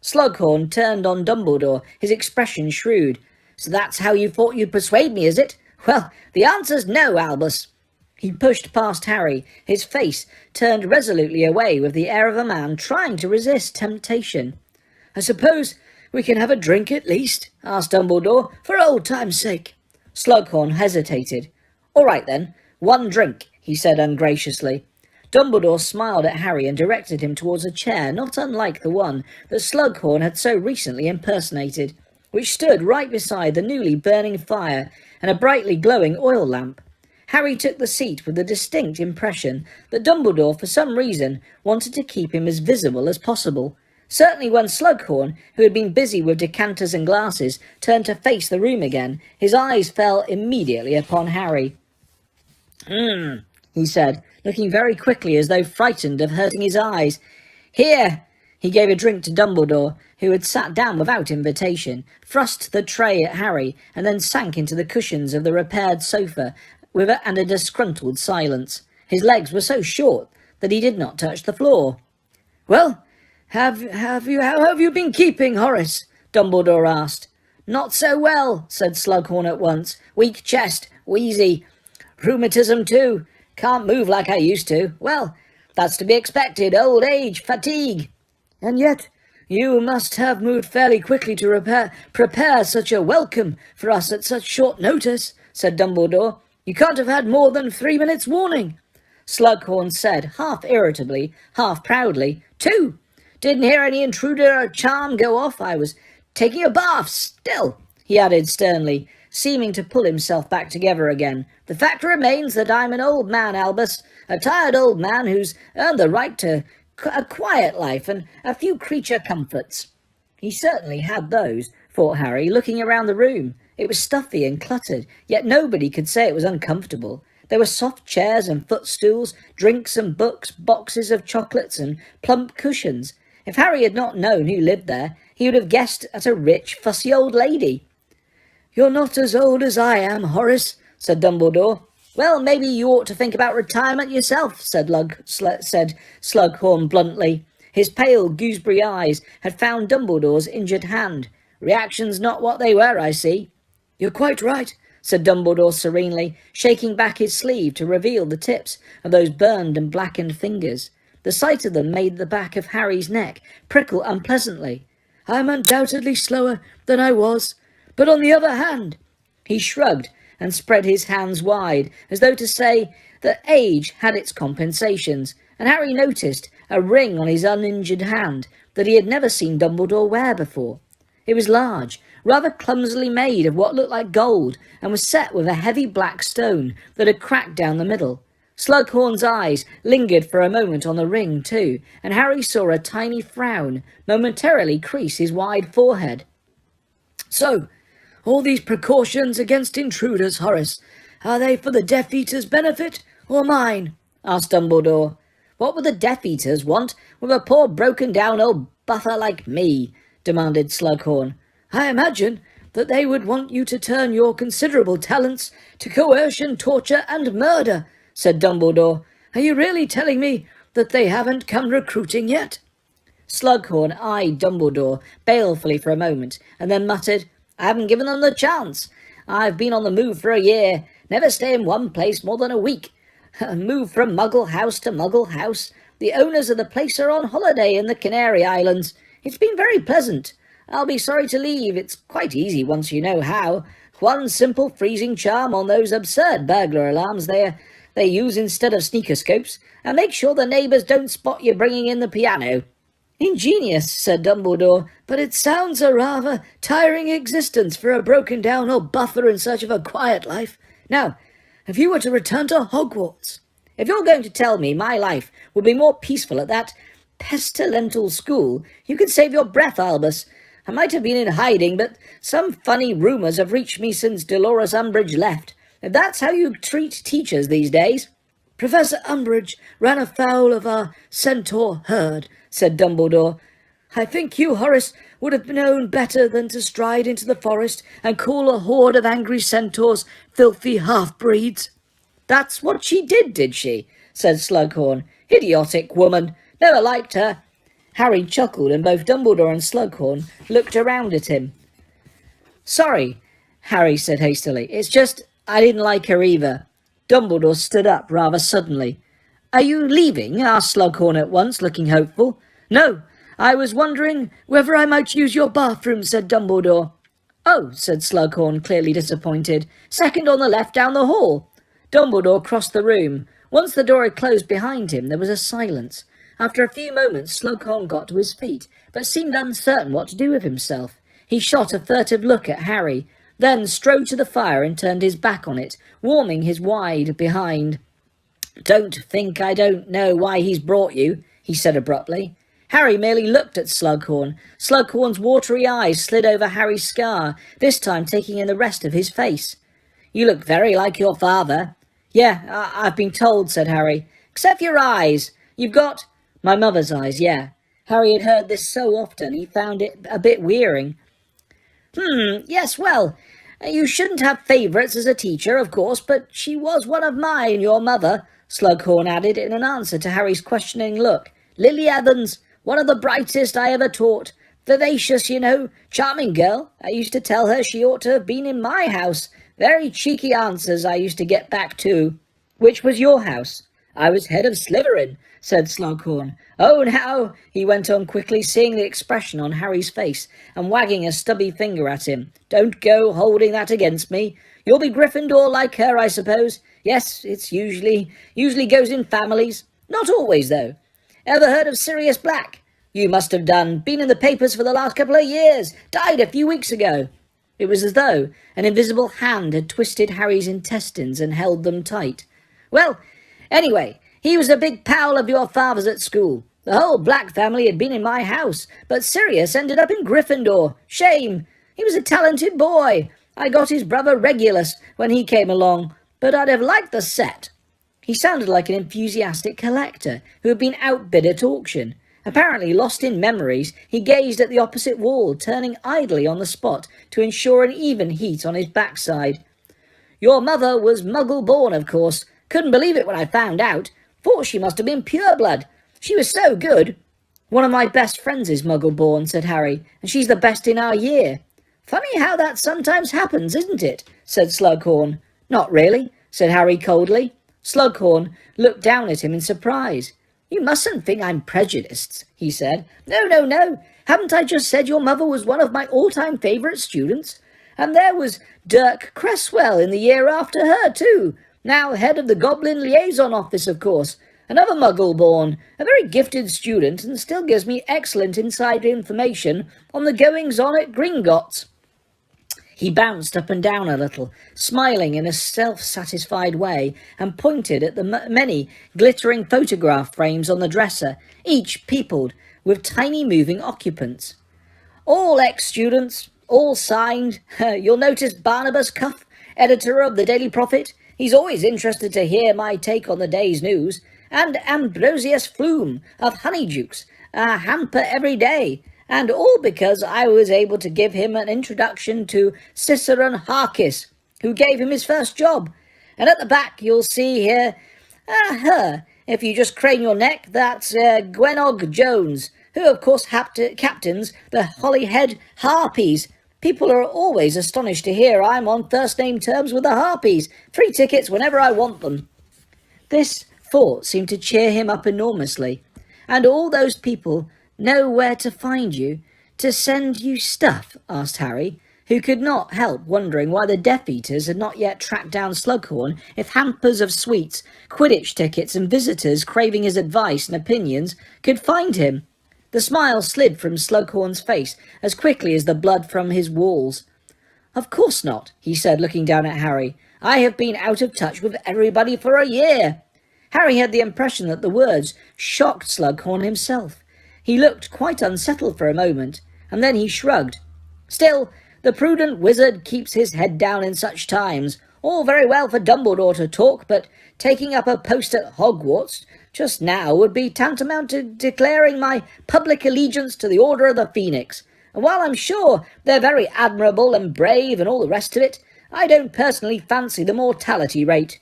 Slughorn turned on Dumbledore, his expression shrewd. "So that's how you thought you'd persuade me, is it? Well, the answer's no, Albus." He pushed past Harry, his face turned resolutely away with the air of a man trying to resist temptation. "I suppose we can have a drink at least?" asked Dumbledore, "for old time's sake." Slughorn hesitated. "All right then, one drink," he said ungraciously. Dumbledore smiled at Harry and directed him towards a chair not unlike the one that Slughorn had so recently impersonated, which stood right beside the newly burning fire and a brightly glowing oil lamp. Harry took the seat with the distinct impression that Dumbledore, for some reason, wanted to keep him as visible as possible. Certainly when Slughorn, who had been busy with decanters and glasses, turned to face the room again, his eyes fell immediately upon Harry. He said, looking very quickly as though frightened of hurting his eyes. "Here!" He gave a drink to Dumbledore, who had sat down without invitation, thrust the tray at Harry, and then sank into the cushions of the repaired sofa and a disgruntled silence. His legs were so short that he did not touch the floor. "Well, how have you been keeping, Horace?" Dumbledore asked. "Not so well," said Slughorn at once. "Weak chest, wheezy. Rheumatism too. Can't move like I used to. Well, that's to be expected. Old age, fatigue." "And yet you must have moved fairly quickly to prepare such a welcome for us at such short notice," said Dumbledore. "You can't have had more than 3 minutes' warning." Slughorn said, half irritably, half proudly, "2. Didn't hear any intruder or charm go off. I was taking a bath still," he added sternly, seeming to pull himself back together again. "The fact remains that I'm an old man, Albus, a tired old man who's earned the right to a quiet life and a few creature comforts." He certainly had those, thought Harry, looking around the room. It was stuffy and cluttered, yet nobody could say it was uncomfortable. There were soft chairs and footstools, drinks and books, boxes of chocolates and plump cushions. If Harry had not known who lived there, he would have guessed at a rich, fussy old lady. "You're not as old as I am, Horace," said Dumbledore. "Well, maybe you ought to think about retirement yourself," said Slughorn bluntly. His pale gooseberry eyes had found Dumbledore's injured hand. "Reactions not what they were, I see." "You're quite right," said Dumbledore serenely, shaking back his sleeve to reveal the tips of those burned and blackened fingers. The sight of them made the back of Harry's neck prickle unpleasantly. "I'm undoubtedly slower than I was, but on the other hand—" He shrugged and spread his hands wide, as though to say that age had its compensations, and Harry noticed a ring on his uninjured hand that he had never seen Dumbledore wear before. It was large, rather clumsily made of what looked like gold, and was set with a heavy black stone that had cracked down the middle. Slughorn's eyes lingered for a moment on the ring too, and Harry saw a tiny frown momentarily crease his wide forehead. So, all these precautions against intruders, Horace, are they for the Death Eater's benefit, or mine? Asked Dumbledore. What would the Death Eaters want with a poor broken-down old buffer like me? Demanded Slughorn. I imagine that they would want you to turn your considerable talents to coercion, torture, and murder, said Dumbledore. Are you really telling me that they haven't come recruiting yet? Slughorn eyed Dumbledore balefully for a moment, and then muttered, I haven't given them the chance. I've been on the move for a year, never stay in one place more than a week. Move from Muggle house to Muggle house. The owners of the place are on holiday in the Canary Islands. It's been very pleasant. I'll be sorry to leave. It's quite easy once you know how. One simple freezing charm on those absurd burglar alarms they use instead of sneakoscopes, and make sure the neighbours don't spot you bringing in the piano. Ingenious, said Dumbledore, but it sounds a rather tiring existence for a broken-down old buffer in search of a quiet life. Now, if you were to return to Hogwarts... If you're going to tell me my life would be more peaceful at that pestilential school, you can save your breath, Albus. I might have been in hiding, but some funny rumours have reached me since Dolores Umbridge left. If that's how you treat teachers these days... Professor Umbridge ran afoul of our centaur herd, said Dumbledore. I think you, Horace, would have known better than to stride into the forest and call a horde of angry centaurs filthy half-breeds. That's what she did she? Said Slughorn. Idiotic woman. Never liked her. Harry chuckled, and both Dumbledore and Slughorn looked around at him. Sorry, Harry said hastily. It's just I didn't like her either. Dumbledore stood up rather suddenly. Are you leaving? Asked Slughorn at once, looking hopeful. No, I was wondering whether I might use your bathroom, said Dumbledore. Oh, said Slughorn, clearly disappointed. Second on the left down the hall. Dumbledore crossed the room. Once the door had closed behind him, there was a silence. After a few moments, Slughorn got to his feet, but seemed uncertain what to do with himself. He shot a furtive look at Harry, then strode to the fire and turned his back on it, warming his wide behind. Don't think I don't know why he's brought you, he said abruptly. Harry merely looked at Slughorn. Slughorn's watery eyes slid over Harry's scar, this time taking in the rest of his face. You look very like your father. Yeah, I've been told, said Harry. Except your eyes. You've got... My mother's eyes, yeah. Harry had heard this so often he found it a bit wearing. Yes, well, you shouldn't have favourites as a teacher, of course, but she was one of mine, your mother, Slughorn added in an answer to Harry's questioning look. Lily Evans, one of the brightest I ever taught. Vivacious, you know, charming girl. I used to tell her she ought to have been in my house. Very cheeky answers I used to get back too. Which was your house? I was head of Slytherin, said Slughorn. Oh, now, he went on quickly, seeing the expression on Harry's face, and wagging a stubby finger at him. Don't go holding that against me. You'll be Gryffindor like her, I suppose. Yes, it's usually goes in families. Not always, though. Ever heard of Sirius Black? You must have done. Been in the papers for the last couple of years. Died a few weeks ago. It was as though an invisible hand had twisted Harry's intestines and held them tight. Well, anyway, he was a big pal of your father's at school. The whole Black family had been in my house, but Sirius ended up in Gryffindor. Shame. He was a talented boy. I got his brother Regulus when he came along, but I'd have liked the set. He sounded like an enthusiastic collector who had been outbid at auction. Apparently lost in memories, he gazed at the opposite wall, turning idly on the spot to ensure an even heat on his backside. Your mother was Muggle-born, of course. Couldn't believe it when I found out. Thought she must have been pure-blood. She was so good. One of my best friends is Muggle-born, said Harry, and she's the best in our year. Funny how that sometimes happens, isn't it? Said Slughorn. Not really, said Harry coldly. Slughorn looked down at him in surprise. You mustn't think I'm prejudiced, he said. No. Haven't I just said your mother was one of my all-time favourite students? And there was Dirk Cresswell in the year after her, too. Now head of the Goblin Liaison Office, of course. Another Muggle-born, a very gifted student, and still gives me excellent inside information on the goings-on at Gringotts. He bounced up and down a little, smiling in a self-satisfied way, and pointed at the many glittering photograph frames on the dresser, each peopled with tiny moving occupants. All ex-students, all signed. You'll notice Barnabas Cuff, editor of the Daily Prophet. He's always interested to hear my take on the day's news. And Ambrosius Flume of Honeydukes, a hamper every day. And all because I was able to give him an introduction to Ciceron Harkis, who gave him his first job. And at the back you'll see here, her, if you just crane your neck, that's Gwenog Jones, who of course captains the Holyhead Harpies. People are always astonished to hear I'm on first-name terms with the Harpies. 3 tickets whenever I want them. This thought seemed to cheer him up enormously. And all those people know where to find you, to send you stuff? Asked Harry, who could not help wondering why the Death Eaters had not yet tracked down Slughorn if hampers of sweets, Quidditch tickets and visitors craving his advice and opinions could find him. The smile slid from Slughorn's face as quickly as the blood from his walls. Of course not, he said, looking down at Harry. I have been out of touch with everybody for a year. Harry had the impression that the words shocked Slughorn himself. He looked quite unsettled for a moment, and then he shrugged. Still, the prudent wizard keeps his head down in such times. All very well for Dumbledore to talk, but taking up a post at Hogwarts just now would be tantamount to declaring my public allegiance to the Order of the Phoenix. And while I'm sure they're very admirable and brave and all the rest of it, I don't personally fancy the mortality rate.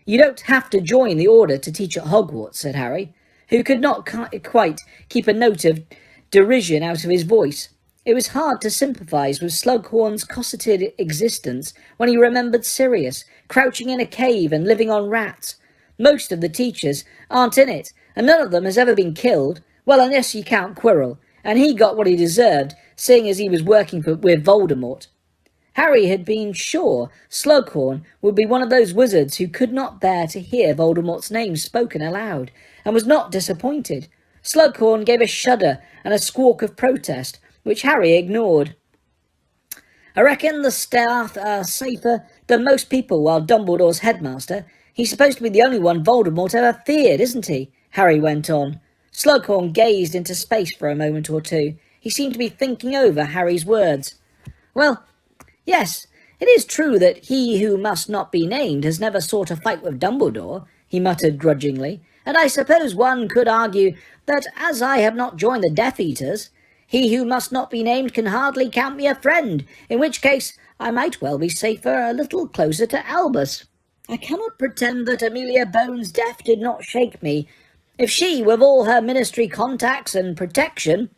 You don't have to join the Order to teach at Hogwarts, said Harry, who could not quite keep a note of derision out of his voice. It was hard to sympathise with Slughorn's cosseted existence when he remembered Sirius, crouching in a cave and living on rats. Most of the teachers aren't in it, and none of them has ever been killed, well, unless you count Quirrell, and he got what he deserved, seeing as he was working with Voldemort. Harry had been sure Slughorn would be one of those wizards who could not bear to hear Voldemort's name spoken aloud, and was not disappointed. Slughorn gave a shudder and a squawk of protest, which Harry ignored. I reckon the staff are safer than most people while Dumbledore's headmaster. He's supposed to be the only one Voldemort ever feared, isn't he? Harry went on. Slughorn gazed into space for a moment or two. He seemed to be thinking over Harry's words. Well, yes, it is true that he who must not be named has never sought a fight with Dumbledore, he muttered grudgingly, and I suppose one could argue that as I have not joined the Death Eaters, he who must not be named can hardly count me a friend, in which case I might well be safer a little closer to Albus. I cannot pretend that Amelia Bones' death did not shake me. If she, with all her ministry contacts and protection—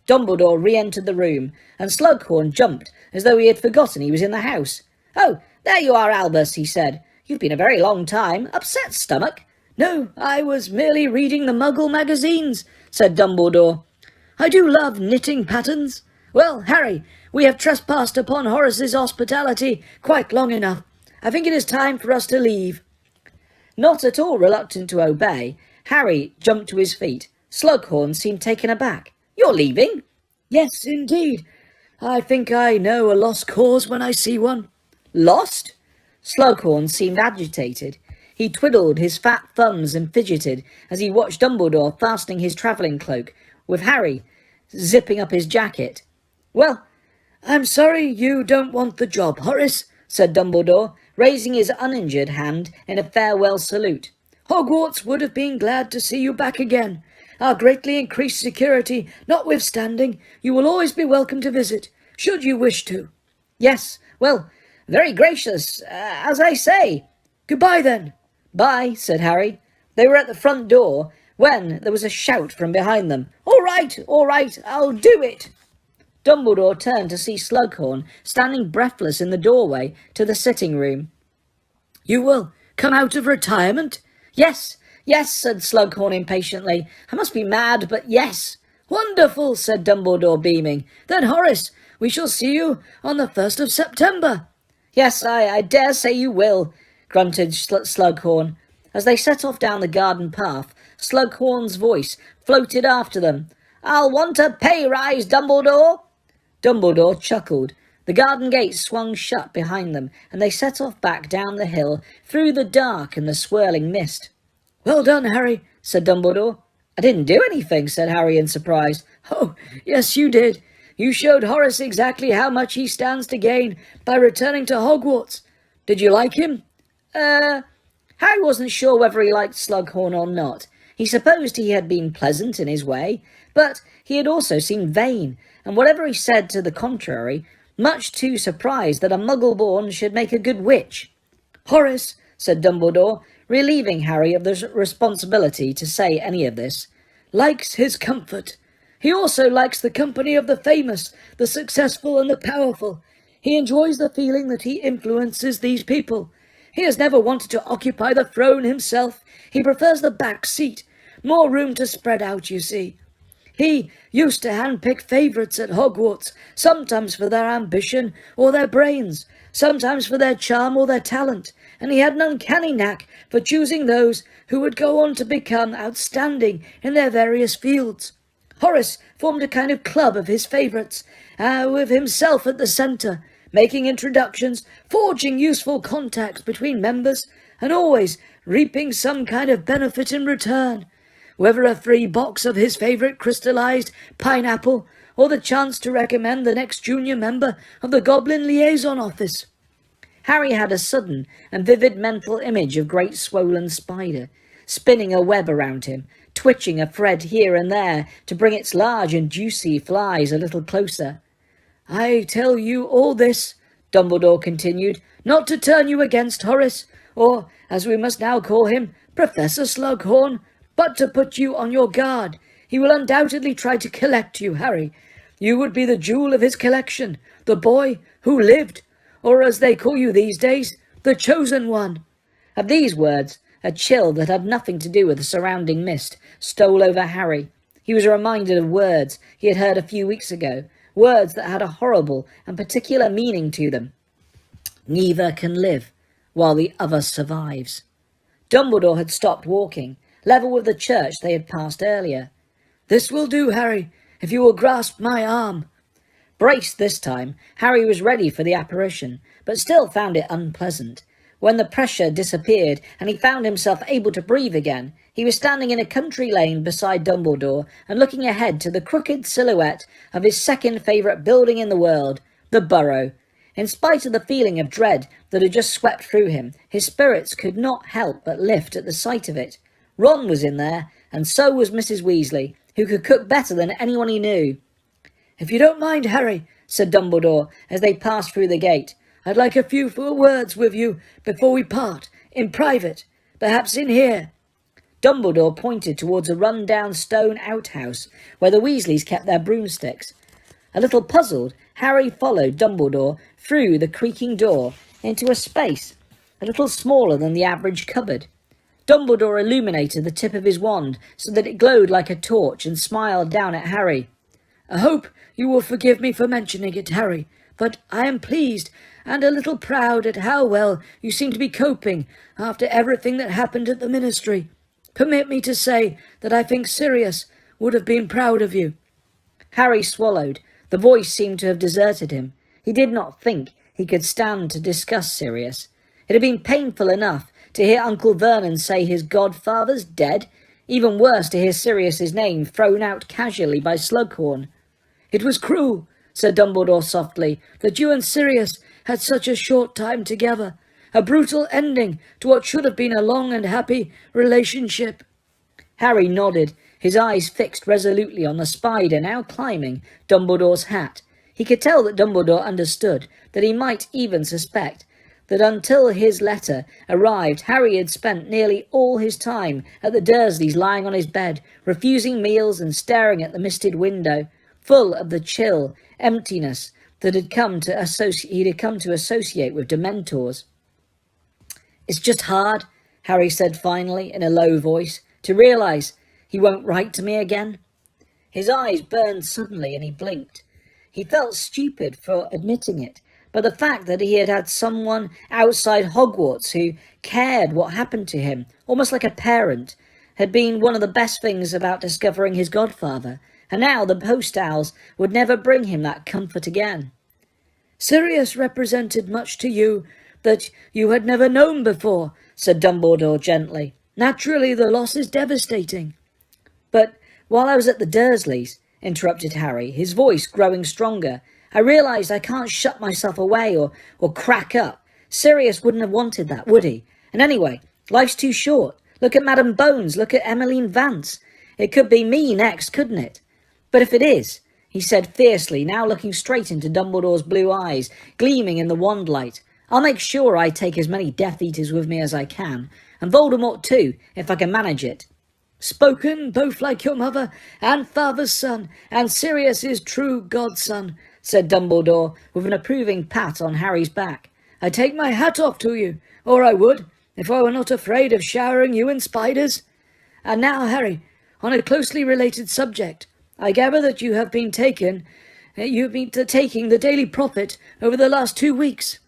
Dumbledore re-entered the room, and Slughorn jumped as though he had forgotten he was in the house. Oh, there you are, Albus, he said. You've been a very long time. Upset stomach? No, I was merely reading the Muggle magazines, said Dumbledore. I do love knitting patterns. Well, Harry, we have trespassed upon Horace's hospitality quite long enough. I think it is time for us to leave. Not at all reluctant to obey, Harry jumped to his feet. Slughorn seemed taken aback. You're leaving? Yes, indeed. I think I know a lost cause when I see one. Lost? Slughorn seemed agitated. He twiddled his fat thumbs and fidgeted as he watched Dumbledore fastening his travelling cloak, with Harry zipping up his jacket. Well, I'm sorry you don't want the job, Horace, said Dumbledore, raising his uninjured hand in a farewell salute. Hogwarts would have been glad to see you back again. Our greatly increased security notwithstanding, you will always be welcome to visit, should you wish to. Yes, well, very gracious, as I say. Goodbye, then. Bye, said Harry. They were at the front door when there was a shout from behind them. All right, I'll do it. Dumbledore turned to see Slughorn standing breathless in the doorway to the sitting room. You will come out of retirement? Yes, said Slughorn impatiently. I must be mad, but yes. Wonderful, said Dumbledore, beaming. Then, Horace, we shall see you on the 1st of September. Yes, I dare say you will, grunted Slughorn. As they set off down the garden path, Slughorn's voice floated after them. I'll want a pay rise, Dumbledore. Dumbledore chuckled. The garden gate swung shut behind them, and they set off back down the hill through the dark and the swirling mist. "Well done, Harry," said Dumbledore. "I didn't do anything," said Harry in surprise. "Oh, yes, you did. You showed Horace exactly how much he stands to gain by returning to Hogwarts. Did you like him?" Harry wasn't sure whether he liked Slughorn or not. He supposed he had been pleasant in his way, but he had also seemed vain, and whatever he said to the contrary, much too surprised that a Muggle-born should make a good witch. "Horace," said Dumbledore, relieving Harry of the responsibility to say any of this, "likes his comfort. He also likes the company of the famous, the successful and the powerful. He enjoys the feeling that he influences these people. He has never wanted to occupy the throne himself. He prefers the back seat. More room to spread out, you see. He used to handpick favourites at Hogwarts, sometimes for their ambition or their brains, sometimes for their charm or their talent, and he had an uncanny knack for choosing those who would go on to become outstanding in their various fields. Horace formed a kind of club of his favourites, with himself at the centre, making introductions, forging useful contacts between members, and always reaping some kind of benefit in return, whether a free box of his favourite crystallised pineapple, or the chance to recommend the next junior member of the Goblin Liaison Office." Harry had a sudden and vivid mental image of great swollen spider, spinning a web around him, twitching a thread here and there to bring its large and juicy flies a little closer. "I tell you all this," Dumbledore continued, "not to turn you against Horace, or, as we must now call him, Professor Slughorn, but to put you on your guard. He will undoubtedly try to collect you, Harry. You would be the jewel of his collection, the boy who lived, or as they call you these days, the chosen one." At these words, a chill that had nothing to do with the surrounding mist stole over Harry. He was reminded of words he had heard a few weeks ago, words that had a horrible and particular meaning to them. Neither can live while the other survives. Dumbledore had stopped walking, level with the church they had passed earlier. "This will do, Harry, if you will grasp my arm." Braced this time, Harry was ready for the apparition, but still found it unpleasant. When the pressure disappeared and he found himself able to breathe again, he was standing in a country lane beside Dumbledore and looking ahead to the crooked silhouette of his second favourite building in the world, the Burrow. In spite of the feeling of dread that had just swept through him, his spirits could not help but lift at the sight of it. Ron was in there, and so was Mrs. Weasley, who could cook better than anyone he knew. "If you don't mind, Harry," said Dumbledore as they passed through the gate, "I'd like a few words with you before we part, in private, perhaps in here." Dumbledore pointed towards a run-down stone outhouse where the Weasleys kept their broomsticks. A little puzzled, Harry followed Dumbledore through the creaking door into a space a little smaller than the average cupboard. Dumbledore illuminated the tip of his wand so that it glowed like a torch and smiled down at Harry. "I hope you will forgive me for mentioning it, Harry, but I am pleased and a little proud at how well you seem to be coping after everything that happened at the Ministry. Permit me to say that I think Sirius would have been proud of you." Harry swallowed. The voice seemed to have deserted him. He did not think he could stand to discuss Sirius. It had been painful enough to hear Uncle Vernon say his godfather's dead, even worse to hear Sirius's name thrown out casually by Slughorn. "It was cruel," said Dumbledore softly, "that you and Sirius had such a short time together. A brutal ending to what should have been a long and happy relationship." Harry nodded, his eyes fixed resolutely on the spider now climbing Dumbledore's hat. He could tell that Dumbledore understood, that he might even suspect, that until his letter arrived Harry had spent nearly all his time at the Dursleys lying on his bed, refusing meals and staring at the misted window, full of the chill emptiness that he'd come to associate with Dementors. "It's just hard," Harry said finally in a low voice, "to realise he won't write to me again." His eyes burned suddenly and he blinked. He felt stupid for admitting it, but the fact that he had had someone outside Hogwarts who cared what happened to him, almost like a parent, had been one of the best things about discovering his godfather, and now the post owls would never bring him that comfort again. Sirius represented much to you that you had never known before, said Dumbledore gently. Naturally, the loss is devastating. But while I was at the Dursleys, interrupted Harry, his voice growing stronger, I realised I can't shut myself away or crack up. Sirius wouldn't have wanted that, would he? And anyway, life's too short. Look at Madame Bones, look at Emmeline Vance. It could be me next, couldn't it? But if it is, he said fiercely, now looking straight into Dumbledore's blue eyes, gleaming in the wand light, I'll make sure I take as many Death Eaters with me as I can, and Voldemort too, if I can manage it. Spoken both like your mother and father's son, and Sirius is true godson, said Dumbledore, with an approving pat on Harry's back. I take my hat off to you, or I would, if I were not afraid of showering you in spiders. And now, Harry, on a closely related subject, I gather that you have been taking the Daily Prophet over the last 2 weeks.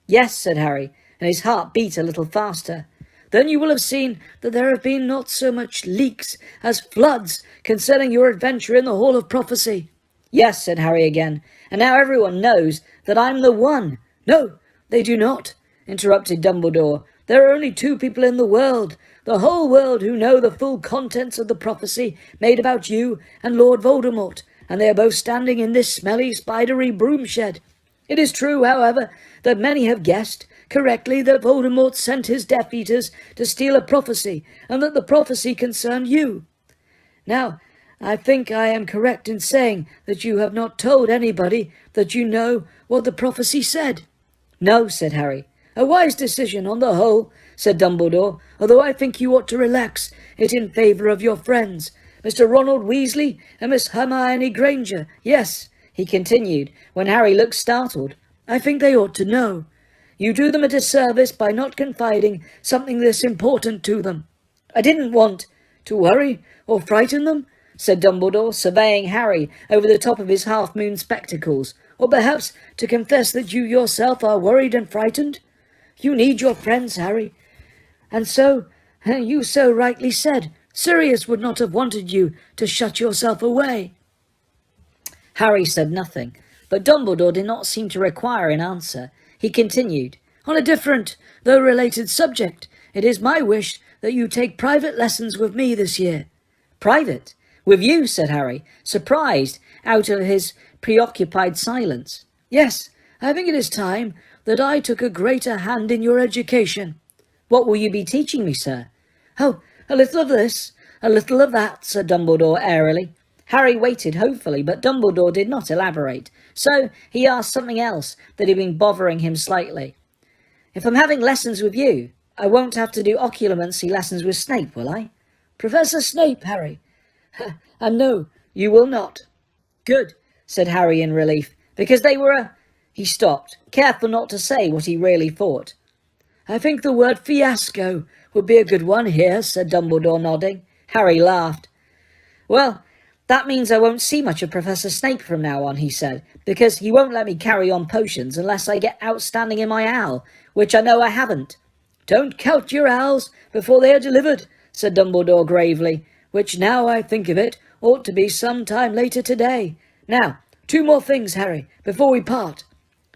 Yes, said Harry, and his heart beat a little faster. Then you will have seen that there have been not so much leaks as floods concerning your adventure in the Hall of Prophecy. Yes, said Harry again, and now everyone knows that I'm the one. No, they do not, interrupted Dumbledore. There are only 2 people in the world, the whole world, who know the full contents of the prophecy made about you and Lord Voldemort, and they are both standing in this smelly, spidery broom shed. It is true, however, that many have guessed correctly that Voldemort sent his Death Eaters to steal a prophecy, and that the prophecy concerned you. Now, I think I am correct in saying that you have not told anybody that you know what the prophecy said. No, said Harry. A wise decision on the whole, said Dumbledore, although I think you ought to relax it in favour of your friends, Mr. Ronald Weasley and Miss Hermione Granger. Yes, he continued, when Harry looked startled. I think they ought to know. You do them a disservice by not confiding something this important to them. I didn't want to worry or frighten them, said Dumbledore, surveying Harry over the top of his half-moon spectacles, or perhaps to confess that you yourself are worried and frightened. You need your friends, Harry. And so, you so rightly said, Sirius would not have wanted you to shut yourself away. Harry said nothing, but Dumbledore did not seem to require an answer. He continued, On a different, though related subject, it is my wish that you take private lessons with me this year. Private? With you? Said Harry, surprised out of his preoccupied silence. Yes, I think it is time that I took a greater hand in your education. What will you be teaching me, sir? Oh, a little of this, a little of that, said Dumbledore airily. Harry waited hopefully, but Dumbledore did not elaborate, so he asked something else that had been bothering him slightly. If I'm having lessons with you, I won't have to do occlumency lessons with Snape, will I? Professor Snape, Harry. And no, you will not. Good, said Harry in relief, because they were a... He stopped, careful not to say what he really thought. I think the word fiasco would be a good one here, said Dumbledore, nodding. Harry laughed. Well, that means I won't see much of Professor Snape from now on, he said, because he won't let me carry on potions unless I get outstanding in my owl, which I know I haven't. Don't count your owls before they are delivered, said Dumbledore gravely, which, now I think of it, ought to be some time later today. Now, 2 more things, Harry, before we part.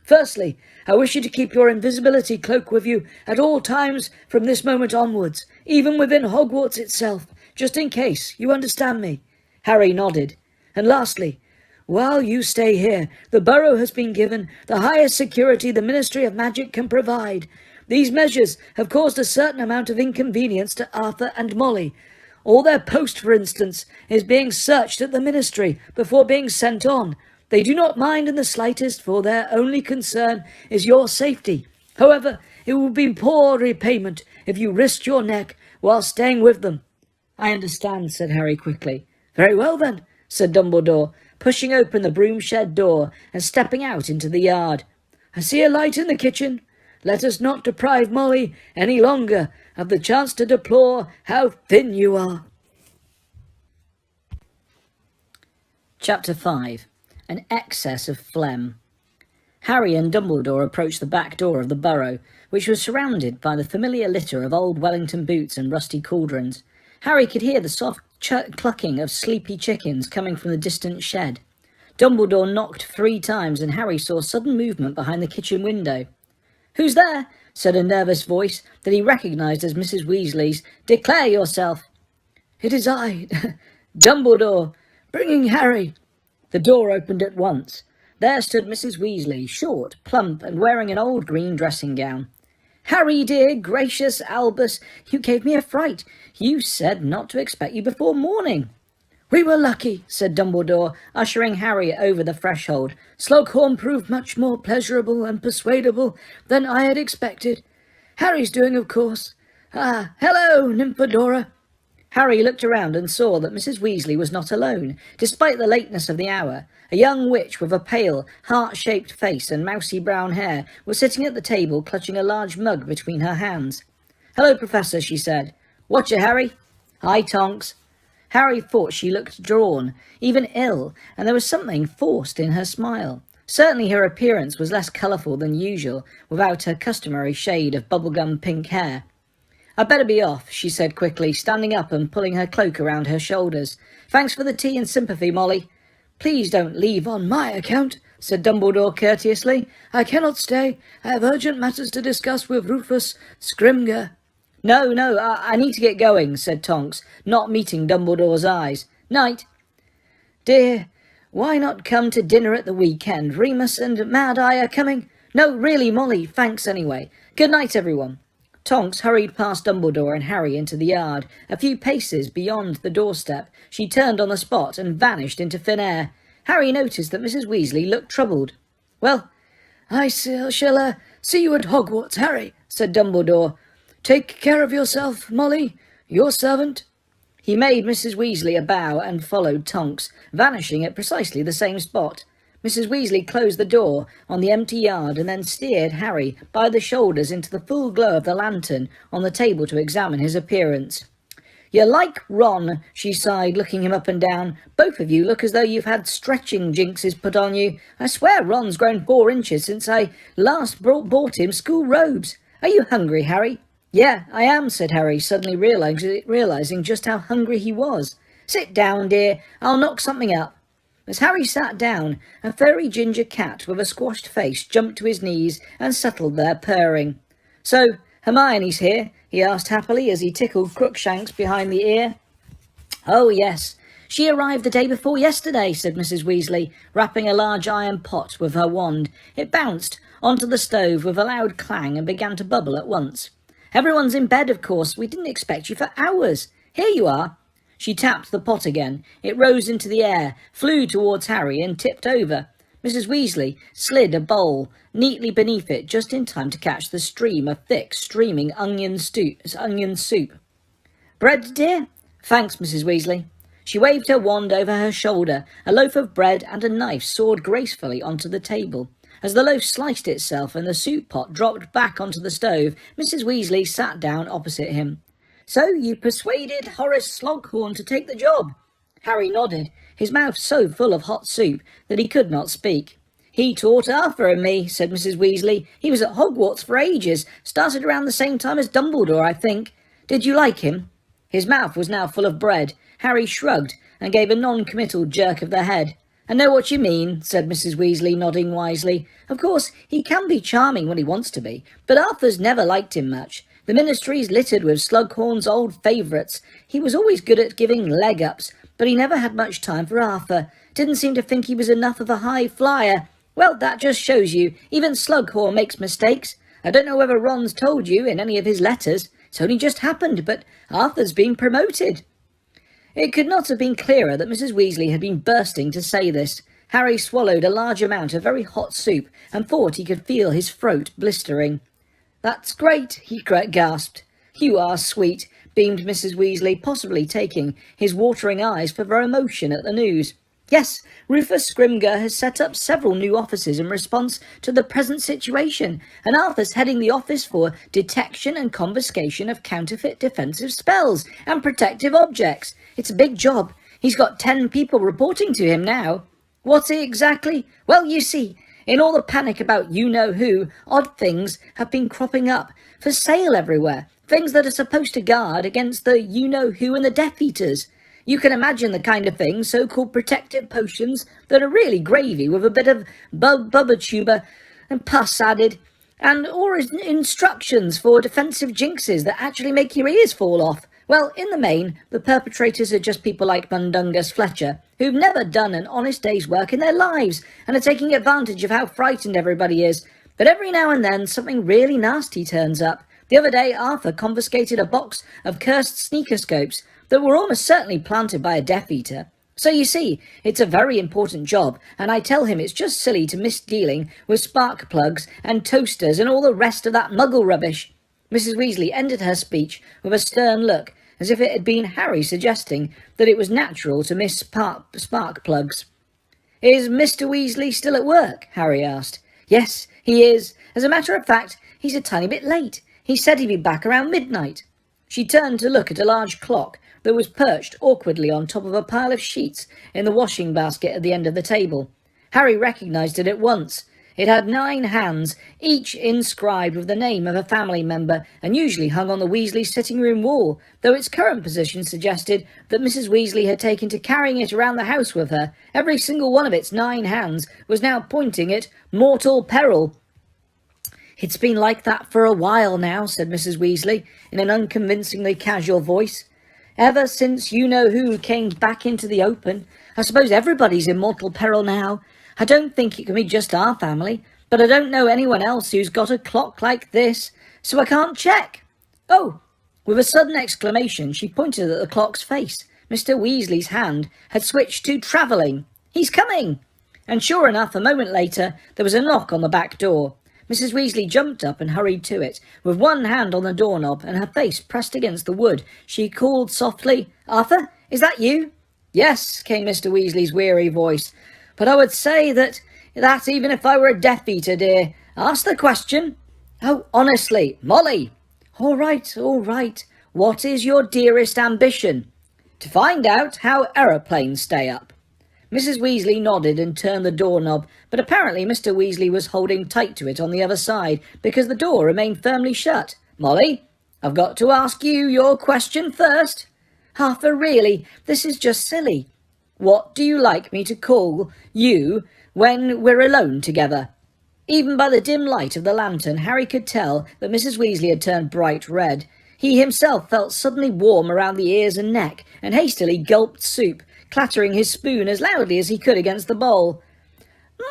Firstly, I wish you to keep your invisibility cloak with you at all times from this moment onwards, even within Hogwarts itself, just in case, you understand me? Harry nodded. And lastly, while you stay here, the Burrow has been given the highest security the Ministry of Magic can provide. These measures have caused a certain amount of inconvenience to Arthur and Molly. All their post, for instance, is being searched at the Ministry before being sent on. They do not mind in the slightest, for their only concern is your safety. However, it would be poor repayment if you risked your neck while staying with them. I understand, said Harry quickly. Very well then, said Dumbledore, pushing open the broom shed door and stepping out into the yard. I see a light in the kitchen. Let us not deprive Molly any longer of the chance to deplore how thin you are. Chapter 5. An excess of phlegm. Harry and Dumbledore approached the back door of the burrow, which was surrounded by the familiar litter of old Wellington boots and rusty cauldrons. Harry could hear the soft clucking of sleepy chickens coming from the distant shed. Dumbledore knocked 3 times, and Harry saw sudden movement behind the kitchen window. "Who's there?" said a nervous voice that he recognised as Mrs. Weasley's. "Declare yourself." "It is I, Dumbledore, bringing Harry." The door opened at once. There stood Mrs. Weasley, short, plump, and wearing an old green dressing gown. "Harry, dear, gracious Albus, you gave me a fright. You said not to expect you before morning." "We were lucky," said Dumbledore, ushering Harry over the threshold. "Slughorn proved much more pleasurable and persuadable than I had expected. Harry's doing, of course. Ah, hello, Nymphadora." Harry looked around and saw that Mrs. Weasley was not alone, despite the lateness of the hour. A young witch with a pale, heart-shaped face and mousy brown hair was sitting at the table, clutching a large mug between her hands. "Hello, Professor," she said. "Watcha, Harry." "Hi, Tonks." Harry thought she looked drawn, even ill, and there was something forced in her smile. Certainly her appearance was less colourful than usual, without her customary shade of bubblegum pink hair. "I'd better be off," she said quickly, standing up and pulling her cloak around her shoulders. "Thanks for the tea and sympathy, Molly." "Please don't leave on my account," said Dumbledore courteously. "I cannot stay. I have urgent matters to discuss with Rufus Scrimger." No, I need to get going," said Tonks, not meeting Dumbledore's eyes. "Night." "Dear, why not come to dinner at the weekend? Remus and Mad Eye are coming." "No, really, Molly, thanks anyway. Good night, everyone." Tonks hurried past Dumbledore and Harry into the yard. A few paces beyond the doorstep, she turned on the spot and vanished into thin air. Harry noticed that Mrs. Weasley looked troubled. "Well, I shall see you at Hogwarts, Harry," said Dumbledore. "Take care of yourself, Molly. Your servant." He made Mrs. Weasley a bow and followed Tonks, vanishing at precisely the same spot. Mrs. Weasley closed the door on the empty yard and then steered Harry by the shoulders into the full glow of the lantern on the table to examine his appearance. "You're like Ron," she sighed, looking him up and down. "Both of you look as though you've had stretching jinxes put on you. I swear Ron's grown 4 inches since I last bought him school robes. Are you hungry, Harry?" "Yeah, I am," said Harry, suddenly realising just how hungry he was. "Sit down, dear. I'll knock something up." As Harry sat down, a furry ginger cat with a squashed face jumped to his knees and settled there, purring. "So, Hermione's here?" he asked happily as he tickled Crookshanks behind the ear. "Oh, yes. She arrived the day before yesterday," said Mrs. Weasley, rapping a large iron pot with her wand. It bounced onto the stove with a loud clang and began to bubble at once. "Everyone's in bed, of course. We didn't expect you for hours. Here you are." She tapped the pot again. It rose into the air, flew towards Harry, and tipped over. Mrs. Weasley slid a bowl neatly beneath it just in time to catch the stream of thick, streaming onion soup. "Bread, dear?" "Thanks, Mrs. Weasley." She waved her wand over her shoulder. A loaf of bread and a knife soared gracefully onto the table. As the loaf sliced itself and the soup pot dropped back onto the stove, Mrs. Weasley sat down opposite him. "So you persuaded Horace Slughorn to take the job?" Harry nodded, his mouth so full of hot soup that he could not speak. "He taught Arthur and me," said Mrs. Weasley. "He was at Hogwarts for ages, started around the same time as Dumbledore, I think. Did you like him?" His mouth was now full of bread. Harry shrugged and gave a non-committal jerk of the head. "I know what you mean," said Mrs. Weasley, nodding wisely. "Of course, he can be charming when he wants to be, but Arthur's never liked him much. The ministry's littered with Slughorn's old favourites. He was always good at giving leg-ups, but he never had much time for Arthur. Didn't seem to think he was enough of a high flyer. Well, that just shows you. Even Slughorn makes mistakes. I don't know whether Ron's told you in any of his letters. It's only just happened, but Arthur's been promoted." It could not have been clearer that Mrs. Weasley had been bursting to say this. Harry swallowed a large amount of very hot soup and thought he could feel his throat blistering. "That's great," he gasped. "You are sweet," beamed Mrs. Weasley, possibly taking his watering eyes for their emotion at the news. "Yes, Rufus Scrimger has set up several new offices in response to the present situation, and Arthur's heading the office for detection and confiscation of counterfeit defensive spells and protective objects. It's a big job. He's got 10 people reporting to him now." "What's it exactly?" "Well, you see, in all the panic about you-know-who, odd things have been cropping up for sale everywhere, things that are supposed to guard against the you-know-who and the Death Eaters. You can imagine the kind of thing, so-called protective potions that are really gravy with a bit of bubba tuber and pus added, and or instructions for defensive jinxes that actually make your ears fall off. Well, in the main, the perpetrators are just people like Mundungus Fletcher, who've never done an honest day's work in their lives and are taking advantage of how frightened everybody is. But every now and then, something really nasty turns up. The other day, Arthur confiscated a box of cursed sneaker scopes that were almost certainly planted by a Death Eater. So you see, it's a very important job, and I tell him it's just silly to miss dealing with spark plugs and toasters and all the rest of that muggle rubbish. Mrs. Weasley ended her speech with a stern look, as if it had been Harry suggesting that it was natural to miss spark plugs. "Is Mr. Weasley still at work?" Harry asked. "Yes, he is. As a matter of fact, he's a tiny bit late. He said he'd be back around midnight." She turned to look at a large clock that was perched awkwardly on top of a pile of sheets in the washing basket at the end of the table. Harry recognised it at once. It had 9 hands, each inscribed with the name of a family member, and usually hung on the Weasley sitting room wall, though its current position suggested that Mrs. Weasley had taken to carrying it around the house with her. Every single one of its 9 hands was now pointing at mortal peril. "It's been like that for a while now," said Mrs. Weasley, in an unconvincingly casual voice. "Ever since you-know-who came back into the open. I suppose everybody's in mortal peril now. I don't think it can be just our family, but I don't know anyone else who's got a clock like this, so I can't check." "Oh!" With a sudden exclamation, she pointed at the clock's face. Mr. Weasley's hand had switched to travelling. "He's coming!" And sure enough, a moment later, there was a knock on the back door. Mrs. Weasley jumped up and hurried to it. With one hand on the doorknob and her face pressed against the wood, she called softly, "Arthur, is that you?" "Yes," came Mr. Weasley's weary voice. "But I would say that even if I were a Death Eater, dear. Ask the question." "Oh, honestly, Molly." All right. What is your dearest ambition?" "To find out how aeroplanes stay up." Mrs. Weasley nodded and turned the doorknob, but apparently Mr. Weasley was holding tight to it on the other side, because the door remained firmly shut. "Molly, I've got to ask you your question first." "Arthur, really, this is just silly." "What do you like me to call you when we're alone together?" Even by the dim light of the lantern, Harry could tell that Mrs. Weasley had turned bright red. He himself felt suddenly warm around the ears and neck, and hastily gulped soup, clattering his spoon as loudly as he could against the bowl.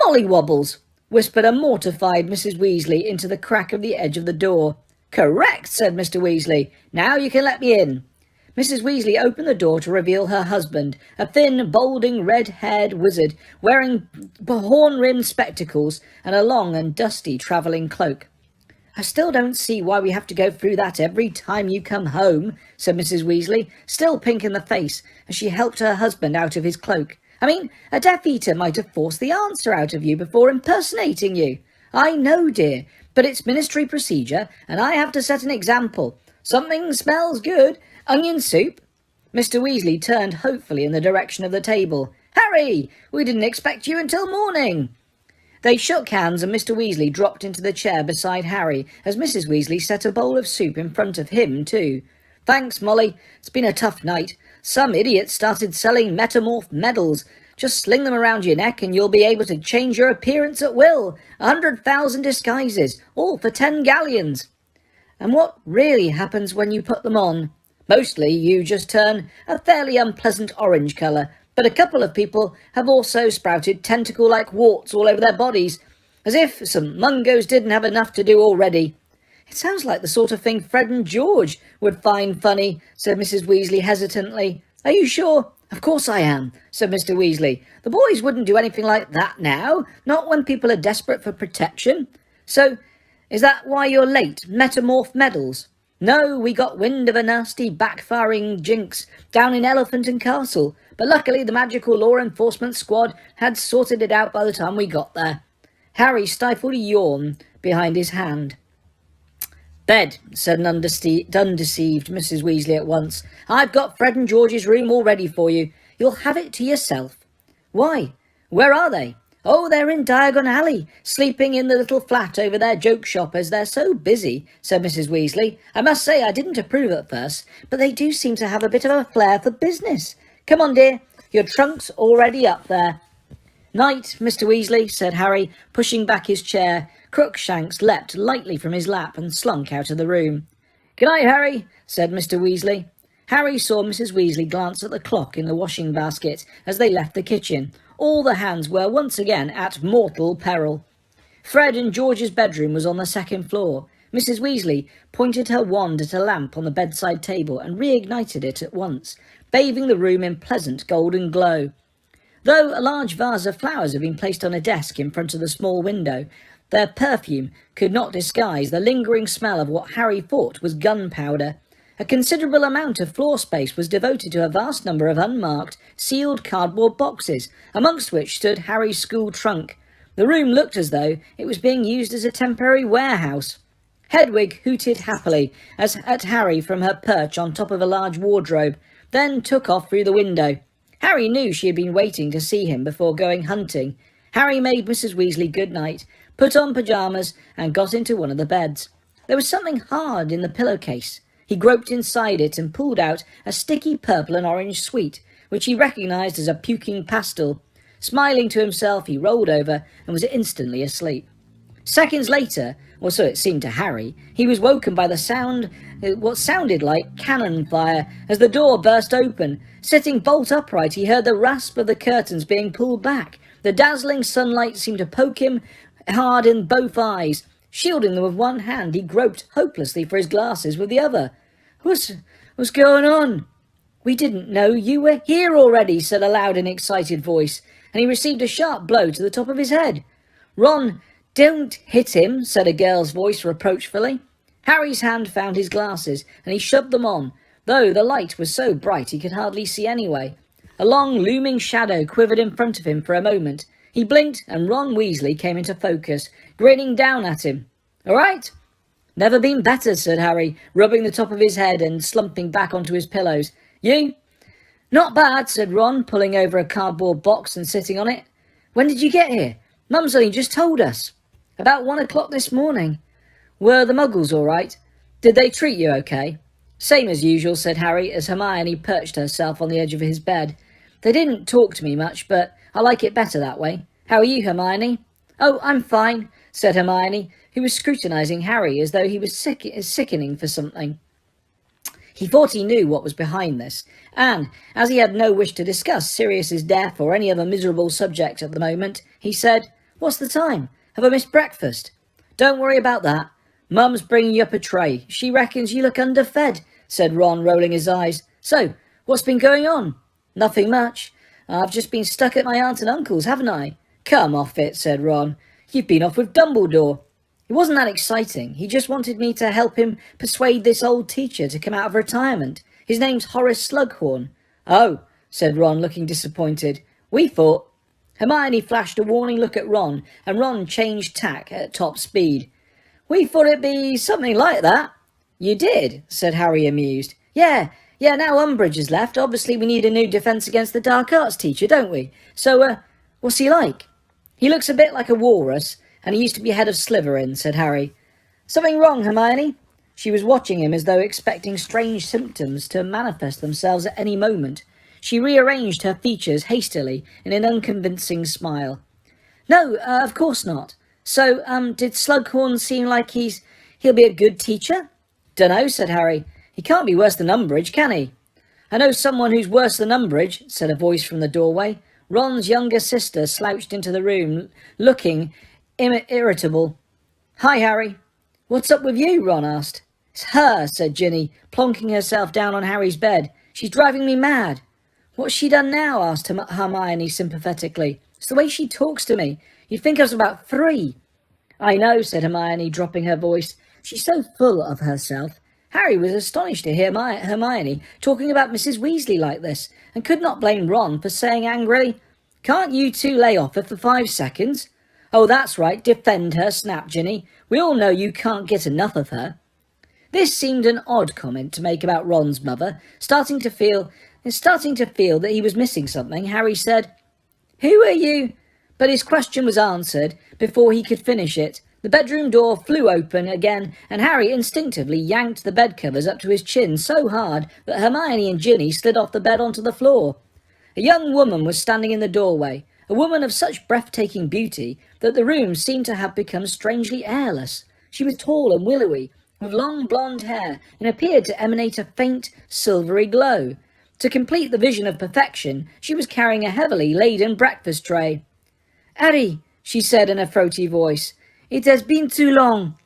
"Mollywobbles," whispered a mortified Mrs. Weasley into the crack of the edge of the door. "Correct," said Mr. Weasley. "Now you can let me in." Mrs. Weasley opened the door to reveal her husband, a thin, balding, red-haired wizard, wearing horn-rimmed spectacles and a long and dusty travelling cloak. "I still don't see why we have to go through that every time you come home," said Mrs. Weasley, still pink in the face, as she helped her husband out of his cloak. "I mean, a Death Eater might have forced the answer out of you before impersonating you." "I know, dear, but it's ministry procedure, and I have to set an example. Something smells good. Onion soup?" Mr. Weasley turned hopefully in the direction of the table. "Harry, we didn't expect you until morning." They shook hands, and Mr. Weasley dropped into the chair beside Harry as Mrs. Weasley set a bowl of soup in front of him too. "Thanks, Molly. It's been a tough night. Some idiot started selling metamorph medals. Just sling them around your neck and you'll be able to change your appearance at will. 100,000 disguises, all for 10 galleons. And what really happens when you put them on? Mostly you just turn a fairly unpleasant orange colour, but a couple of people have also sprouted tentacle-like warts all over their bodies, as if some mungos didn't have enough to do already." "It sounds like the sort of thing Fred and George would find funny," said Mrs. Weasley hesitantly. "Are you sure?" "Of course I am," said Mr. Weasley. "The boys wouldn't do anything like that now, not when people are desperate for protection. So, is that why you're late? Metamorph medals?" "No, we got wind of a nasty backfiring jinx down in Elephant and Castle, but luckily the magical law enforcement squad had sorted it out by the time we got there." Harry stifled a yawn behind his hand. "Bed," said an undeceived Mrs. Weasley at once. "I've got Fred and George's room all ready for you. You'll have it to yourself." "Why? Where are they?" "Oh, they're in Diagon Alley, sleeping in the little flat over their joke shop as they're so busy," said Mrs. Weasley. "I must say I didn't approve at first, but they do seem to have a bit of a flair for business. Come on, dear, your trunk's already up there. Night, Mr. Weasley, said Harry, pushing back his chair. Crookshanks leapt lightly from his lap and slunk out of the room. Good night, Harry, said Mr. Weasley. Harry saw Mrs. Weasley glance at the clock in the washing basket as they left the kitchen. All the hands were once again at mortal peril. Fred and George's bedroom was on the second floor. Mrs. Weasley pointed her wand at a lamp on the bedside table and reignited it at once, bathing the room in pleasant golden glow. Though a large vase of flowers had been placed on a desk in front of the small window, their perfume could not disguise the lingering smell of what Harry thought was gunpowder. A considerable amount of floor space was devoted to a vast number of unmarked, sealed cardboard boxes, amongst which stood Harry's school trunk. The room looked as though it was being used as a temporary warehouse. Hedwig hooted happily at Harry from her perch on top of a large wardrobe, then took off through the window. Harry knew she had been waiting to see him before going hunting. Harry made Mrs. Weasley good night, put on pyjamas, and got into one of the beds. There was something hard in the pillowcase. He groped inside it and pulled out a sticky purple and orange sweet, which he recognised as a puking pastel. Smiling to himself, he rolled over and was instantly asleep. Seconds later, or so it seemed to Harry, he was woken by the sound, what sounded like cannon fire, as the door burst open. Sitting bolt upright, he heard the rasp of the curtains being pulled back. The dazzling sunlight seemed to poke him hard in both eyes. Shielding them with one hand, he groped hopelessly for his glasses with the other. What's going on? We didn't know you were here already, said a loud and excited voice, and he received a sharp blow to the top of his head. Ron, don't hit him, said a girl's voice reproachfully. Harry's hand found his glasses, and he shoved them on, though the light was so bright he could hardly see anyway. A long, looming shadow quivered in front of him for a moment. He blinked, and Ron Weasley came into focus, grinning down at him. All right? Never been better, said Harry, rubbing the top of his head and slumping back onto his pillows. You? Not bad, said Ron, pulling over a cardboard box and sitting on it. When did you get here? Mum's only just told us. About 1 o'clock this morning. Were the Muggles all right? Did they treat you okay? Same as usual, said Harry, as Hermione perched herself on the edge of his bed. They didn't talk to me much, but I like it better that way. How are you, Hermione? Oh, I'm fine, said Hermione, who was scrutinising Harry as though he was sickening for something. He thought he knew what was behind this, and, as he had no wish to discuss Sirius's death or any other miserable subject at the moment, he said, What's the time? Have I missed breakfast? Don't worry about that. Mum's bringing you up a tray. She reckons you look underfed, said Ron, rolling his eyes. So, what's been going on? Nothing much. I've just been stuck at my aunt and uncle's, haven't I? Come off it, said Ron. You've been off with Dumbledore. It wasn't that exciting. He just wanted me to help him persuade this old teacher to come out of retirement. His name's Horace Slughorn. Oh, said Ron, looking disappointed. We thought... Hermione flashed a warning look at Ron, and Ron changed tack at top speed. We thought it'd be something like that. You did, said Harry, amused. Yeah, now Umbridge has left. Obviously we need a new Defence Against the Dark Arts teacher, don't we? So, what's he like? He looks a bit like a walrus, and he used to be head of Slytherin, said Harry. Something wrong, Hermione? She was watching him as though expecting strange symptoms to manifest themselves at any moment. She rearranged her features hastily in an unconvincing smile. No, of course not. So, did Slughorn seem like he'll be a good teacher? Dunno, said Harry. He can't be worse than Umbridge, can he? I know someone who's worse than Umbridge, said a voice from the doorway. Ron's younger sister slouched into the room, looking irritable. Hi, Harry. What's up with you? Ron asked. It's her, said Ginny, plonking herself down on Harry's bed. She's driving me mad. What's she done now? Asked Hermione sympathetically. It's the way she talks to me. You'd think I was about 3. I know, said Hermione, dropping her voice. She's so full of herself. Harry was astonished to hear Hermione talking about Mrs. Weasley like this, and could not blame Ron for saying angrily, Can't you two lay off her for 5 seconds? Oh, that's right, defend her, snapped Ginny. We all know you can't get enough of her. This seemed an odd comment to make about Ron's mother. Starting to feel that he was missing something, Harry said, Who are you? But his question was answered before he could finish it. The bedroom door flew open again, and Harry instinctively yanked the bedcovers up to his chin so hard that Hermione and Ginny slid off the bed onto the floor. A young woman was standing in the doorway, a woman of such breathtaking beauty that the room seemed to have become strangely airless. She was tall and willowy, with long blonde hair, and appeared to emanate a faint, silvery glow. To complete the vision of perfection, she was carrying a heavily laden breakfast tray. "Harry," she said in a throaty voice, "it has been too long."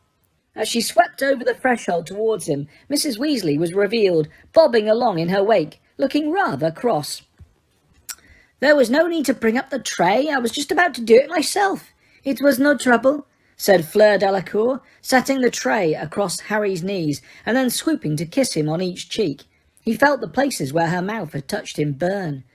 As she swept over the threshold towards him, Mrs. Weasley was revealed, bobbing along in her wake, looking rather cross. "There was no need to bring up the tray. I was just about to do it myself." "It was no trouble," said Fleur Delacour, setting the tray across Harry's knees and then swooping to kiss him on each cheek. He felt the places where her mouth had touched him burn.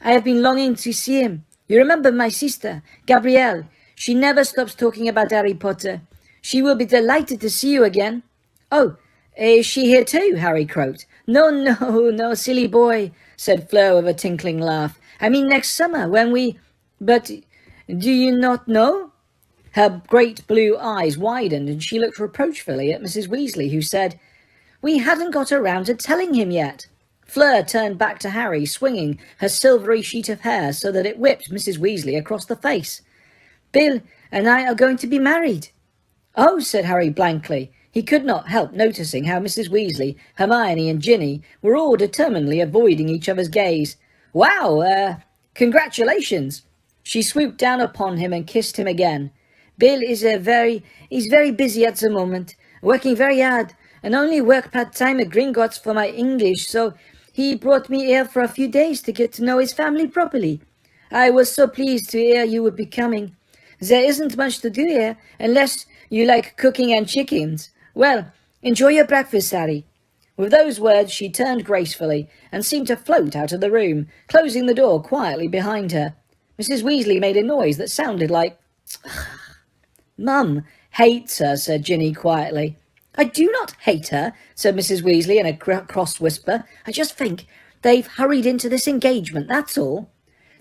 "I have been longing to see him. You remember my sister, Gabrielle? She never stops talking about Harry Potter. She will be delighted to see you again." "Oh, is she here too?" Harry croaked. No, silly boy," said Fleur with a tinkling laugh. "I mean next summer, when we... But do you not know?" Her great blue eyes widened and she looked reproachfully at Mrs. Weasley, who said, "We hadn't got around to telling him yet." Fleur turned back to Harry, swinging her silvery sheet of hair so that it whipped Mrs. Weasley across the face. "Bill and I are going to be married." "Oh," said Harry blankly. He could not help noticing how Mrs. Weasley, Hermione and Ginny were all determinedly avoiding each other's gaze. "Wow, congratulations." She swooped down upon him and kissed him again. "Bill is very busy at the moment, working very hard, and only work part-time at Gringotts for my English, so he brought me here for a few days to get to know his family properly. I was so pleased to hear you would be coming. There isn't much to do here, unless you like cooking and chickens. Well, enjoy your breakfast, Harry." With those words she turned gracefully and seemed to float out of the room, closing the door quietly behind her. Mrs. Weasley made a noise that sounded like... "Mum hates her," said Ginny quietly. "I do not hate her," said Mrs. Weasley in a cross whisper. "I just think they've hurried into this engagement, that's all."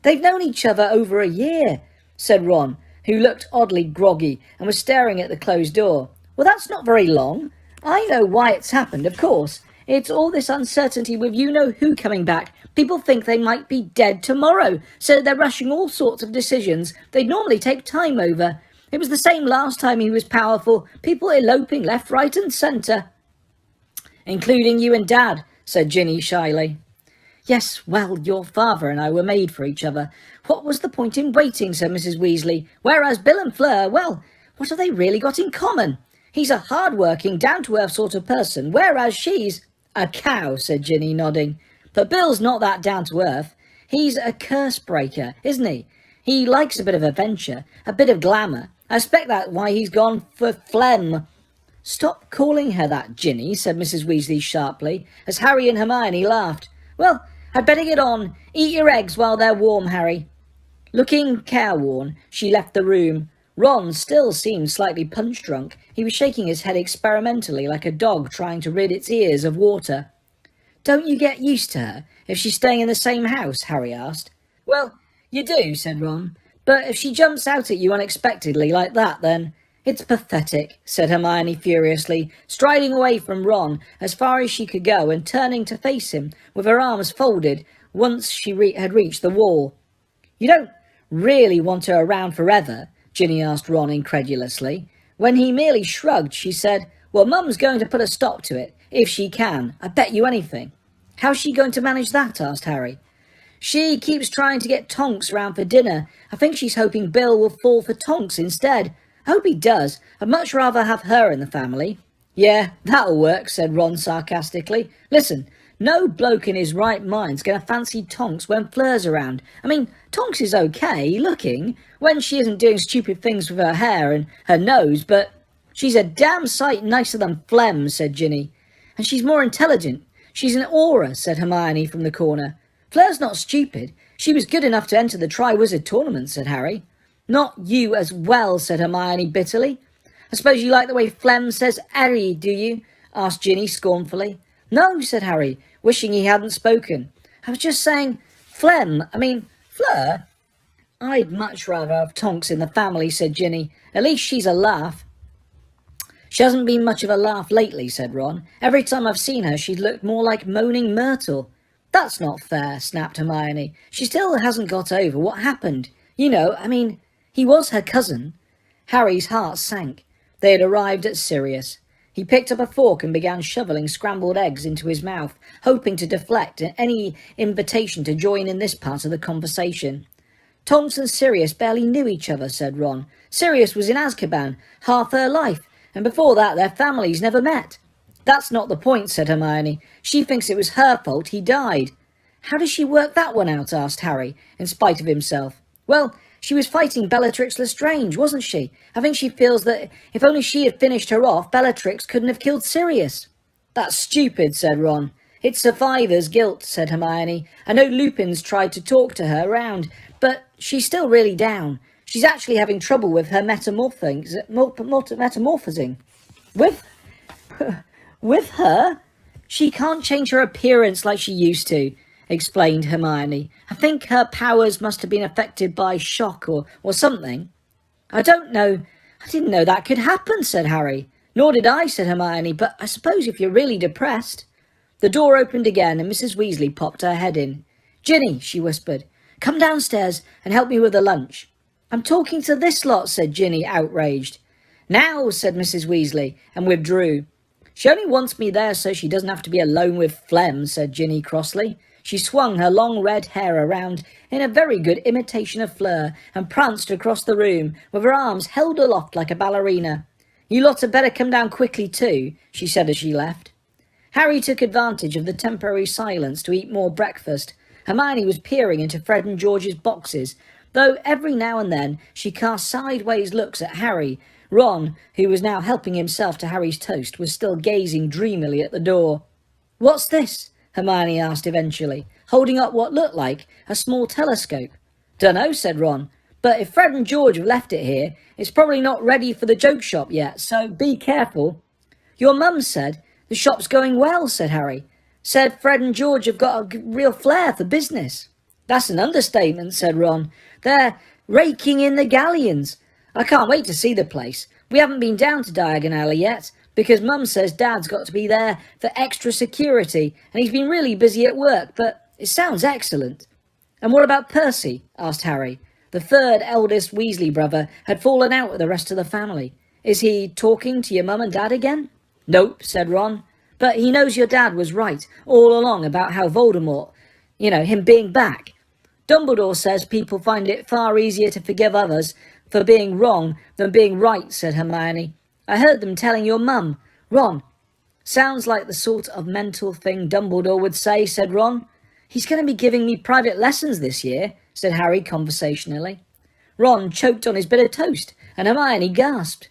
"They've known each other over a year," said Ron, who looked oddly groggy and was staring at the closed door. "Well, that's not very long. I know why it's happened, of course. It's all this uncertainty with you-know-who coming back. People think they might be dead tomorrow, so they're rushing all sorts of decisions they'd normally take time over. It was the same last time he was powerful. People eloping left, right and centre." "Including you and Dad," said Ginny shyly. "Yes, well, your father and I were made for each other. What was the point in waiting?" said Mrs. Weasley. "Whereas Bill and Fleur, well, what have they really got in common? He's a hard-working, down-to-earth sort of person, whereas she's..." "A cow," said Ginny, nodding. "But Bill's not that down-to-earth. He's a curse-breaker, isn't he? He likes a bit of adventure, a bit of glamour. I expect that's why he's gone for phlegm." "Stop calling her that, Ginny," said Mrs. Weasley sharply, as Harry and Hermione laughed. "Well, I'd better get on. Eat your eggs while they're warm, Harry." Looking careworn, she left the room. Ron still seemed slightly punch-drunk. He was shaking his head experimentally like a dog trying to rid its ears of water. "Don't you get used to her if she's staying in the same house?" Harry asked. "Well, you do," said Ron. "But if she jumps out at you unexpectedly like that, then..." "It's pathetic," said Hermione furiously, striding away from Ron as far as she could go and turning to face him with her arms folded once she had reached the wall. "You don't really want her around forever?" Ginny asked Ron incredulously. When he merely shrugged, she said, "Well, Mum's going to put a stop to it, if she can. I bet you anything." "How's she going to manage that?" asked Harry. "She keeps trying to get Tonks round for dinner. I think she's hoping Bill will fall for Tonks instead. I hope he does. I'd much rather have her in the family." "Yeah, that'll work," said Ron sarcastically. "Listen, no bloke in his right mind's going to fancy Tonks when Fleur's around. I mean, Tonks is okay looking when she isn't doing stupid things with her hair and her nose, but she's a damn sight nicer than Phlegm," said Ginny. "And she's more intelligent. She's an aura," said Hermione from the corner. "Fleur's not stupid. She was good enough to enter the Triwizard Tournament," said Harry. "Not you as well," said Hermione bitterly. "I suppose you like the way Phlegm says Harry, do you?" asked Ginny scornfully. "No," said Harry, wishing he hadn't spoken. "I was just saying Fleur. "I'd much rather have Tonks in the family," said Ginny. "At least she's a laugh." "She hasn't been much of a laugh lately," said Ron. "Every time I've seen her she's looked more like Moaning Myrtle." That's not fair, snapped Hermione. She still hasn't got over what happened. You know, I mean, he was her cousin. Harry's heart sank. They had arrived at Sirius. He picked up a fork and began shoveling scrambled eggs into his mouth, hoping to deflect any invitation to join in this part of the conversation. Tonks and Sirius barely knew each other, said Ron. Sirius was in Azkaban half her life, and before that their families never met. That's not the point, said Hermione. She thinks it was her fault he died. How does she work that one out? Asked Harry, in spite of himself. Well, she was fighting Bellatrix Lestrange, wasn't she? I think she feels that if only she had finished her off, Bellatrix couldn't have killed Sirius. That's stupid, said Ron. It's survivor's guilt, said Hermione. I know Lupin's tried to talk to her round, but she's still really down. She's actually having trouble with her metamorphosing. With her? She can't change her appearance like she used to, explained Hermione. I think her powers must have been affected by shock or something. I don't know. I didn't know that could happen, said Harry. Nor did I, said Hermione, but I suppose if you're really depressed. The door opened again and Mrs. Weasley popped her head in. Ginny, she whispered, come downstairs and help me with the lunch. I'm talking to this lot, said Ginny, outraged. Now, said Mrs. Weasley, and withdrew. She only wants me there so she doesn't have to be alone with phlegm, said Ginny crossly. She swung her long red hair around in a very good imitation of Fleur and pranced across the room with her arms held aloft like a ballerina. You lot had better come down quickly too, she said as she left. Harry took advantage of the temporary silence to eat more breakfast. Hermione was peering into Fred and George's boxes, though every now and then she cast sideways looks at Harry. Ron, who was now helping himself to Harry's toast, was still gazing dreamily at the door. What's this? Hermione asked eventually, holding up what looked like a small telescope. Dunno, said Ron, but if Fred and George have left it here, it's probably not ready for the joke shop yet, so be careful. Your mum said the shop's going well, said Harry. Said Fred and George have got a real flair for business. That's an understatement, said Ron. They're raking in the galleons. I can't wait to see the place. We haven't been down to Diagon Alley yet, because Mum says Dad's got to be there for extra security, and he's been really busy at work, but it sounds excellent. And what about Percy? Asked Harry. The third eldest Weasley brother had fallen out with the rest of the family. Is he talking to your mum and dad again? Nope, said Ron. But he knows your dad was right all along about how Voldemort, him being back. Dumbledore says people find it far easier to forgive others for being wrong than being right, said Hermione. I heard them telling your mum. Ron. Sounds like the sort of mental thing Dumbledore would say, said Ron. He's going to be giving me private lessons this year, said Harry conversationally. Ron choked on his bit of toast, and Hermione gasped.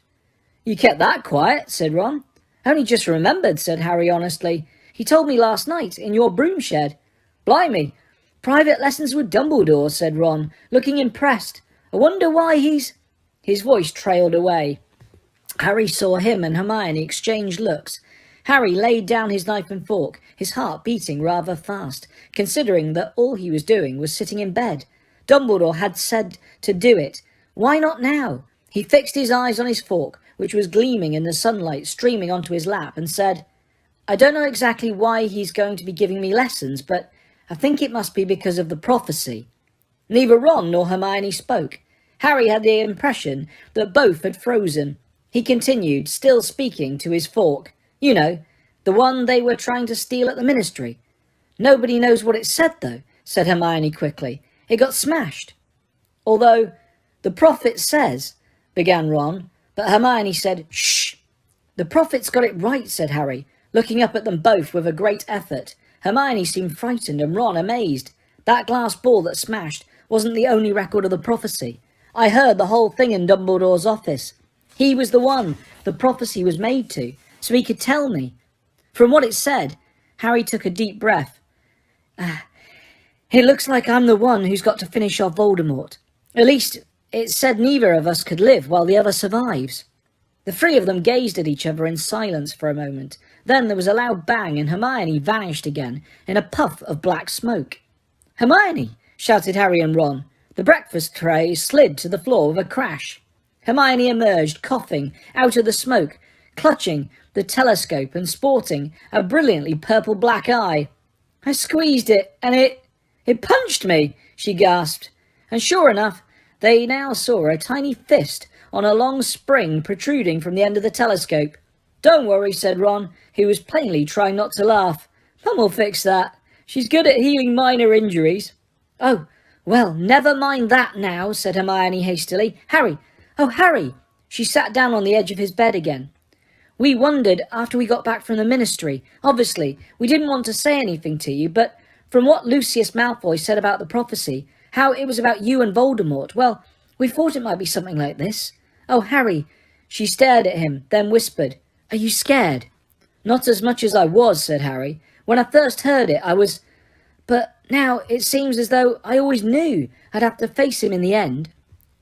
You kept that quiet, said Ron. Only just remembered, said Harry honestly. He told me last night in your broom shed. Blimey. Private lessons with Dumbledore, said Ron, looking impressed. I wonder why he's... His voice trailed away. Harry saw him and Hermione exchange looks. Harry laid down his knife and fork, his heart beating rather fast, considering that all he was doing was sitting in bed. Dumbledore had said to do it. Why not now? He fixed his eyes on his fork, which was gleaming in the sunlight streaming onto his lap, and said, I don't know exactly why he's going to be giving me lessons, but I think it must be because of the prophecy. Neither Ron nor Hermione spoke. Harry had the impression that both had frozen. He continued, still speaking to his fork. You know, the one they were trying to steal at the ministry. Nobody knows what it said, though, said Hermione quickly. It got smashed. Although, the prophet says, began Ron, but Hermione said, shh. The prophet's got it right, said Harry, looking up at them both with a great effort. Hermione seemed frightened and Ron amazed. That glass ball that smashed wasn't the only record of the prophecy. I heard the whole thing in Dumbledore's office. He was the one the prophecy was made to, so he could tell me. From what it said, Harry took a deep breath. It looks like I'm the one who's got to finish off Voldemort. At least, it said neither of us could live while the other survives. The three of them gazed at each other in silence for a moment. Then there was a loud bang and Hermione vanished again in a puff of black smoke. Hermione! Shouted Harry and Ron. The breakfast tray slid to the floor with a crash. Hermione emerged, coughing, out of the smoke, clutching the telescope and sporting a brilliantly purple-black eye. I squeezed it, and it punched me, she gasped. And sure enough, they now saw a tiny fist on a long spring protruding from the end of the telescope. Don't worry, said Ron, who was plainly trying not to laugh. Mum will fix that. She's good at healing minor injuries. Oh, well, never mind that now, said Hermione hastily. Harry! Oh, Harry! She sat down on the edge of his bed again. We wondered after we got back from the ministry. Obviously, we didn't want to say anything to you, but from what Lucius Malfoy said about the prophecy, how it was about you and Voldemort, well, we thought it might be something like this. Oh, Harry. She stared at him, then whispered, Are you scared? Not as much as I was, said Harry. When I first heard it, I was... But now it seems as though I always knew I'd have to face him in the end.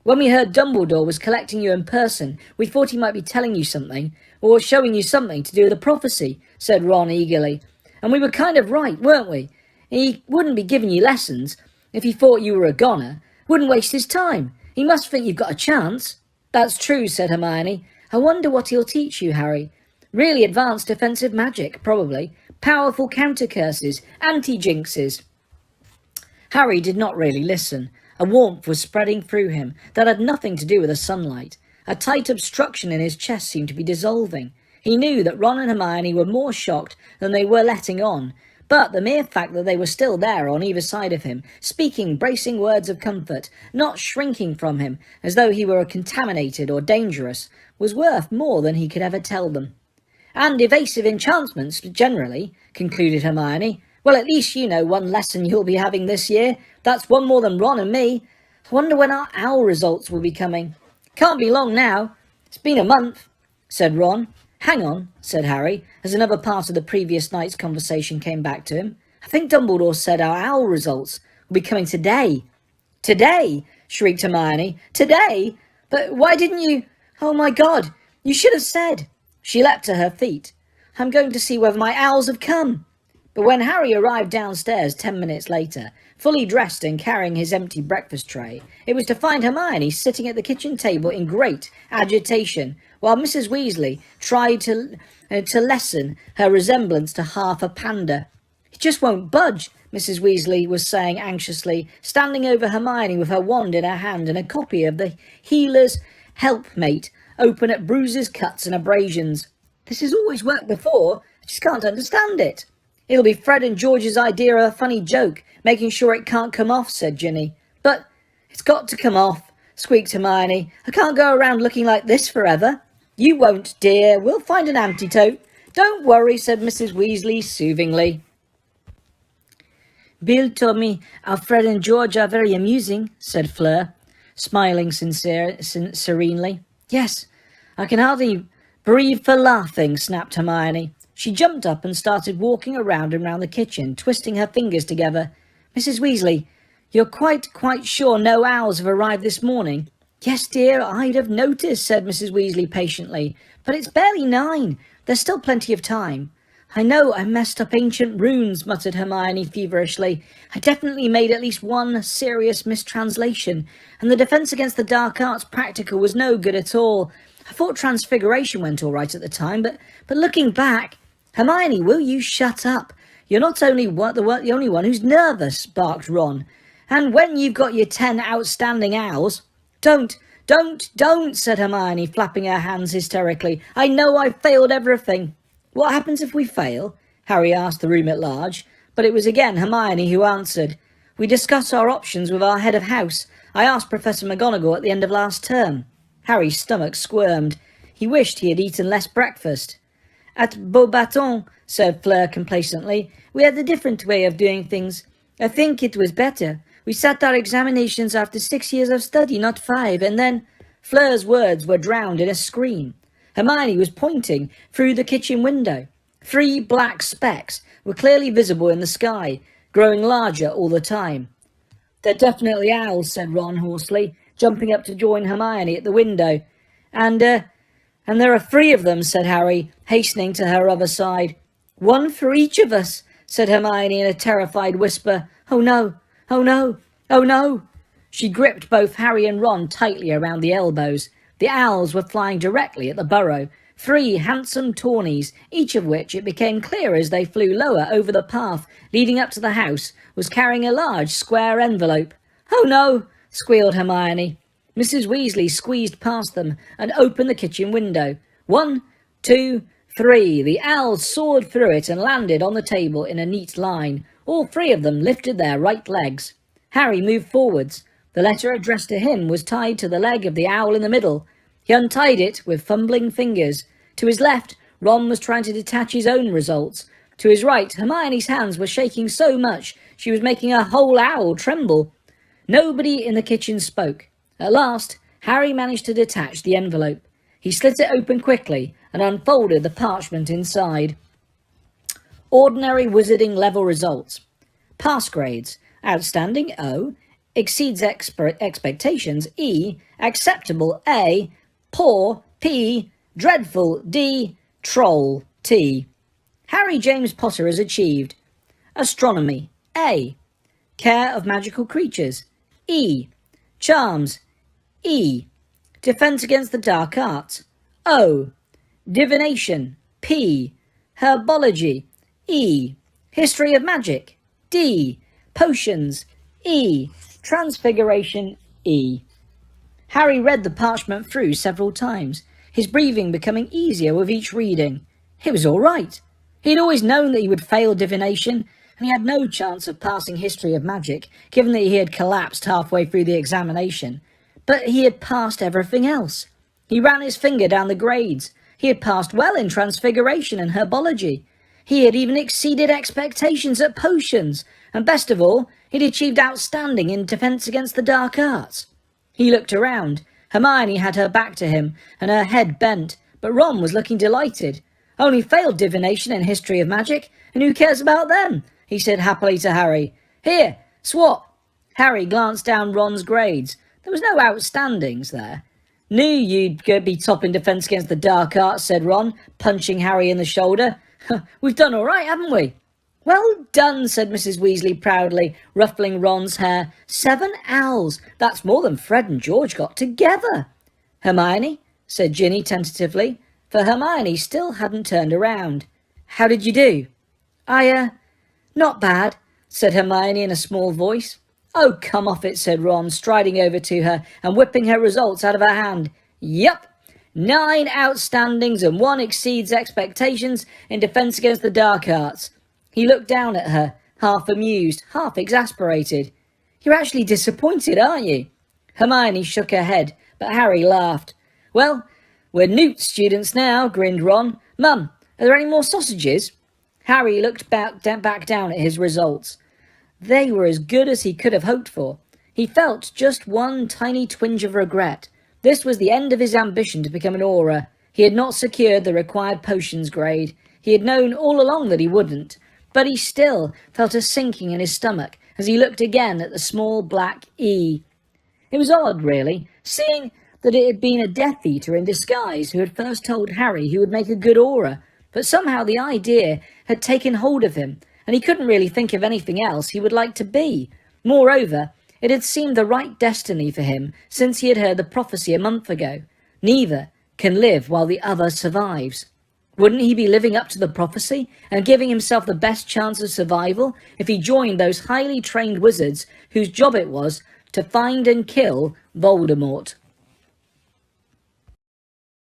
When we heard Dumbledore was collecting you in person, we thought he might be telling you something, or showing you something to do with the prophecy, said Ron eagerly. And we were kind of right, weren't we? He wouldn't be giving you lessons if he thought you were a goner. Wouldn't waste his time. He must think you've got a chance. That's true, said Hermione. I wonder what he'll teach you, Harry. Really advanced defensive magic, probably. Powerful counter-curses, anti-jinxes. Harry did not really listen. A warmth was spreading through him that had nothing to do with the sunlight. A tight obstruction in his chest seemed to be dissolving. He knew that Ron and Hermione were more shocked than they were letting on, but the mere fact that they were still there on either side of him, speaking bracing words of comfort, not shrinking from him as though he were contaminated or dangerous, was worth more than he could ever tell them. And evasive enchantments, generally, concluded Hermione. Well, at least you know one lesson you'll be having this year. That's one more than Ron and me. I wonder when our owl results will be coming. Can't be long now. It's been a month, said Ron. Hang on, said Harry, as another part of the previous night's conversation came back to him. I think Dumbledore said our owl results will be coming today. Today? Shrieked Hermione. Today? But why didn't you... Oh, my God, you should have said... She leapt to her feet. I'm going to see whether my owls have come. But when Harry arrived downstairs 10 minutes later, fully dressed and carrying his empty breakfast tray, it was to find Hermione sitting at the kitchen table in great agitation, while Mrs. Weasley tried to lessen her resemblance to half a panda. He just won't budge, Mrs. Weasley was saying anxiously, standing over Hermione with her wand in her hand and a copy of the Healer's Helpmate open at bruises, cuts and abrasions. This has always worked before. I just can't understand it. It'll be Fred and George's idea of a funny joke, making sure it can't come off, said Ginny. But it's got to come off, squeaked Hermione. I can't go around looking like this forever. You won't, dear. We'll find an antidote. Don't worry, said Mrs. Weasley soothingly. Bill told me our Fred and George are very amusing, said Fleur, smiling serenely. Yes, I can hardly breathe for laughing, snapped Hermione. She jumped up and started walking around and round the kitchen, twisting her fingers together. Mrs. Weasley, you're quite sure no owls have arrived this morning? Yes, dear, I'd have noticed, said Mrs. Weasley patiently. But it's barely 9. There's still plenty of time. I know I messed up ancient runes, muttered Hermione feverishly. I definitely made at least one serious mistranslation, and the Defence Against the Dark Arts practical was no good at all. I thought Transfiguration went all right at the time, but looking back... Hermione, will you shut up? You're not only the only one who's nervous, barked Ron. And when you've got your 10 outstanding owls... Don't, said Hermione, flapping her hands hysterically. I know I've failed everything. What happens if we fail? Harry asked the room at large, but it was again Hermione who answered. We discussed our options with our head of house. I asked Professor McGonagall at the end of last term. Harry's stomach squirmed. He wished he had eaten less breakfast. At Beaubaton, said Fleur complacently, we had a different way of doing things. I think it was better. We sat our examinations after 6 years of study, not 5, and then... Fleur's words were drowned in a scream. Hermione was pointing through the kitchen window. 3 black specks were clearly visible in the sky, growing larger all the time. They're definitely owls, said Ron hoarsely, jumping up to join Hermione at the window. And there are 3 of them, said Harry, hastening to her other side. 1 for each of us, said Hermione in a terrified whisper. Oh no, oh no, oh no. She gripped both Harry and Ron tightly around the elbows. The owls were flying directly at the burrow. 3 handsome tawnies, each of which, it became clear as they flew lower over the path leading up to the house, was carrying a large square envelope. "Oh no!" squealed Hermione. Mrs. Weasley squeezed past them and opened the kitchen window. 1, 2, 3. The owls soared through it and landed on the table in a neat line. All 3 of them lifted their right legs. Harry moved forwards. The letter addressed to him was tied to the leg of the owl in the middle. He untied it with fumbling fingers. To his left, Ron was trying to detach his own results. To his right, Hermione's hands were shaking so much she was making a whole owl tremble. Nobody in the kitchen spoke. At last, Harry managed to detach the envelope. He slit it open quickly and unfolded the parchment inside. Ordinary wizarding level results. Pass grades. Outstanding O. Exceeds expectations E. Acceptable A. Poor P. Dreadful D. Troll T. Harry James Potter has achieved Astronomy A. Care of magical creatures E. Charms E. Defense against the dark arts O. Divination P. Herbology E. History of magic D. Potions E. Transfiguration E. Harry read the parchment through several times, his breathing becoming easier with each reading. It was all right. He had always known that he would fail divination, and he had no chance of passing history of magic, given that he had collapsed halfway through the examination. But he had passed everything else. He ran his finger down the grades. He had passed well in transfiguration and herbology. He had even exceeded expectations at potions, and best of all, he'd achieved outstanding in defense against the dark arts. He looked around. Hermione had her back to him, and her head bent, but Ron was looking delighted. Only failed divination and history of magic, and who cares about them? He said happily to Harry. Here, swap. Harry glanced down Ron's grades. There was no outstandings there. Knew you'd be top in defence against the dark arts, said Ron, punching Harry in the shoulder. We've done all right, haven't we? Well done, said Mrs. Weasley proudly, ruffling Ron's hair. 7 owls. That's more than Fred and George got together. Hermione, said Ginny tentatively, for Hermione still hadn't turned around. How did you do? Not bad, said Hermione in a small voice. Oh, come off it, said Ron, striding over to her and whipping her results out of her hand. Yup, 9 outstandings and 1 exceeds expectations in defence against the dark arts. He looked down at her, half amused, half exasperated. You're actually disappointed, aren't you? Hermione shook her head, but Harry laughed. Well, we're Newt students now, grinned Ron. Mum, are there any more sausages? Harry looked back down at his results. They were as good as he could have hoped for. He felt just one tiny twinge of regret. This was the end of his ambition to become an Auror. He had not secured the required potions grade. He had known all along that he wouldn't. But he still felt a sinking in his stomach as he looked again at the small black E. It was odd, really, seeing that it had been a Death Eater in disguise who had first told Harry he would make a good Auror, but somehow the idea had taken hold of him, and he couldn't really think of anything else he would like to be. Moreover, it had seemed the right destiny for him since he had heard the prophecy a month ago. Neither can live while the other survives. Wouldn't he be living up to the prophecy and giving himself the best chance of survival if he joined those highly trained wizards whose job it was to find and kill Voldemort?